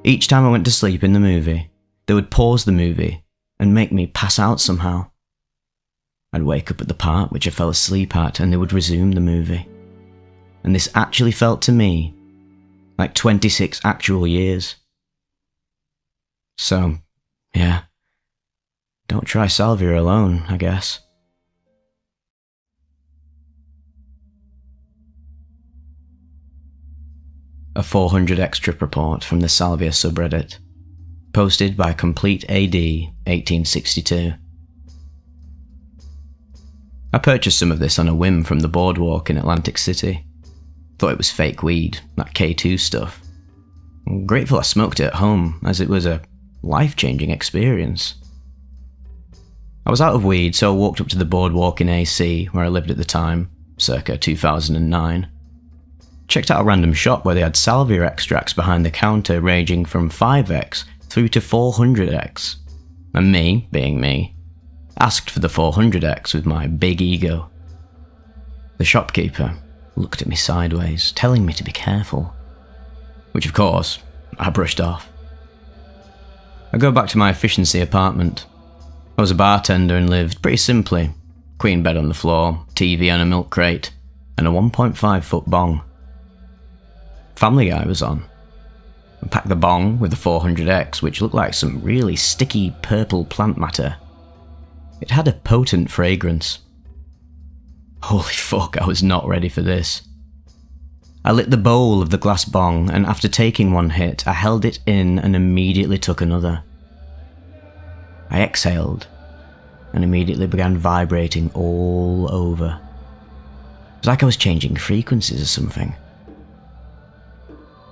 Each time I went to sleep in the movie, they would pause the movie and make me pass out somehow. I'd wake up at the part which I fell asleep at and they would resume the movie. And this actually felt to me like 26 actual years. So, yeah, don't try Salvia alone, I guess. A 400x trip report from the Salvia subreddit, posted by Complete AD 1862. I purchased some of this on a whim from the boardwalk in Atlantic City. Thought it was fake weed, that K2 stuff. I'm grateful I smoked it at home, as it was a life-changing experience. I was out of weed, so I walked up to the boardwalk in AC, where I lived at the time, circa 2009. Checked out a random shop where they had salvia extracts behind the counter ranging from 5x through to 400x. And me, being me, asked for the 400x with my big ego. The shopkeeper looked at me sideways, telling me to be careful. Which of course, I brushed off. I go back to my efficiency apartment. I was a bartender and lived pretty simply. Queen bed on the floor, TV on a milk crate, and a 1.5 foot bong. Family Guy was on. I packed the bong with the 400x, which looked like some really sticky purple plant matter. It had a potent fragrance. Holy fuck, I was not ready for this. I lit the bowl of the glass bong, and after taking one hit, I held it in and immediately took another. I exhaled, and immediately began vibrating all over. It was like I was changing frequencies or something.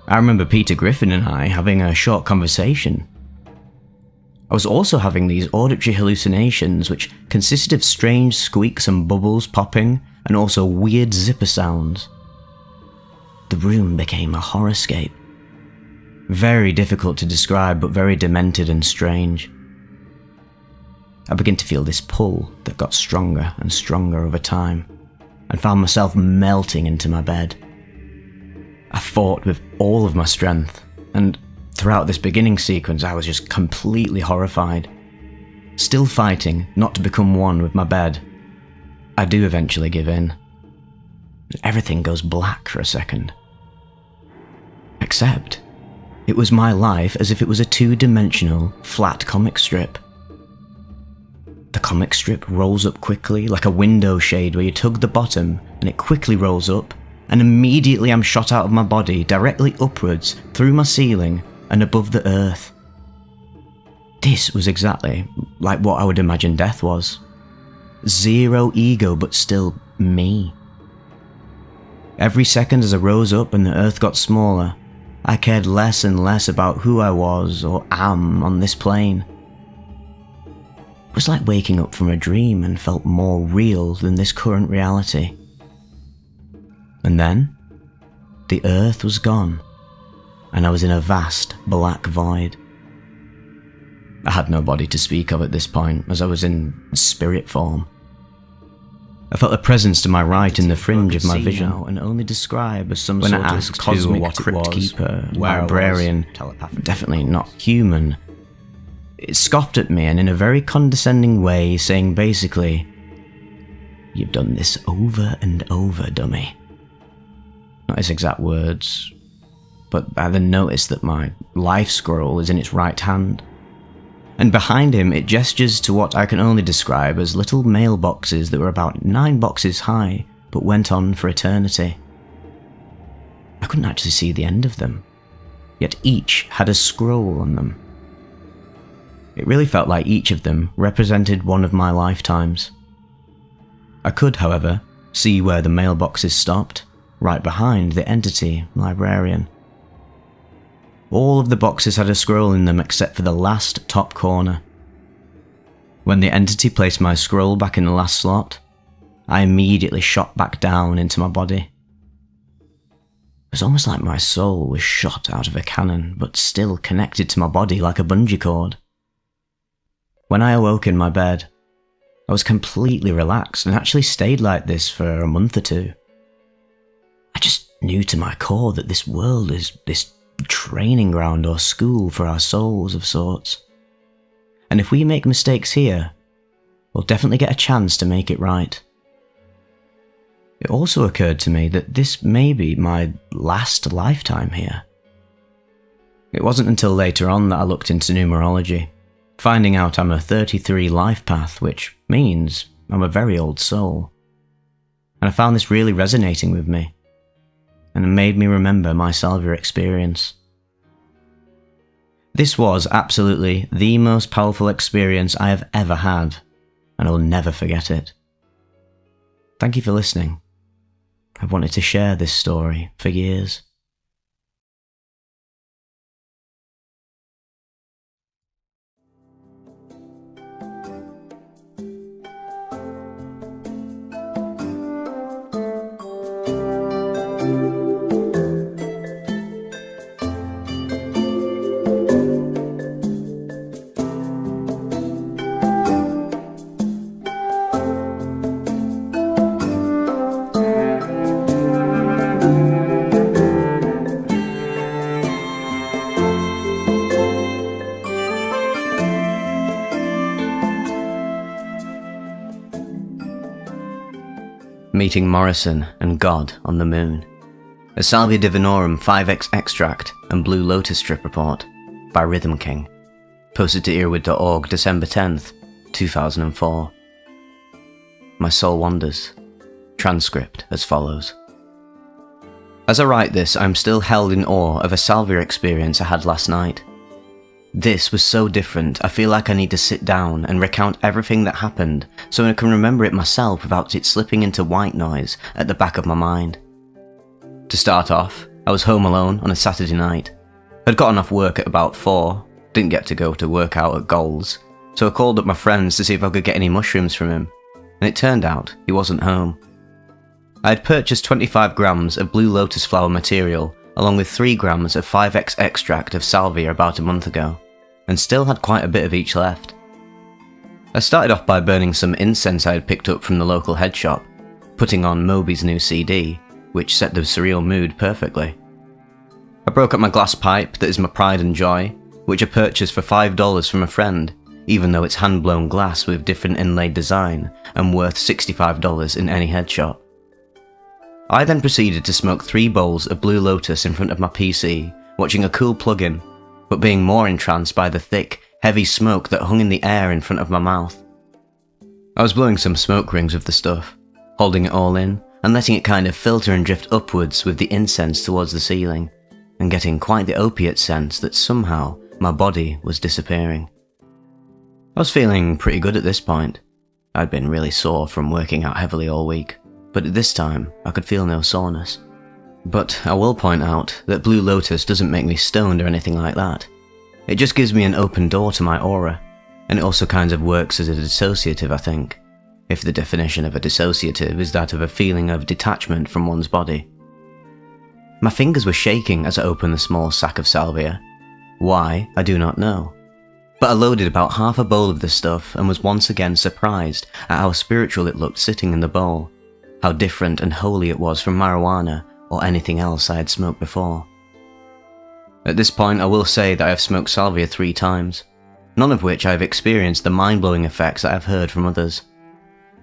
I remember Peter Griffin and I having a short conversation. I was also having these auditory hallucinations which consisted of strange squeaks and bubbles popping and also weird zipper sounds. The room became a horrorscape. Very difficult to describe but very demented and strange. I began to feel this pull that got stronger and stronger over time and found myself melting into my bed. I fought with all of my strength, and throughout this beginning sequence I was just completely horrified. Still fighting not to become one with my bed, I do eventually give in. Everything goes black for a second. Except, it was my life as if it was a two-dimensional, flat comic strip. The comic strip rolls up quickly, like a window shade where you tug the bottom and it quickly rolls up, and immediately I'm shot out of my body, directly upwards, through my ceiling, and above the earth. This was exactly like what I would imagine death was. Zero ego, but still me. Every second as I rose up and the earth got smaller, I cared less and less about who I was or am on this plane. It was like waking up from a dream and felt more real than this current reality. And then, the earth was gone, and I was in a vast black void. I had no body to speak of at this point, as I was in spirit form. I felt a presence to my right in the fringe of my vision, and only describe as some when sort I of asked cosmic what it crypt was, keeper, where librarian, telepathic. definitely not human. It scoffed at me, and in a very condescending way, saying basically, "You've done this over and over, dummy." Not his exact words, but I then noticed that my life scroll is in its right hand, and behind him it gestures to what I can only describe as little mailboxes that were about 9 boxes high, but went on for eternity. I couldn't actually see the end of them, yet each had a scroll on them. It really felt like each of them represented one of my lifetimes. I could, however, see where the mailboxes stopped, right behind the entity librarian. All of the boxes had a scroll in them except for the last top corner. When the entity placed my scroll back in the last slot, I immediately shot back down into my body. It was almost like my soul was shot out of a cannon, but still connected to my body like a bungee cord. When I awoke in my bed, I was completely relaxed and actually stayed like this for a month or two. I just knew to my core that this world is this training ground or school for our souls of sorts. And if we make mistakes here, we'll definitely get a chance to make it right. It also occurred to me that this may be my last lifetime here. It wasn't until later on that I looked into numerology, finding out I'm a 33 life path, which means I'm a very old soul. And I found this really resonating with me, and it made me remember my Salvia experience. This was absolutely the most powerful experience I have ever had, and I'll never forget it. Thank you for listening. I've wanted to share this story for years. Meeting Morrison and God on the Moon. A Salvia Divinorum 5x extract and Blue Lotus strip report by Rhythm King. Posted to earwid.org December 10th, 2004. My soul wanders. Transcript as follows. As I write this, I'm still held in awe of a Salvia experience I had last night. This was so different, I feel like I need to sit down and recount everything that happened so I can remember it myself without it slipping into white noise at the back of my mind. To start off, I was home alone on a Saturday night. I'd gotten off work at about 4, didn't get to go to work out at Gold's, so I called up my friends to see if I could get any mushrooms from him, and it turned out he wasn't home. I had purchased 25 grams of Blue Lotus flower material along with 3 grams of 5x extract of Salvia about a month ago, and still had quite a bit of each left. I started off by burning some incense I had picked up from the local head shop, putting on Moby's new CD, which set the surreal mood perfectly. I broke up my glass pipe that is my pride and joy, which I purchased for $5 from a friend, even though it's hand-blown glass with different inlaid design and worth $65 in any head shop. I then proceeded to smoke 3 bowls of Blue Lotus in front of my PC, watching a cool plug-in, but being more entranced by the thick, heavy smoke that hung in the air in front of my mouth. I was blowing some smoke rings with the stuff, holding it all in, and letting it kind of filter and drift upwards with the incense towards the ceiling, and getting quite the opiate sense that somehow my body was disappearing. I was feeling pretty good at this point. I'd been really sore from working out heavily all week, but at this time I could feel no soreness. But I will point out that Blue Lotus doesn't make me stoned or anything like that. It just gives me an open door to my aura, and it also kind of works as a dissociative, I think, if the definition of a dissociative is that of a feeling of detachment from one's body. My fingers were shaking as I opened the small sack of salvia. Why, I do not know. But I loaded about half a bowl of the stuff and was once again surprised at how spiritual it looked sitting in the bowl, how different and holy it was from marijuana or anything else I had smoked before. At this point, I will say that I have smoked salvia 3 times, none of which I have experienced the mind-blowing effects that I have heard from others.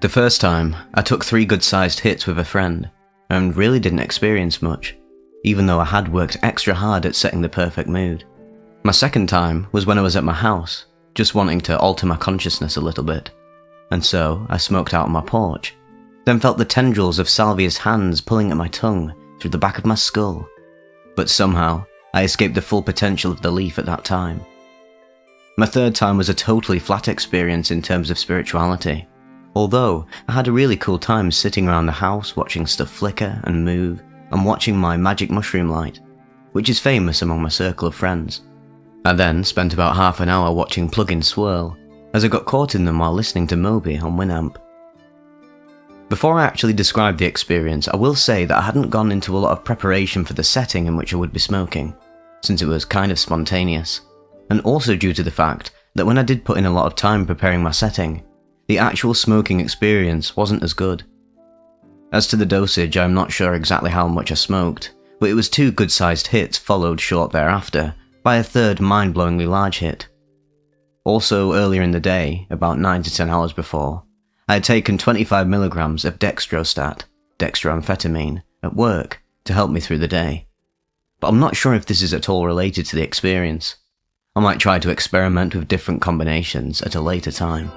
The first time, I took 3 good-sized hits with a friend, and really didn't experience much, even though I had worked extra hard at setting the perfect mood. My second time was when I was at my house, just wanting to alter my consciousness a little bit, and so I smoked out on my porch, then felt the tendrils of Salvia's hands pulling at my tongue through the back of my skull, but somehow I escaped the full potential of the leaf at that time. My third time was a totally flat experience in terms of spirituality, although I had a really cool time sitting around the house watching stuff flicker and move and watching my magic mushroom light, which is famous among my circle of friends. I then spent about half an hour watching plugins swirl, as I got caught in them while listening to Moby on Winamp. Before I actually describe the experience, I will say that I hadn't gone into a lot of preparation for the setting in which I would be smoking, since it was kind of spontaneous, and also due to the fact that when I did put in a lot of time preparing my setting, the actual smoking experience wasn't as good. As to the dosage, I'm not sure exactly how much I smoked, but it was 2 good-sized hits followed short thereafter by a third mind-blowingly large hit. Also earlier in the day, about 9 to 10 hours before, I had taken 25 milligrams of dextrostat, dextroamphetamine, at work to help me through the day. But I'm not sure if this is at all related to the experience. I might try to experiment with different combinations at a later time.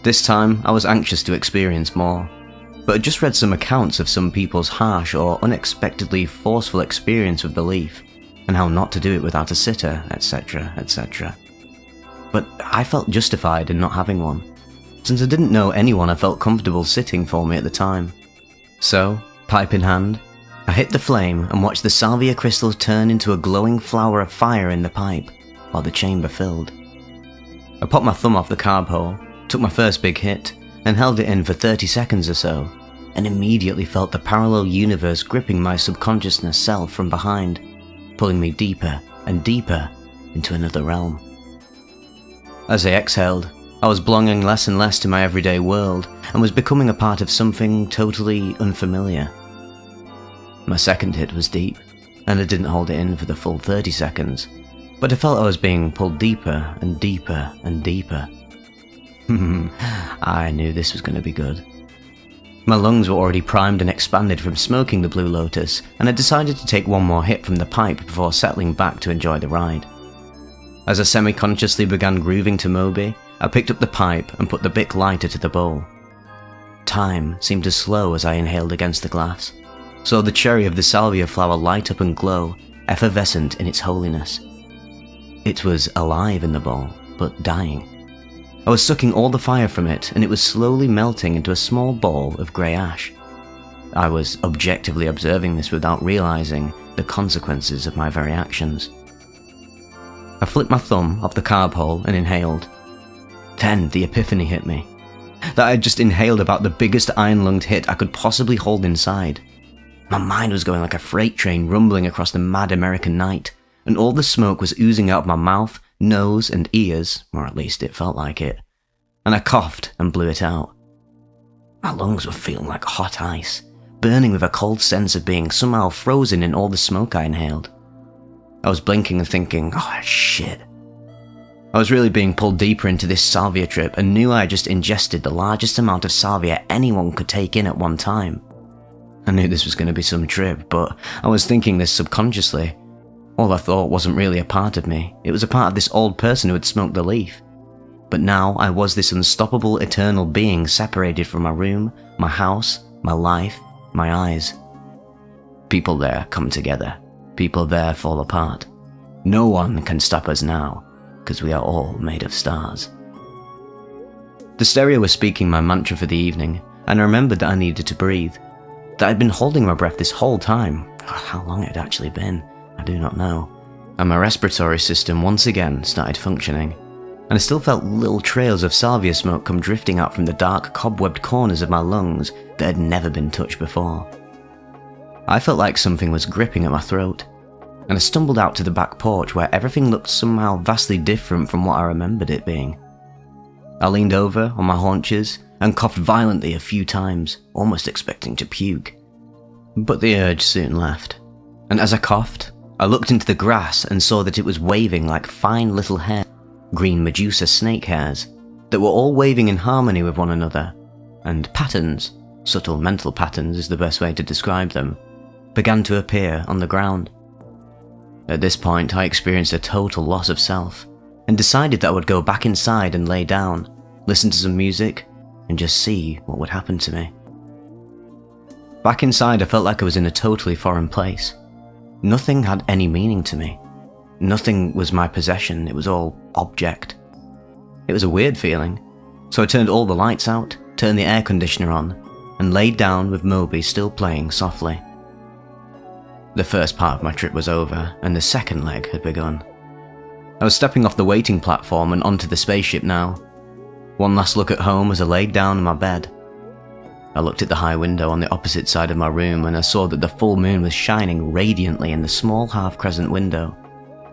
This time, I was anxious to experience more, but I just read some accounts of some people's harsh or unexpectedly forceful experience with the leaf, and how not to do it without a sitter, etc, etc. But I felt justified in not having one, since I didn't know anyone I felt comfortable sitting for me at the time. So, pipe in hand, I hit the flame and watched the salvia crystals turn into a glowing flower of fire in the pipe, while the chamber filled. I popped my thumb off the carb hole, took my first big hit, and held it in for 30 seconds or so, and immediately felt the parallel universe gripping my subconsciousness self from behind, pulling me deeper and deeper into another realm. As I exhaled, I was belonging less and less to my everyday world, and was becoming a part of something totally unfamiliar. My second hit was deep, and I didn't hold it in for the full 30 seconds, but I felt I was being pulled deeper and deeper and deeper. I knew this was going to be good. My lungs were already primed and expanded from smoking the Blue Lotus, and I decided to take one more hit from the pipe before settling back to enjoy the ride. As I semi-consciously began grooving to Moby, I picked up the pipe and put the Bic lighter to the bowl. Time seemed to slow as I inhaled against the glass, saw the cherry of the salvia flower light up and glow, effervescent in its holiness. It was alive in the bowl, but dying. I was sucking all the fire from it, and it was slowly melting into a small ball of grey ash. I was objectively observing this without realising the consequences of my very actions. I flipped my thumb off the carb hole and inhaled. Then the epiphany hit me, that I had just inhaled about the biggest iron-lunged hit I could possibly hold inside. My mind was going like a freight train rumbling across the mad American night, and all the smoke was oozing out of my mouth, nose and ears, or at least it felt like it, and I coughed and blew it out. My lungs were feeling like hot ice, burning with a cold sense of being somehow frozen in all the smoke I inhaled. I was blinking and thinking, oh shit. I was really being pulled deeper into this salvia trip and knew I had just ingested the largest amount of salvia anyone could take in at one time. I knew this was going to be some trip, but I was thinking this subconsciously. All I thought wasn't really a part of me, it was a part of this old person who had smoked the leaf. But now I was this unstoppable eternal being separated from my room, my house, my life, my eyes. People there come together, people there fall apart. No one can stop us now, because we are all made of stars. The stereo was speaking my mantra for the evening, and I remembered that I needed to breathe. That I'd been holding my breath this whole time. How long it had actually been, I do not know. And my respiratory system once again started functioning, and I still felt little trails of salvia smoke come drifting out from the dark, cobwebbed corners of my lungs that had never been touched before. I felt like something was gripping at my throat, and I stumbled out to the back porch where everything looked somehow vastly different from what I remembered it being. I leaned over on my haunches and coughed violently a few times, almost expecting to puke. But the urge soon left, and as I coughed, I looked into the grass and saw that it was waving like fine little hair, green Medusa snake hairs, that were all waving in harmony with one another, and patterns, subtle mental patterns is the best way to describe them, began to appear on the ground. At this point, I experienced a total loss of self, and decided that I would go back inside and lay down, listen to some music, and just see what would happen to me. Back inside, I felt like I was in a totally foreign place. Nothing had any meaning to me. Nothing was my possession, it was all object. It was a weird feeling, so I turned all the lights out, turned the air conditioner on, and laid down with Moby still playing softly. The first part of my trip was over, and the second leg had begun. I was stepping off the waiting platform and onto the spaceship now. One last look at home as I laid down in my bed. I looked at the high window on the opposite side of my room and I saw that the full moon was shining radiantly in the small half-crescent window,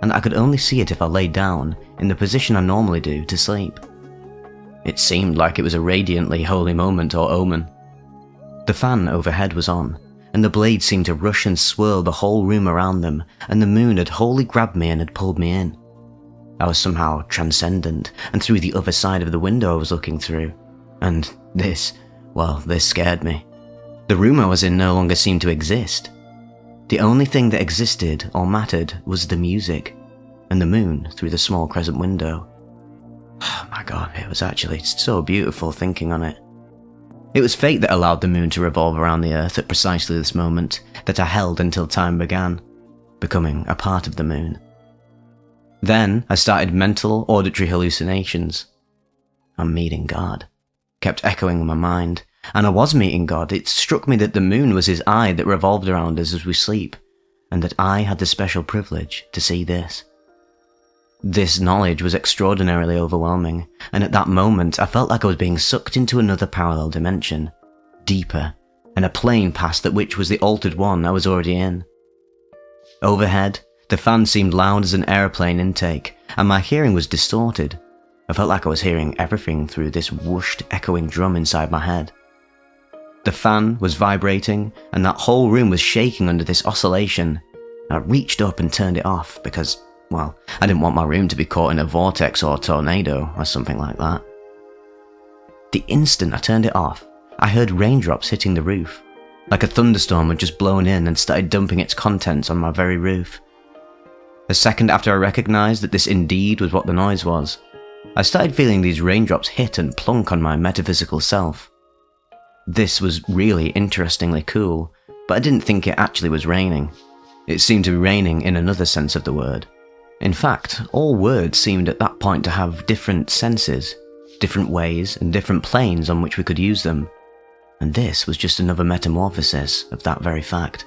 and I could only see it if I laid down in the position I normally do to sleep. It seemed like it was a radiantly holy moment or omen. The fan overhead was on, and the blades seemed to rush and swirl the whole room around them, and the moon had wholly grabbed me and had pulled me in. I was somehow transcendent, and through the other side of the window I was looking through. And this scared me. The room I was in no longer seemed to exist. The only thing that existed or mattered was the music, and the moon through the small crescent window. Oh my god, it was actually so beautiful thinking on it. It was fate that allowed the moon to revolve around the earth at precisely this moment that I held until time began, becoming a part of the moon. Then I started mental, auditory hallucinations. I'm meeting God, kept echoing in my mind, and I was meeting God. It struck me that the moon was his eye that revolved around us as we sleep, and that I had the special privilege to see this. This knowledge was extraordinarily overwhelming, and at that moment I felt like I was being sucked into another parallel dimension, deeper, and a plane past that which was the altered one I was already in. Overhead, the fan seemed loud as an aeroplane intake, and my hearing was distorted. I felt like I was hearing everything through this whooshed, echoing drum inside my head. The fan was vibrating, and that whole room was shaking under this oscillation. I reached up and turned it off because, well, I didn't want my room to be caught in a vortex or tornado or something like that. The instant I turned it off, I heard raindrops hitting the roof, like a thunderstorm had just blown in and started dumping its contents on my very roof. A second after I recognized that this indeed was what the noise was, I started feeling these raindrops hit and plunk on my metaphysical self. This was really interestingly cool, but I didn't think it actually was raining. It seemed to be raining in another sense of the word. In fact, all words seemed at that point to have different senses, different ways and different planes on which we could use them, and this was just another metamorphosis of that very fact.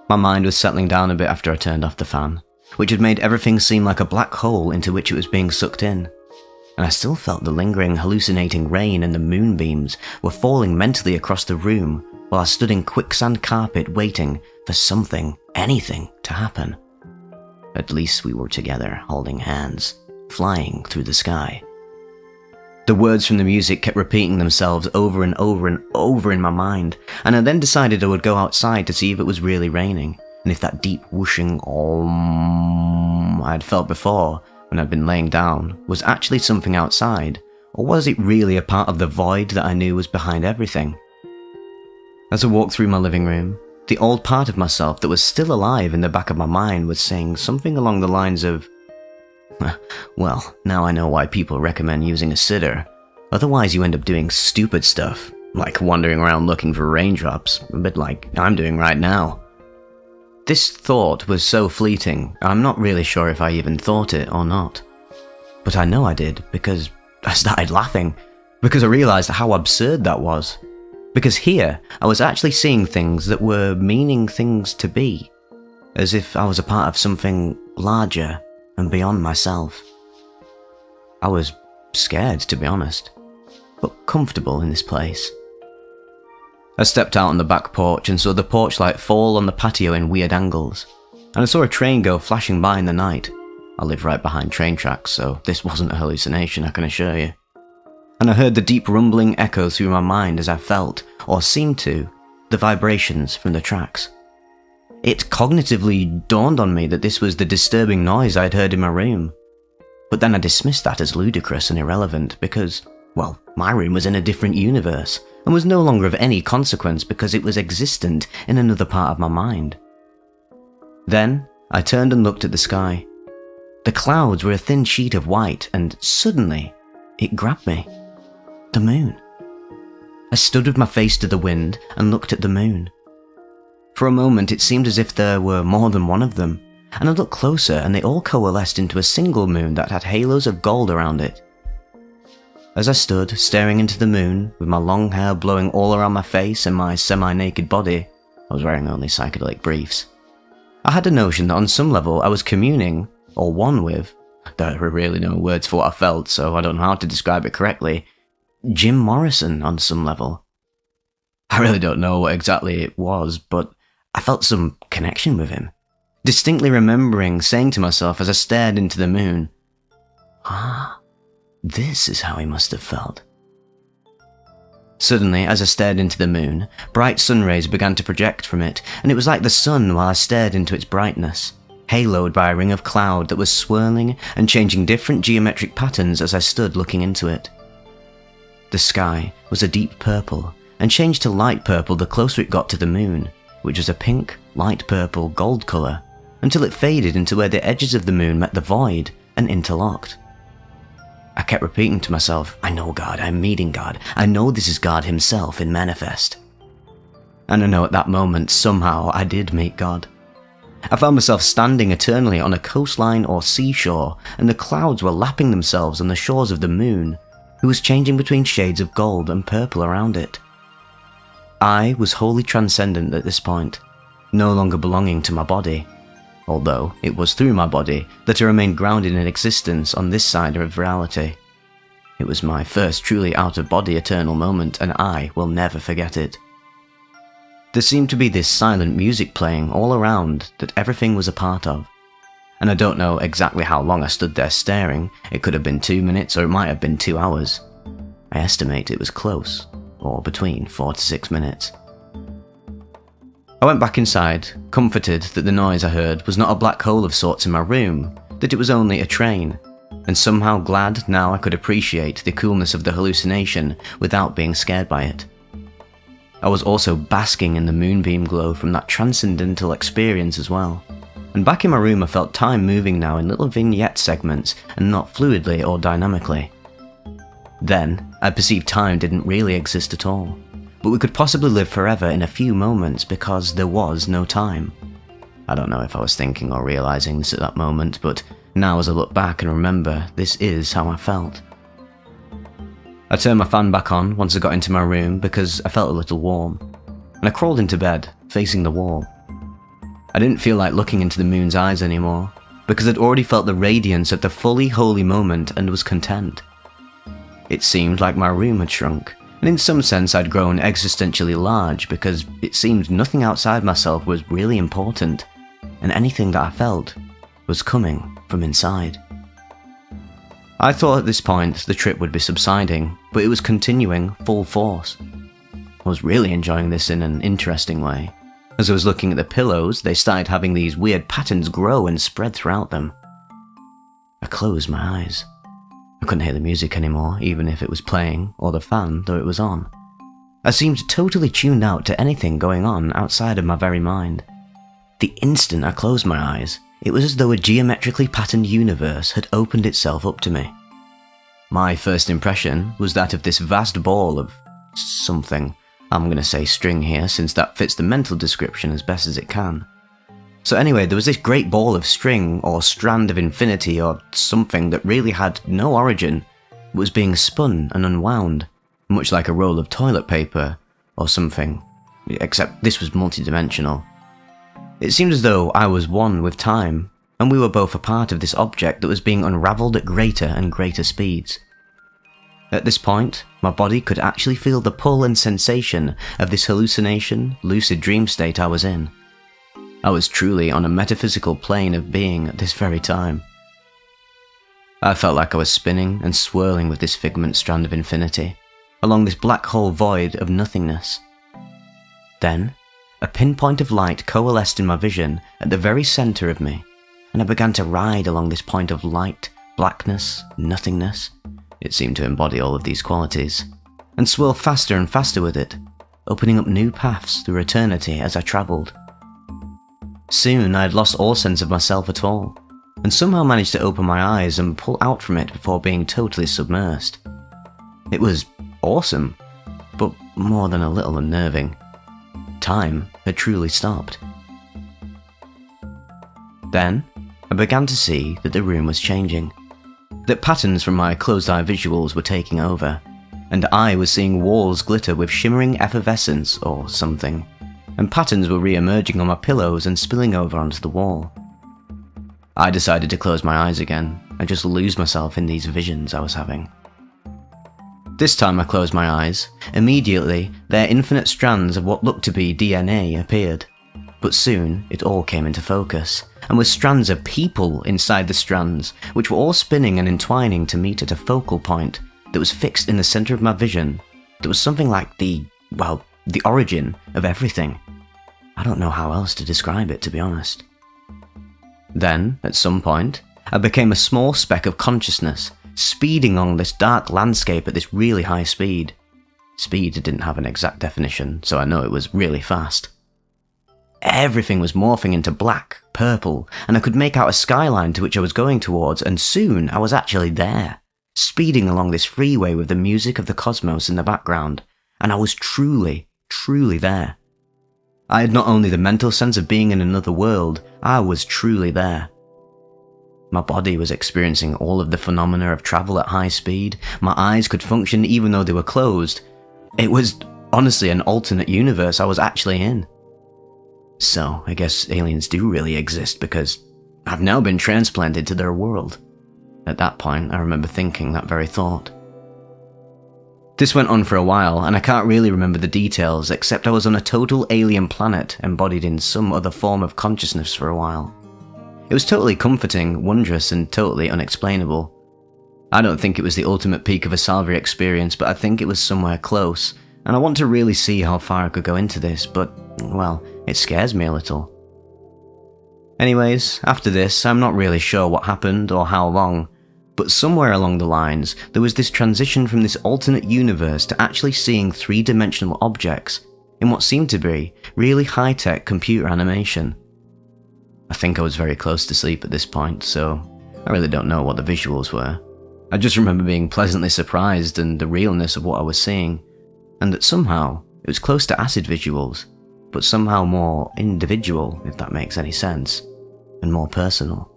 My mind was settling down a bit after I turned off the fan, which had made everything seem like a black hole into which it was being sucked in, and I still felt the lingering hallucinating rain and the moonbeams were falling mentally across the room while I stood in quicksand carpet waiting for something, anything, to happen. At least we were together, holding hands, flying through the sky. The words from the music kept repeating themselves over and over and over in my mind, and I then decided I would go outside to see if it was really raining, and if that deep whooshing om I had felt before when I'd been laying down was actually something outside, or was it really a part of the void that I knew was behind everything? As I walked through my living room, the old part of myself that was still alive in the back of my mind was saying something along the lines of, well, now I know why people recommend using a sitter. Otherwise you end up doing stupid stuff, like wandering around looking for raindrops, a bit like I'm doing right now. This thought was so fleeting, I'm not really sure if I even thought it or not. But I know I did, because I started laughing, because I realized how absurd that was. Because here, I was actually seeing things that were meaning things to be, as if I was a part of something larger and beyond myself. I was scared, to be honest, but comfortable in this place. I stepped out on the back porch and saw the porch light fall on the patio in weird angles, and I saw a train go flashing by in the night. I live right behind train tracks, so this wasn't a hallucination, I can assure you. And I heard the deep rumbling echo through my mind as I felt, or seemed to, the vibrations from the tracks. It cognitively dawned on me that this was the disturbing noise I had heard in my room. But then I dismissed that as ludicrous and irrelevant because, well, my room was in a different universe and was no longer of any consequence because it was existent in another part of my mind. Then I turned and looked at the sky. The clouds were a thin sheet of white and suddenly it grabbed me. The moon. I stood with my face to the wind and looked at the moon. For a moment it seemed as if there were more than one of them, and I looked closer and they all coalesced into a single moon that had halos of gold around it. As I stood staring into the moon, with my long hair blowing all around my face and my semi-naked body, I was wearing only psychedelic briefs, I had a notion that on some level I was communing, or one with, there are really no words for what I felt, so I don't know how to describe it correctly, Jim Morrison on some level. I really don't know what exactly it was, but I felt some connection with him. Distinctly remembering saying to myself as I stared into the moon, this is how he must have felt. Suddenly, as I stared into the moon, bright sun rays began to project from it, and it was like the sun while I stared into its brightness, haloed by a ring of cloud that was swirling and changing different geometric patterns as I stood looking into it. The sky was a deep purple, and changed to light purple the closer it got to the moon, which was a pink, light purple, gold colour, until it faded into where the edges of the moon met the void and interlocked. I kept repeating to myself, I know God, I'm meeting God, I know this is God himself in manifest. And I know at that moment, somehow, I did meet God. I found myself standing eternally on a coastline or seashore, and the clouds were lapping themselves on the shores of the moon, who was changing between shades of gold and purple around it. I was wholly transcendent at this point, no longer belonging to my body, although it was through my body that I remained grounded in existence on this side of reality. It was my first truly out-of-body eternal moment, and I will never forget it. There seemed to be this silent music playing all around that everything was a part of, and I don't know exactly how long I stood there staring. It could have been 2 minutes or it might have been 2 hours. I estimate it was close, or between 4 to 6 minutes. I went back inside, comforted that the noise I heard was not a black hole of sorts in my room, that it was only a train, and somehow glad now I could appreciate the coolness of the hallucination without being scared by it. I was also basking in the moonbeam glow from that transcendental experience as well, and back in my room I felt time moving now in little vignette segments and not fluidly or dynamically. Then, I perceived time didn't really exist at all, but we could possibly live forever in a few moments because there was no time. I don't know if I was thinking or realizing this at that moment, but now as I look back and remember, this is how I felt. I turned my fan back on once I got into my room because I felt a little warm, and I crawled into bed, facing the wall. I didn't feel like looking into the moon's eyes anymore, because I'd already felt the radiance of the fully holy moment and was content. It seemed like my room had shrunk, and in some sense I'd grown existentially large because it seemed nothing outside myself was really important, and anything that I felt was coming from inside. I thought at this point the trip would be subsiding, but it was continuing full force. I was really enjoying this in an interesting way. As I was looking at the pillows, they started having these weird patterns grow and spread throughout them. I closed my eyes. I couldn't hear the music anymore, even if it was playing, or the fan, though it was on. I seemed totally tuned out to anything going on outside of my very mind. The instant I closed my eyes, it was as though a geometrically patterned universe had opened itself up to me. My first impression was that of this vast ball of something. I'm going to say string here since that fits the mental description as best as it can. So anyway, there was this great ball of string or strand of infinity or something that really had no origin, but was being spun and unwound, much like a roll of toilet paper or something, except this was multidimensional. It seemed as though I was one with time, and we were both a part of this object that was being unravelled at greater and greater speeds. At this point, my body could actually feel the pull and sensation of this hallucination, lucid dream state I was in. I was truly on a metaphysical plane of being at this very time. I felt like I was spinning and swirling with this figment strand of infinity, along this black hole void of nothingness. Then, a pinpoint of light coalesced in my vision at the very centre of me, and I began to ride along this point of light, blackness, nothingness. It seemed to embody all of these qualities, and swirl faster and faster with it, opening up new paths through eternity as I travelled. Soon I had lost all sense of myself at all, and somehow managed to open my eyes and pull out from it before being totally submersed. It was awesome, but more than a little unnerving. Time had truly stopped. Then, I began to see that the room was changing, that patterns from my closed-eye visuals were taking over, and I was seeing walls glitter with shimmering effervescence or something, and patterns were re-emerging on my pillows and spilling over onto the wall. I decided to close my eyes again and just lose myself in these visions I was having. This time I closed my eyes. Immediately, their infinite strands of what looked to be DNA appeared. But soon, it all came into focus, and with strands of people inside the strands, which were all spinning and entwining to meet at a focal point that was fixed in the centre of my vision, that was something like the origin of everything. I don't know how else to describe it, to be honest. Then, at some point, I became a small speck of consciousness, speeding along this dark landscape at this really high speed. Speed didn't have an exact definition, so I know it was really fast. Everything was morphing into black, purple, and I could make out a skyline to which I was going towards, and soon I was actually there, speeding along this freeway with the music of the cosmos in the background, and I was truly, truly there. I had not only the mental sense of being in another world, I was truly there. My body was experiencing all of the phenomena of travel at high speed, my eyes could function even though they were closed. It was honestly an alternate universe I was actually in. So, I guess aliens do really exist because I've now been transplanted to their world. At that point, I remember thinking that very thought. This went on for a while, and I can't really remember the details except I was on a total alien planet embodied in some other form of consciousness for a while. It was totally comforting, wondrous, and totally unexplainable. I don't think it was the ultimate peak of a Salvia experience, but I think it was somewhere close, and I want to really see how far I could go into this, but, well, it scares me a little. Anyways, after this, I'm not really sure what happened or how long, but somewhere along the lines, there was this transition from this alternate universe to actually seeing three-dimensional objects in what seemed to be really high-tech computer animation. I think I was very close to sleep at this point, so I really don't know what the visuals were. I just remember being pleasantly surprised and the realness of what I was seeing, and that somehow it was close to acid visuals, but somehow more individual, if that makes any sense, and more personal.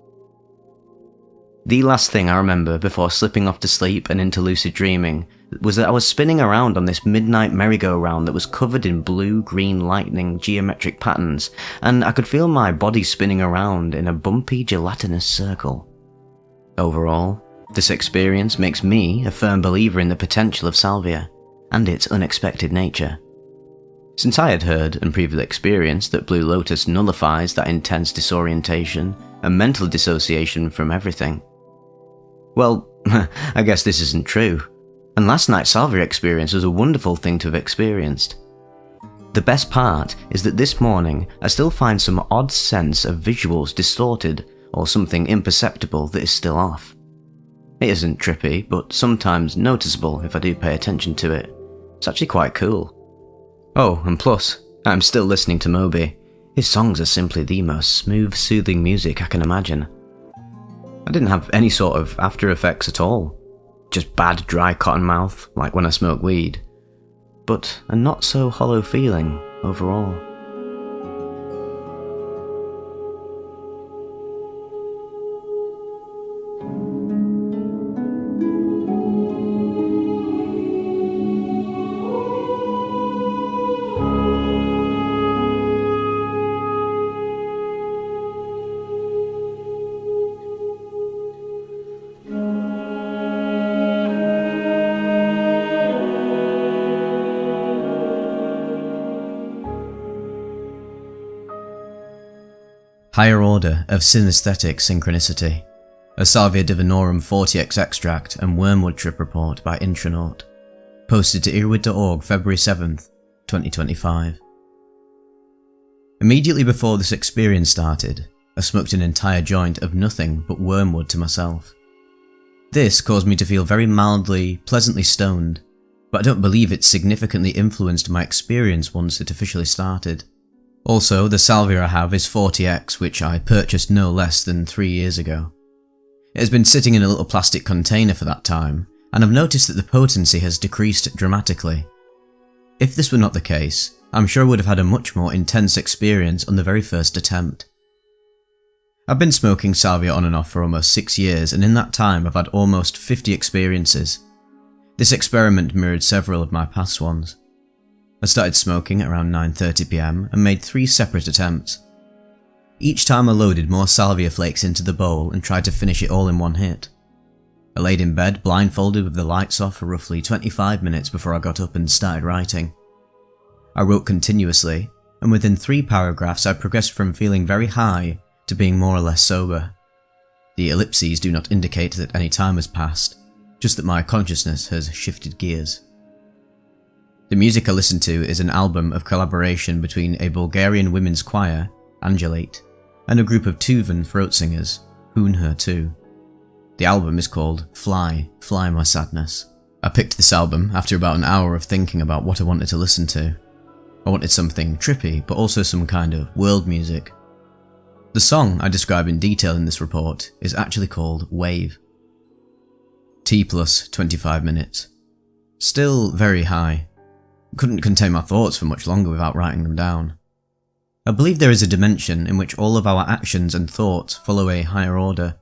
The last thing I remember before slipping off to sleep and into lucid dreaming was that I was spinning around on this midnight merry-go-round that was covered in blue-green lightning geometric patterns, and I could feel my body spinning around in a bumpy gelatinous circle. Overall, this experience makes me a firm believer in the potential of Salvia, and its unexpected nature. Since I had heard and previously experienced that Blue Lotus nullifies that intense disorientation and mental dissociation from everything. Well, I guess this isn't true, and last night's Salvia experience was a wonderful thing to have experienced. The best part is that this morning I still find some odd sense of visuals distorted or something imperceptible that is still off. It isn't trippy, but sometimes noticeable if I do pay attention to it. It's actually quite cool. Oh, and plus, I'm still listening to Moby. His songs are simply the most smooth, soothing music I can imagine. I didn't have any sort of after effects at all. Just bad, dry cotton mouth, like when I smoke weed. But a not so hollow feeling overall. Higher order of synesthetic synchronicity. A Salvia divinorum 40x extract and wormwood trip report by Intronaut. Posted to earwid.org February 7th, 2025. Immediately before this experience started, I smoked an entire joint of nothing but wormwood to myself. This caused me to feel very mildly, pleasantly stoned, but I don't believe it significantly influenced my experience once it officially started. Also, the Salvia I have is 40x, which I purchased no less than 3 years ago. It has been sitting in a little plastic container for that time, and I've noticed that the potency has decreased dramatically. If this were not the case, I'm sure I would have had a much more intense experience on the very first attempt. I've been smoking Salvia on and off for almost 6 years, and in that time I've had almost 50 experiences. This experiment mirrored several of my past ones. I started smoking at around 9:30 PM and made 3 separate attempts. Each time I loaded more Salvia flakes into the bowl and tried to finish it all in one hit. I laid in bed blindfolded with the lights off for roughly 25 minutes before I got up and started writing. I wrote continuously, and within 3 paragraphs I progressed from feeling very high to being more or less sober. The ellipses do not indicate that any time has passed, just that my consciousness has shifted gears. The music I listen to is an album of collaboration between a Bulgarian women's choir, Angelate, and a group of Tuvan throat singers, Her 2. The album is called Fly, Fly My Sadness. I picked this album after about an hour of thinking about what I wanted to listen to. I wanted something trippy, but also some kind of world music. The song I describe in detail in this report is actually called Wave. T plus 25 minutes. Still very high. Couldn't contain my thoughts for much longer without writing them down. I believe there is a dimension in which all of our actions and thoughts follow a higher order.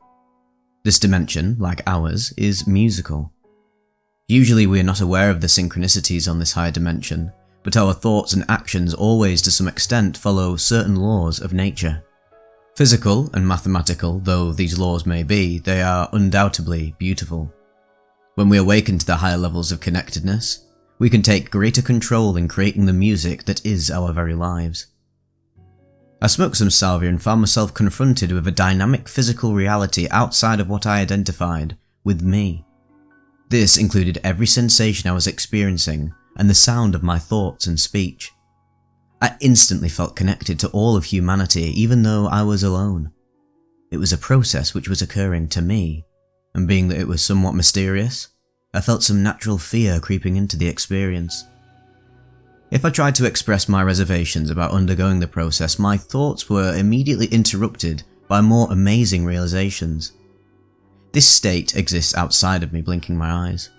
This dimension, like ours, is musical. Usually we are not aware of the synchronicities on this higher dimension, but our thoughts and actions always to some extent follow certain laws of nature. Physical and mathematical though these laws may be, they are undoubtedly beautiful. When we awaken to the higher levels of connectedness, we can take greater control in creating the music that is our very lives. I smoked some Salvia and found myself confronted with a dynamic physical reality outside of what I identified with me. This included every sensation I was experiencing and the sound of my thoughts and speech. I instantly felt connected to all of humanity even though I was alone. It was a process which was occurring to me, and being that it was somewhat mysterious, I felt some natural fear creeping into the experience. If I tried to express my reservations about undergoing the process, my thoughts were immediately interrupted by more amazing realizations. This state exists outside of me blinking my eyes.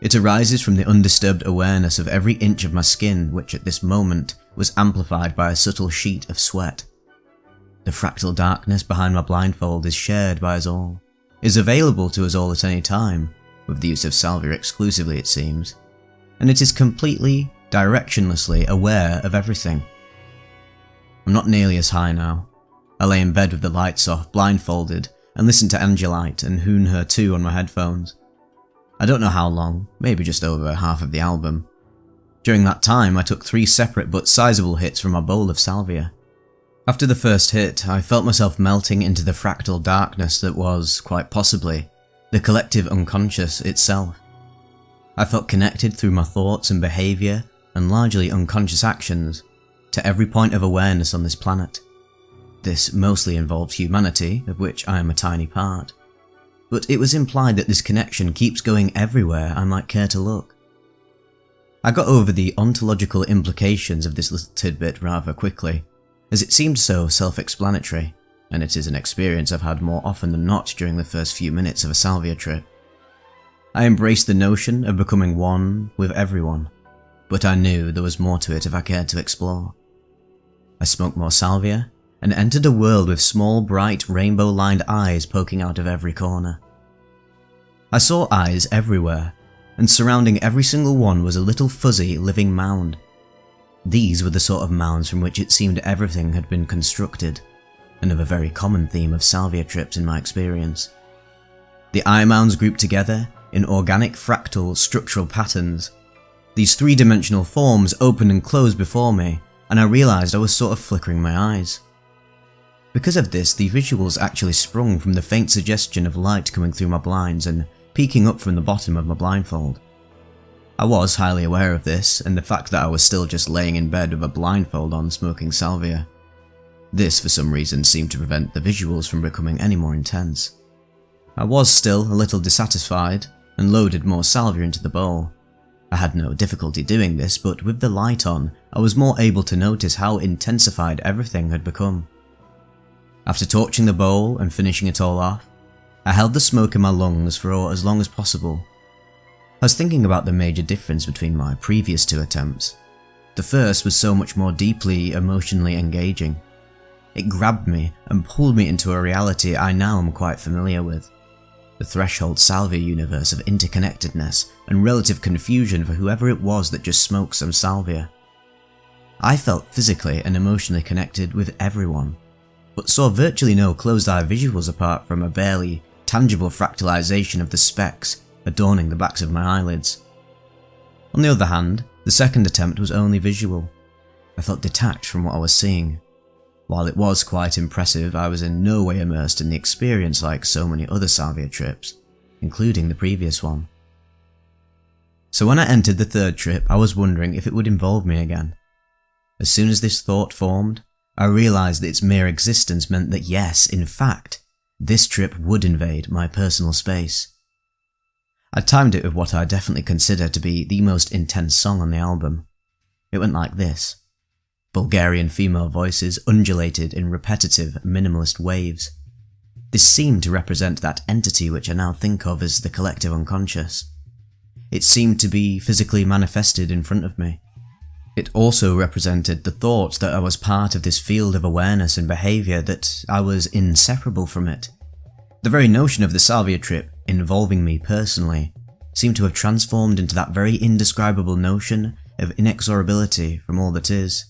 It arises from the undisturbed awareness of every inch of my skin, which at this moment was amplified by a subtle sheet of sweat. The fractal darkness behind my blindfold is shared by us all, is available to us all at any time, with the use of Salvia exclusively it seems, and it is completely, directionlessly aware of everything. I'm not nearly as high now. I lay in bed with the lights off, blindfolded, and listen to Angelite and Her 2 on my headphones. I don't know how long, maybe just over half of the album. During that time I took 3 separate but sizable hits from my bowl of Salvia. After the first hit, I felt myself melting into the fractal darkness that was, quite possibly, the collective unconscious itself. I felt connected through my thoughts and behaviour and largely unconscious actions to every point of awareness on this planet. This mostly involves humanity, of which I am a tiny part, but it was implied that this connection keeps going everywhere I might care to look. I got over the ontological implications of this little tidbit rather quickly, as it seemed so self-explanatory, and it is an experience I've had more often than not during the first few minutes of a Salvia trip. I embraced the notion of becoming one with everyone, but I knew there was more to it if I cared to explore. I smoked more Salvia, and entered a world with small bright rainbow-lined eyes poking out of every corner. I saw eyes everywhere, and surrounding every single one was a little fuzzy living mound. These were the sort of mounds from which it seemed everything had been constructed, another very common theme of Salvia trips in my experience. The eye mounds grouped together in organic fractal structural patterns. These 3-dimensional forms opened and closed before me, and I realised I was sort of flickering my eyes. Because of this, the visuals actually sprung from the faint suggestion of light coming through my blinds and peeking up from the bottom of my blindfold. I was highly aware of this, and the fact that I was still just laying in bed with a blindfold on smoking salvia. This, for some reason, seemed to prevent the visuals from becoming any more intense. I was still a little dissatisfied, and loaded more salvia into the bowl. I had no difficulty doing this, but with the light on, I was more able to notice how intensified everything had become. After torching the bowl and finishing it all off, I held the smoke in my lungs for as long as possible. I was thinking about the major difference between my previous two attempts. The first was so much more deeply emotionally engaging. It grabbed me and pulled me into a reality I now am quite familiar with. The threshold salvia universe of interconnectedness and relative confusion for whoever it was that just smoked some salvia. I felt physically and emotionally connected with everyone, but saw virtually no closed-eye visuals apart from a barely tangible fractalization of the specks adorning the backs of my eyelids. On the other hand, the second attempt was only visual. I felt detached from what I was seeing. While it was quite impressive, I was in no way immersed in the experience like so many other salvia trips, including the previous one. So when I entered the third trip, I was wondering if it would involve me again. As soon as this thought formed, I realised that its mere existence meant that yes, in fact, this trip would invade my personal space. I timed it with what I definitely consider to be the most intense song on the album. It went like this. Bulgarian female voices undulated in repetitive, minimalist waves. This seemed to represent that entity which I now think of as the collective unconscious. It seemed to be physically manifested in front of me. It also represented the thought that I was part of this field of awareness and behaviour, that I was inseparable from it. The very notion of the salvia trip involving me personally seemed to have transformed into that very indescribable notion of inexorability from all that is.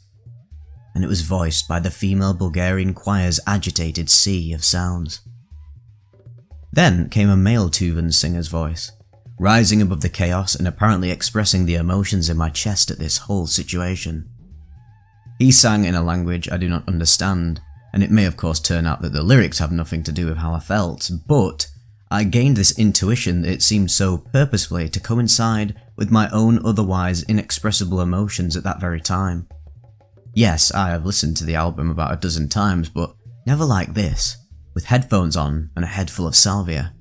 And it was voiced by the female Bulgarian choir's agitated sea of sounds. Then came a male Tuvan singer's voice, rising above the chaos and apparently expressing the emotions in my chest at this whole situation. He sang in a language I do not understand, and it may of course turn out that the lyrics have nothing to do with how I felt, but I gained this intuition that it seemed so purposefully to coincide with my own otherwise inexpressible emotions at that very time. Yes, I have listened to the album about a dozen times, but never like this, with headphones on and a head full of salvia.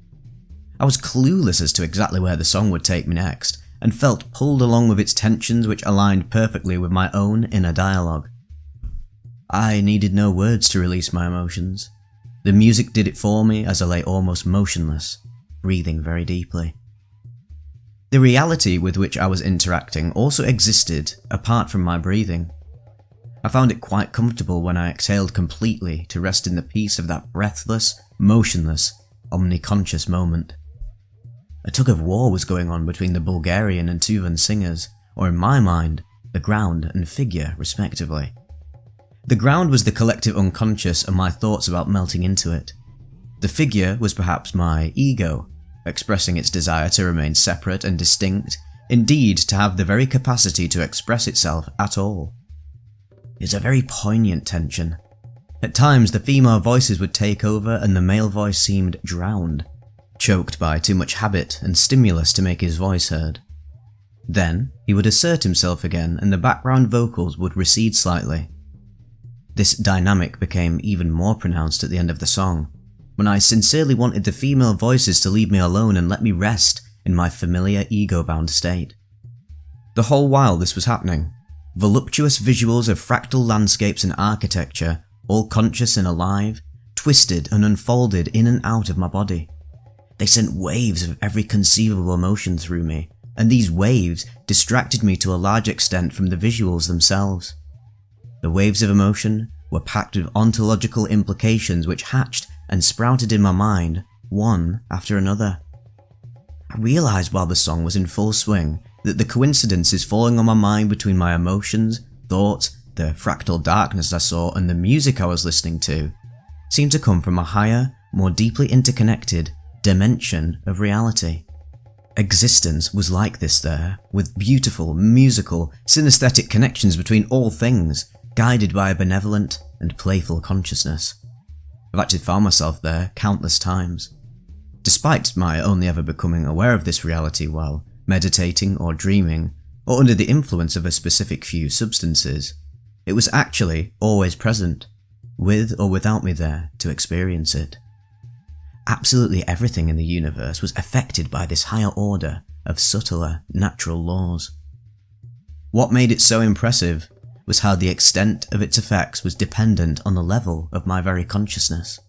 I was clueless as to exactly where the song would take me next, and felt pulled along with its tensions which aligned perfectly with my own inner dialogue. I needed no words to release my emotions. The music did it for me as I lay almost motionless, breathing very deeply. The reality with which I was interacting also existed apart from my breathing. I found it quite comfortable when I exhaled completely to rest in the peace of that breathless, motionless, omniconscious moment. A tug of war was going on between the Bulgarian and Tuvan singers, or in my mind, the ground and figure respectively. The ground was the collective unconscious and my thoughts about melting into it. The figure was perhaps my ego, expressing its desire to remain separate and distinct, indeed to have the very capacity to express itself at all. It was a very poignant tension. At times the female voices would take over and the male voice seemed drowned, choked by too much habit and stimulus to make his voice heard. Then he would assert himself again and the background vocals would recede slightly. This dynamic became even more pronounced at the end of the song, when I sincerely wanted the female voices to leave me alone and let me rest in my familiar ego-bound state. The whole while this was happening, voluptuous visuals of fractal landscapes and architecture, all conscious and alive, twisted and unfolded in and out of my body. They sent waves of every conceivable emotion through me, and these waves distracted me to a large extent from the visuals themselves. The waves of emotion were packed with ontological implications which hatched and sprouted in my mind, one after another. I realised while the song was in full swing that the coincidences falling on my mind between my emotions, thoughts, the fractal darkness I saw and the music I was listening to seemed to come from a higher, more deeply interconnected dimension of reality. Existence was like this there, with beautiful, musical, synesthetic connections between all things, guided by a benevolent and playful consciousness. I've actually found myself there countless times. Despite my only ever becoming aware of this reality while meditating or dreaming, or under the influence of a specific few substances, it was actually always present, with or without me there to experience it. Absolutely everything in the universe was affected by this higher order of subtler natural laws. What made it so impressive was how the extent of its effects was dependent on the level of my very consciousness.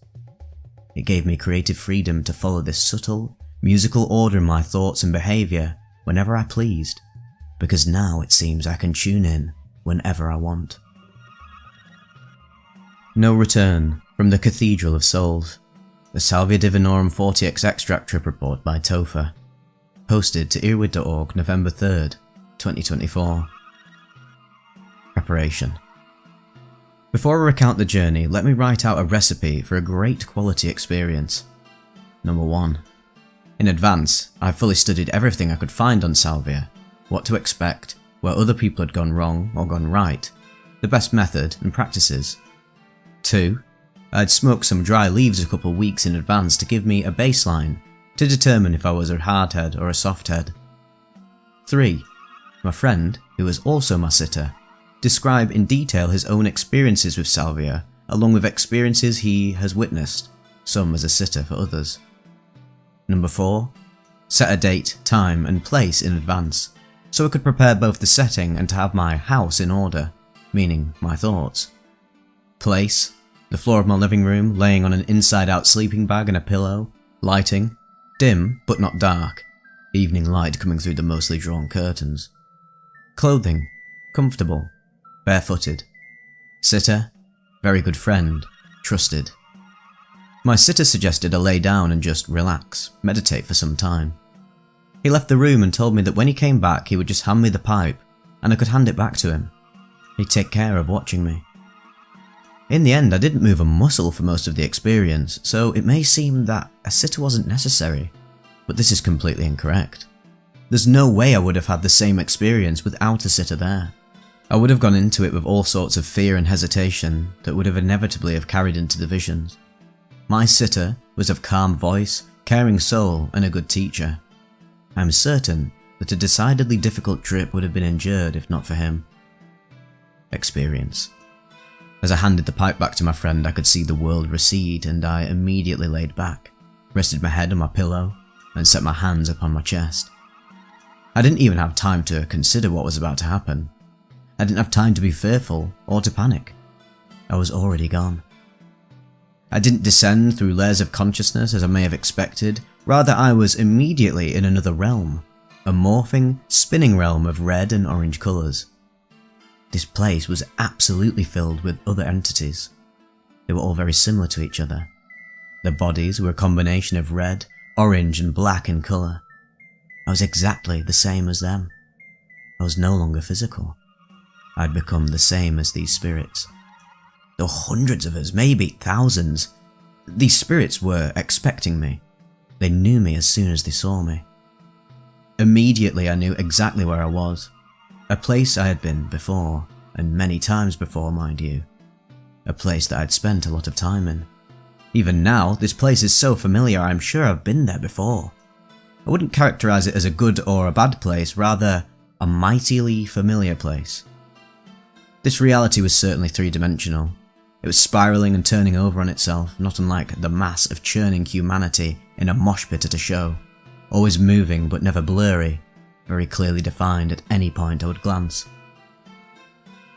It gave me creative freedom to follow this subtle, musical order in my thoughts and behaviour whenever I pleased, because now it seems I can tune in whenever I want. No Return from the Cathedral of Souls, the Salvia Divinorum 40x Extract Trip Report by Topher, posted to earwid.org November 3rd, 2024. Preparation. Before I recount the journey, let me write out a recipe for a great quality experience. Number 1. In advance, I fully studied everything I could find on Salvia, what to expect, where other people had gone wrong or gone right, the best method and practices. 2. I'd smoked some dry leaves a couple weeks in advance to give me a baseline to determine if I was a hardhead or a softhead. 3. My friend, who was also my sitter, describe in detail his own experiences with Salvia, along with experiences he has witnessed, some as a sitter for others. Number 4. Set a date, time and place in advance, so I could prepare both the setting and to have my house in order, meaning my thoughts. Place: the floor of my living room, laying on an inside-out sleeping bag and a pillow. Lighting: dim but not dark, evening light coming through the mostly drawn curtains. Clothing: comfortable, barefooted. Sitter: very good friend, trusted. My sitter suggested I lay down and just relax, meditate for some time. He left the room and told me that when he came back he would just hand me the pipe and I could hand it back to him. He'd take care of watching me. In the end, I didn't move a muscle for most of the experience, so it may seem that a sitter wasn't necessary, but this is completely incorrect. There's no way I would have had the same experience without a sitter there. I would have gone into it with all sorts of fear and hesitation that would have inevitably have carried into the visions. My sitter was of calm voice, caring soul, and a good teacher. I am certain that a decidedly difficult trip would have been endured if not for him. Experience. As I handed the pipe back to my friend, I could see the world recede, and I immediately laid back, rested my head on my pillow, and set my hands upon my chest. I didn't even have time to consider what was about to happen. I didn't have time to be fearful or to panic. I was already gone. I didn't descend through layers of consciousness as I may have expected, rather I was immediately in another realm, a morphing, spinning realm of red and orange colours. This place was absolutely filled with other entities. They were all very similar to each other. Their bodies were a combination of red, orange and black in colour. I was exactly the same as them. I was no longer physical. I'd become the same as these spirits. There were hundreds of us, maybe thousands. These spirits were expecting me. They knew me as soon as they saw me. Immediately I knew exactly where I was. A place I had been before, and many times before, mind you. A place that I'd spent a lot of time in. Even now, this place is so familiar I'm sure I've been there before. I wouldn't characterise it as a good or a bad place, rather a mightily familiar place. This reality was certainly three-dimensional. It was spiralling and turning over on itself, not unlike the mass of churning humanity in a mosh pit at a show, always moving but never blurry, very clearly defined at any point I would glance.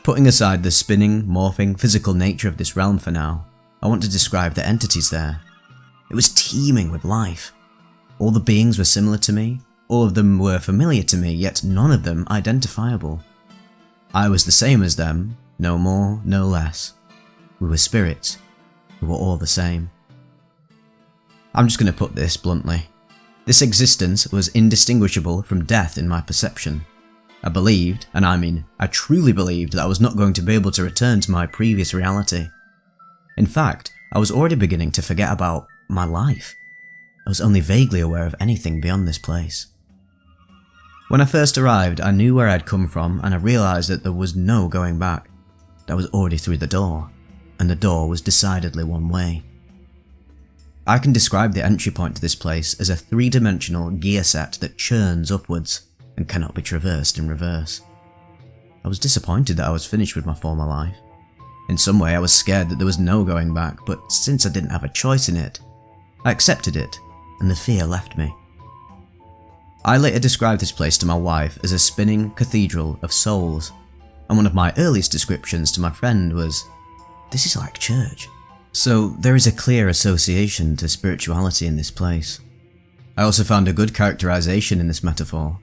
Putting aside the spinning, morphing, physical nature of this realm for now, I want to describe the entities there. It was teeming with life. All the beings were similar to me, all of them were familiar to me, yet none of them identifiable. I was the same as them, no more, no less. We were spirits, we were all the same. I'm just going to put this bluntly. This existence was indistinguishable from death in my perception. I believed, and I mean I truly believed, that I was not going to be able to return to my previous reality. In fact, I was already beginning to forget about my life. I was only vaguely aware of anything beyond this place. When I first arrived, I knew where I'd come from, and I realised that there was no going back. I was already through the door, and the door was decidedly one way. I can describe the entry point to this place as a three-dimensional gear set that churns upwards and cannot be traversed in reverse. I was disappointed that I was finished with my former life. In some way I was scared that there was no going back, but since I didn't have a choice in it, I accepted it, and the fear left me. I later described this place to my wife as a spinning cathedral of souls, and one of my earliest descriptions to my friend was, "This is like church." So there is a clear association to spirituality in this place. I also found a good characterization in this metaphor.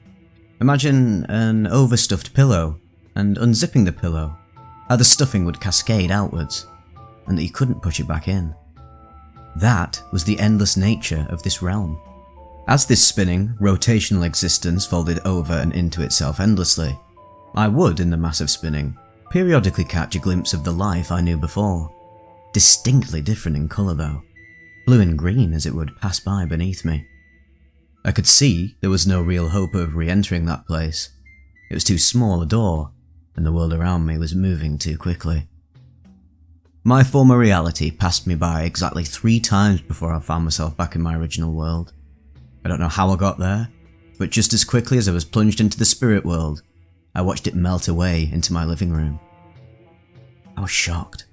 Imagine an overstuffed pillow, and unzipping the pillow, how the stuffing would cascade outwards, and that you couldn't push it back in. That was the endless nature of this realm. As this spinning, rotational existence folded over and into itself endlessly, I would, in the massive spinning, periodically catch a glimpse of the life I knew before. Distinctly different in colour though, blue and green as it would pass by beneath me. I could see there was no real hope of re-entering that place. It was too small a door, and the world around me was moving too quickly. My former reality passed me by exactly 3 times before I found myself back in my original world. I don't know how I got there, but just as quickly as I was plunged into the spirit world, I watched it melt away into my living room. I was shocked.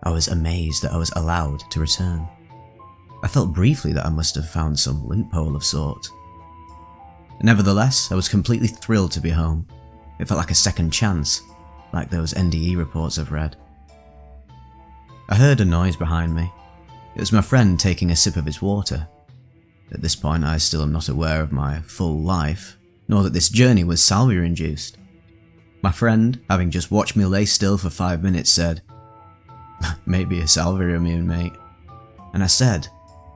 I was amazed that I was allowed to return. I felt briefly that I must have found some loophole of sorts. Nevertheless, I was completely thrilled to be home. It felt like a second chance, like those NDE reports I've read. I heard a noise behind me. It was my friend taking a sip of his water. At this point, I still am not aware of my full life, nor that this journey was Salvia-induced. My friend, having just watched me lay still for 5 minutes, said, "Maybe a Salvia immune, mate." And I said,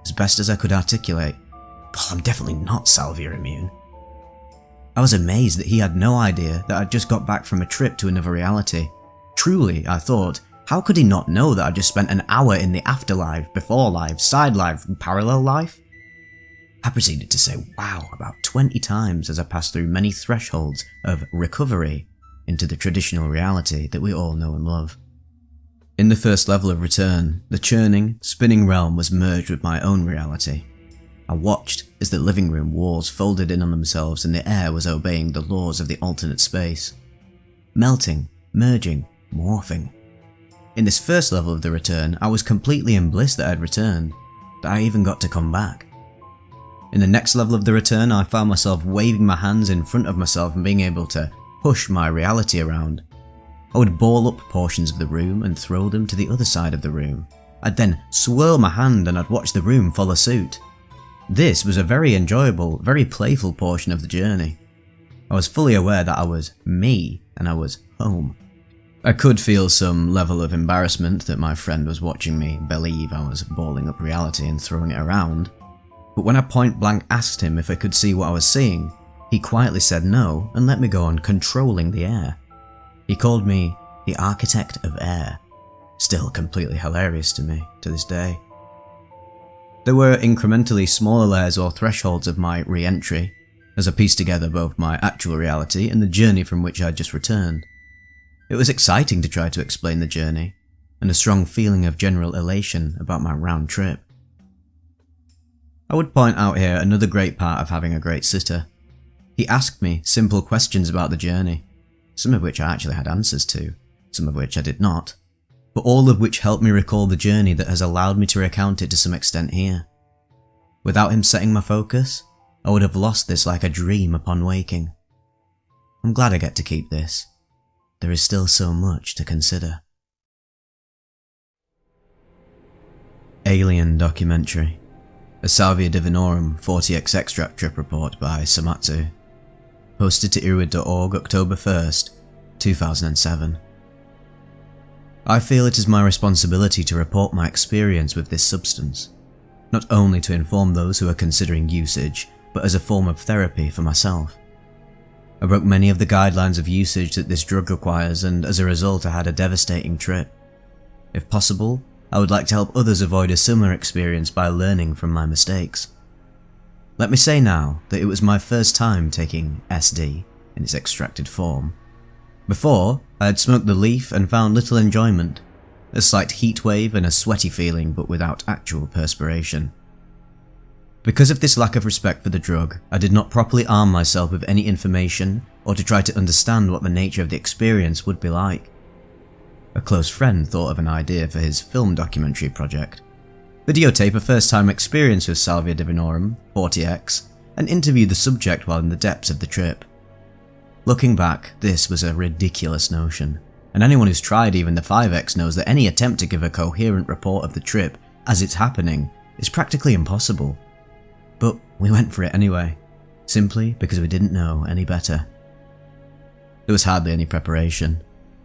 as best as I could articulate, "Well, I'm definitely not Salvia immune." I was amazed that he had no idea that I'd just got back from a trip to another reality. Truly, I thought, how could he not know that I'd just spent an hour in the afterlife, before life, side life, and parallel life? I proceeded to say wow about 20 times as I passed through many thresholds of recovery into the traditional reality that we all know and love. In the first level of return, the churning, spinning realm was merged with my own reality. I watched as the living room walls folded in on themselves and the air was obeying the laws of the alternate space. Melting, merging, morphing. In this first level of the return, I was completely in bliss that I'd returned, that I even got to come back. In the next level of the return, I found myself waving my hands in front of myself and being able to push my reality around. I would ball up portions of the room and throw them to the other side of the room. I'd then swirl my hand and I'd watch the room follow suit. This was a very enjoyable, very playful portion of the journey. I was fully aware that I was me and I was home. I could feel some level of embarrassment that my friend was watching me believe I was balling up reality and throwing it around, but when I point blank asked him if I could see what I was seeing, he quietly said no and let me go on controlling the air. He called me the architect of air, still completely hilarious to me to this day. There were incrementally smaller layers or thresholds of my re-entry, as I pieced together both my actual reality and the journey from which I had just returned. It was exciting to try to explain the journey, and a strong feeling of general elation about my round trip. I would point out here another great part of having a great sitter. He asked me simple questions about the journey, some of which I actually had answers to, some of which I did not, but all of which helped me recall the journey that has allowed me to recount it to some extent here. Without him setting my focus, I would have lost this like a dream upon waking. I'm glad I get to keep this. There is still so much to consider. Alien Documentary, a Salvia Divinorum 40x extract trip report by Samatsu. Posted to DROID.org October 1st, 2007. I feel it is my responsibility to report my experience with this substance, not only to inform those who are considering usage, but as a form of therapy for myself. I broke many of the guidelines of usage that this drug requires, and as a result I had a devastating trip. If possible, I would like to help others avoid a similar experience by learning from my mistakes. Let me say now that it was my first time taking SD in its extracted form. Before, I had smoked the leaf and found little enjoyment, a slight heat wave and a sweaty feeling but without actual perspiration. Because of this lack of respect for the drug, I did not properly arm myself with any information or to try to understand what the nature of the experience would be like. A close friend thought of an idea for his film documentary project. Videotape a first-time experience with Salvia divinorum, 40x, and interview the subject while in the depths of the trip. Looking back, this was a ridiculous notion, and anyone who's tried even the 5x knows that any attempt to give a coherent report of the trip as it's happening is practically impossible. But we went for it anyway, simply because we didn't know any better. There was hardly any preparation.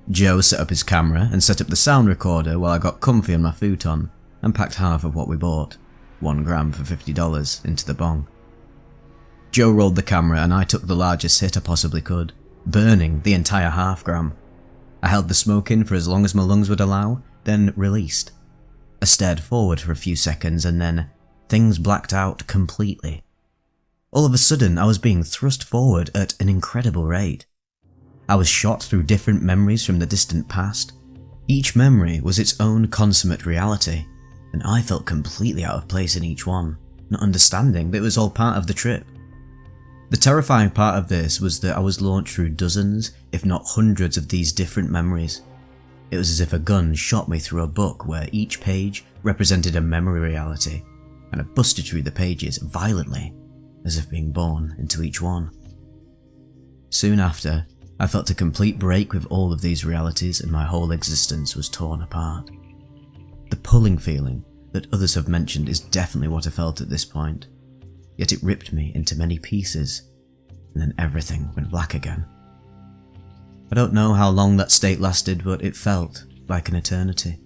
Joe set up his camera and set up the sound recorder while I got comfy on my futon and packed half of what we bought, 1 gram for $50, into the bong. Joe rolled the camera and I took the largest hit I possibly could, burning the entire half gram. I held the smoke in for as long as my lungs would allow, then released. I stared forward for a few seconds and then things blacked out completely. All of a sudden, I was being thrust forward at an incredible rate. I was shot through different memories from the distant past. Each memory was its own consummate reality, and I felt completely out of place in each one, not understanding that it was all part of the trip. The terrifying part of this was that I was launched through dozens, if not hundreds of these different memories. It was as if a gun shot me through a book where each page represented a memory reality, and I busted through the pages violently, as if being born into each one. Soon after, I felt a complete break with all of these realities and my whole existence was torn apart. The pulling feeling that others have mentioned is definitely what I felt at this point, yet it ripped me into many pieces, and then everything went black again. I don't know how long that state lasted, but it felt like an eternity.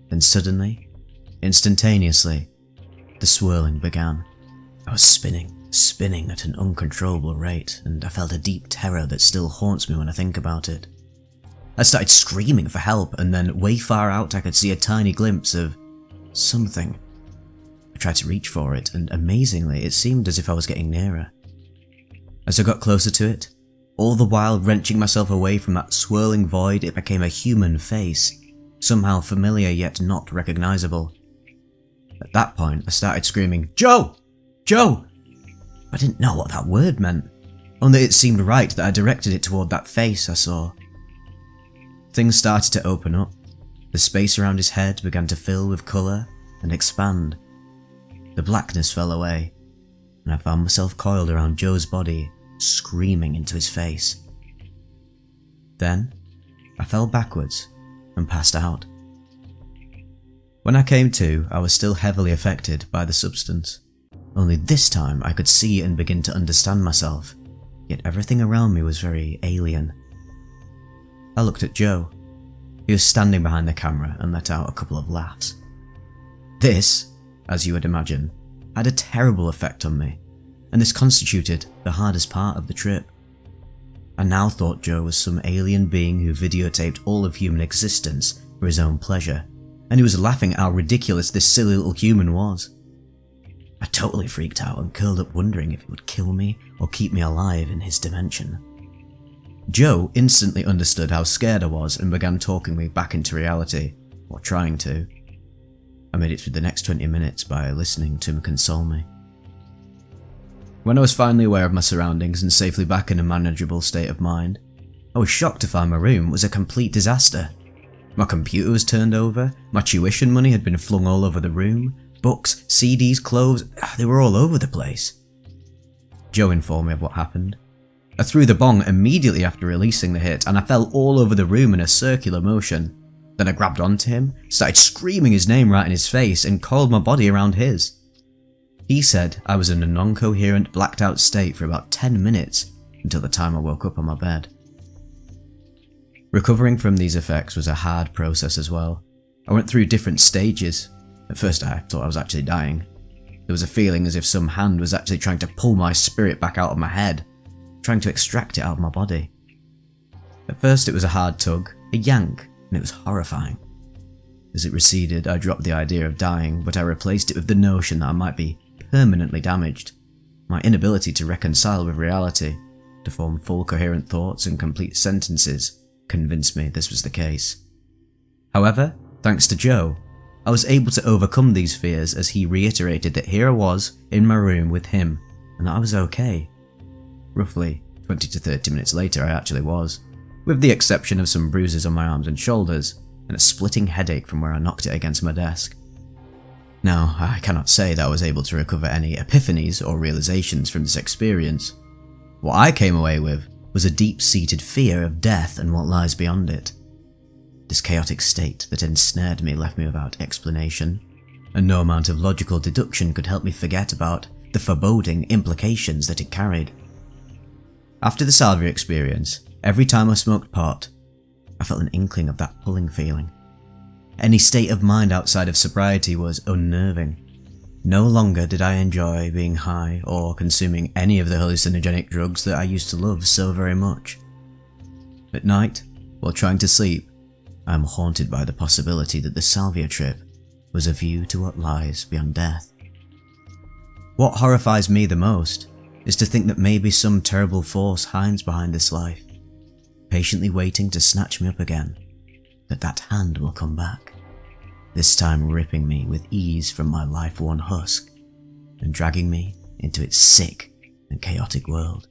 Then suddenly, instantaneously, the swirling began. I was spinning at an uncontrollable rate, and I felt a deep terror that still haunts me when I think about it. I started screaming for help, and then way far out I could see a tiny glimpse of something. I tried to reach for it, and amazingly it seemed as if I was getting nearer. As I got closer to it, all the while wrenching myself away from that swirling void, it became a human face, somehow familiar yet not recognizable. At that point I started screaming, "Joe! Joe!" I didn't know what that word meant, only it seemed right that I directed it toward that face I saw. Things started to open up. The space around his head began to fill with colour and expand. The blackness fell away, and I found myself coiled around Joe's body, screaming into his face. Then, I fell backwards and passed out. When I came to, I was still heavily affected by the substance. Only this time I could see and begin to understand myself, yet everything around me was very alien. I looked at Joe. He was standing behind the camera and let out a couple of laughs. This, as you would imagine, had a terrible effect on me, and this constituted the hardest part of the trip. I now thought Joe was some alien being who videotaped all of human existence for his own pleasure, and he was laughing at how ridiculous this silly little human was. I totally freaked out and curled up wondering if he would kill me or keep me alive in his dimension. Joe instantly understood how scared I was and began talking me back into reality, or trying to. I made it through the next 20 minutes by listening to him console me. When I was finally aware of my surroundings and safely back in a manageable state of mind, I was shocked to find my room was a complete disaster. My computer was turned over, my tuition money had been flung all over the room, books, CDs, clothes, they were all over the place. Joe informed me of what happened. I threw the bong immediately after releasing the hit and I fell all over the room in a circular motion. Then I grabbed onto him, started screaming his name right in his face and coiled my body around his. He said I was in a non-coherent blacked out state for about 10 minutes until the time I woke up on my bed. Recovering from these effects was a hard process as well. I went through different stages. At first I thought I was actually dying. There was a feeling as if some hand was actually trying to pull my spirit back out of my head, trying to extract it out of my body. At first it was a hard tug, a yank, and it was horrifying. As it receded, I dropped the idea of dying, but I replaced it with the notion that I might be permanently damaged. My inability to reconcile with reality, to form full coherent thoughts and complete sentences, convinced me this was the case. However, thanks to Joe, I was able to overcome these fears as he reiterated that here I was in my room with him and that I was okay. Roughly 20 to 30 minutes later, I actually was, with the exception of some bruises on my arms and shoulders and a splitting headache from where I knocked it against my desk. Now, I cannot say that I was able to recover any epiphanies or realizations from this experience. What I came away with was a deep-seated fear of death and what lies beyond it. This chaotic state that ensnared me left me without explanation, and no amount of logical deduction could help me forget about the foreboding implications that it carried. After the Salvia experience, every time I smoked pot, I felt an inkling of that pulling feeling. Any state of mind outside of sobriety was unnerving. No longer did I enjoy being high or consuming any of the hallucinogenic drugs that I used to love so very much. At night, while trying to sleep, I am haunted by the possibility that the Salvia trip was a view to what lies beyond death. What horrifies me the most is to think that maybe some terrible force hides behind this life, patiently waiting to snatch me up again, that hand will come back, this time ripping me with ease from my life-worn husk and dragging me into its sick and chaotic world.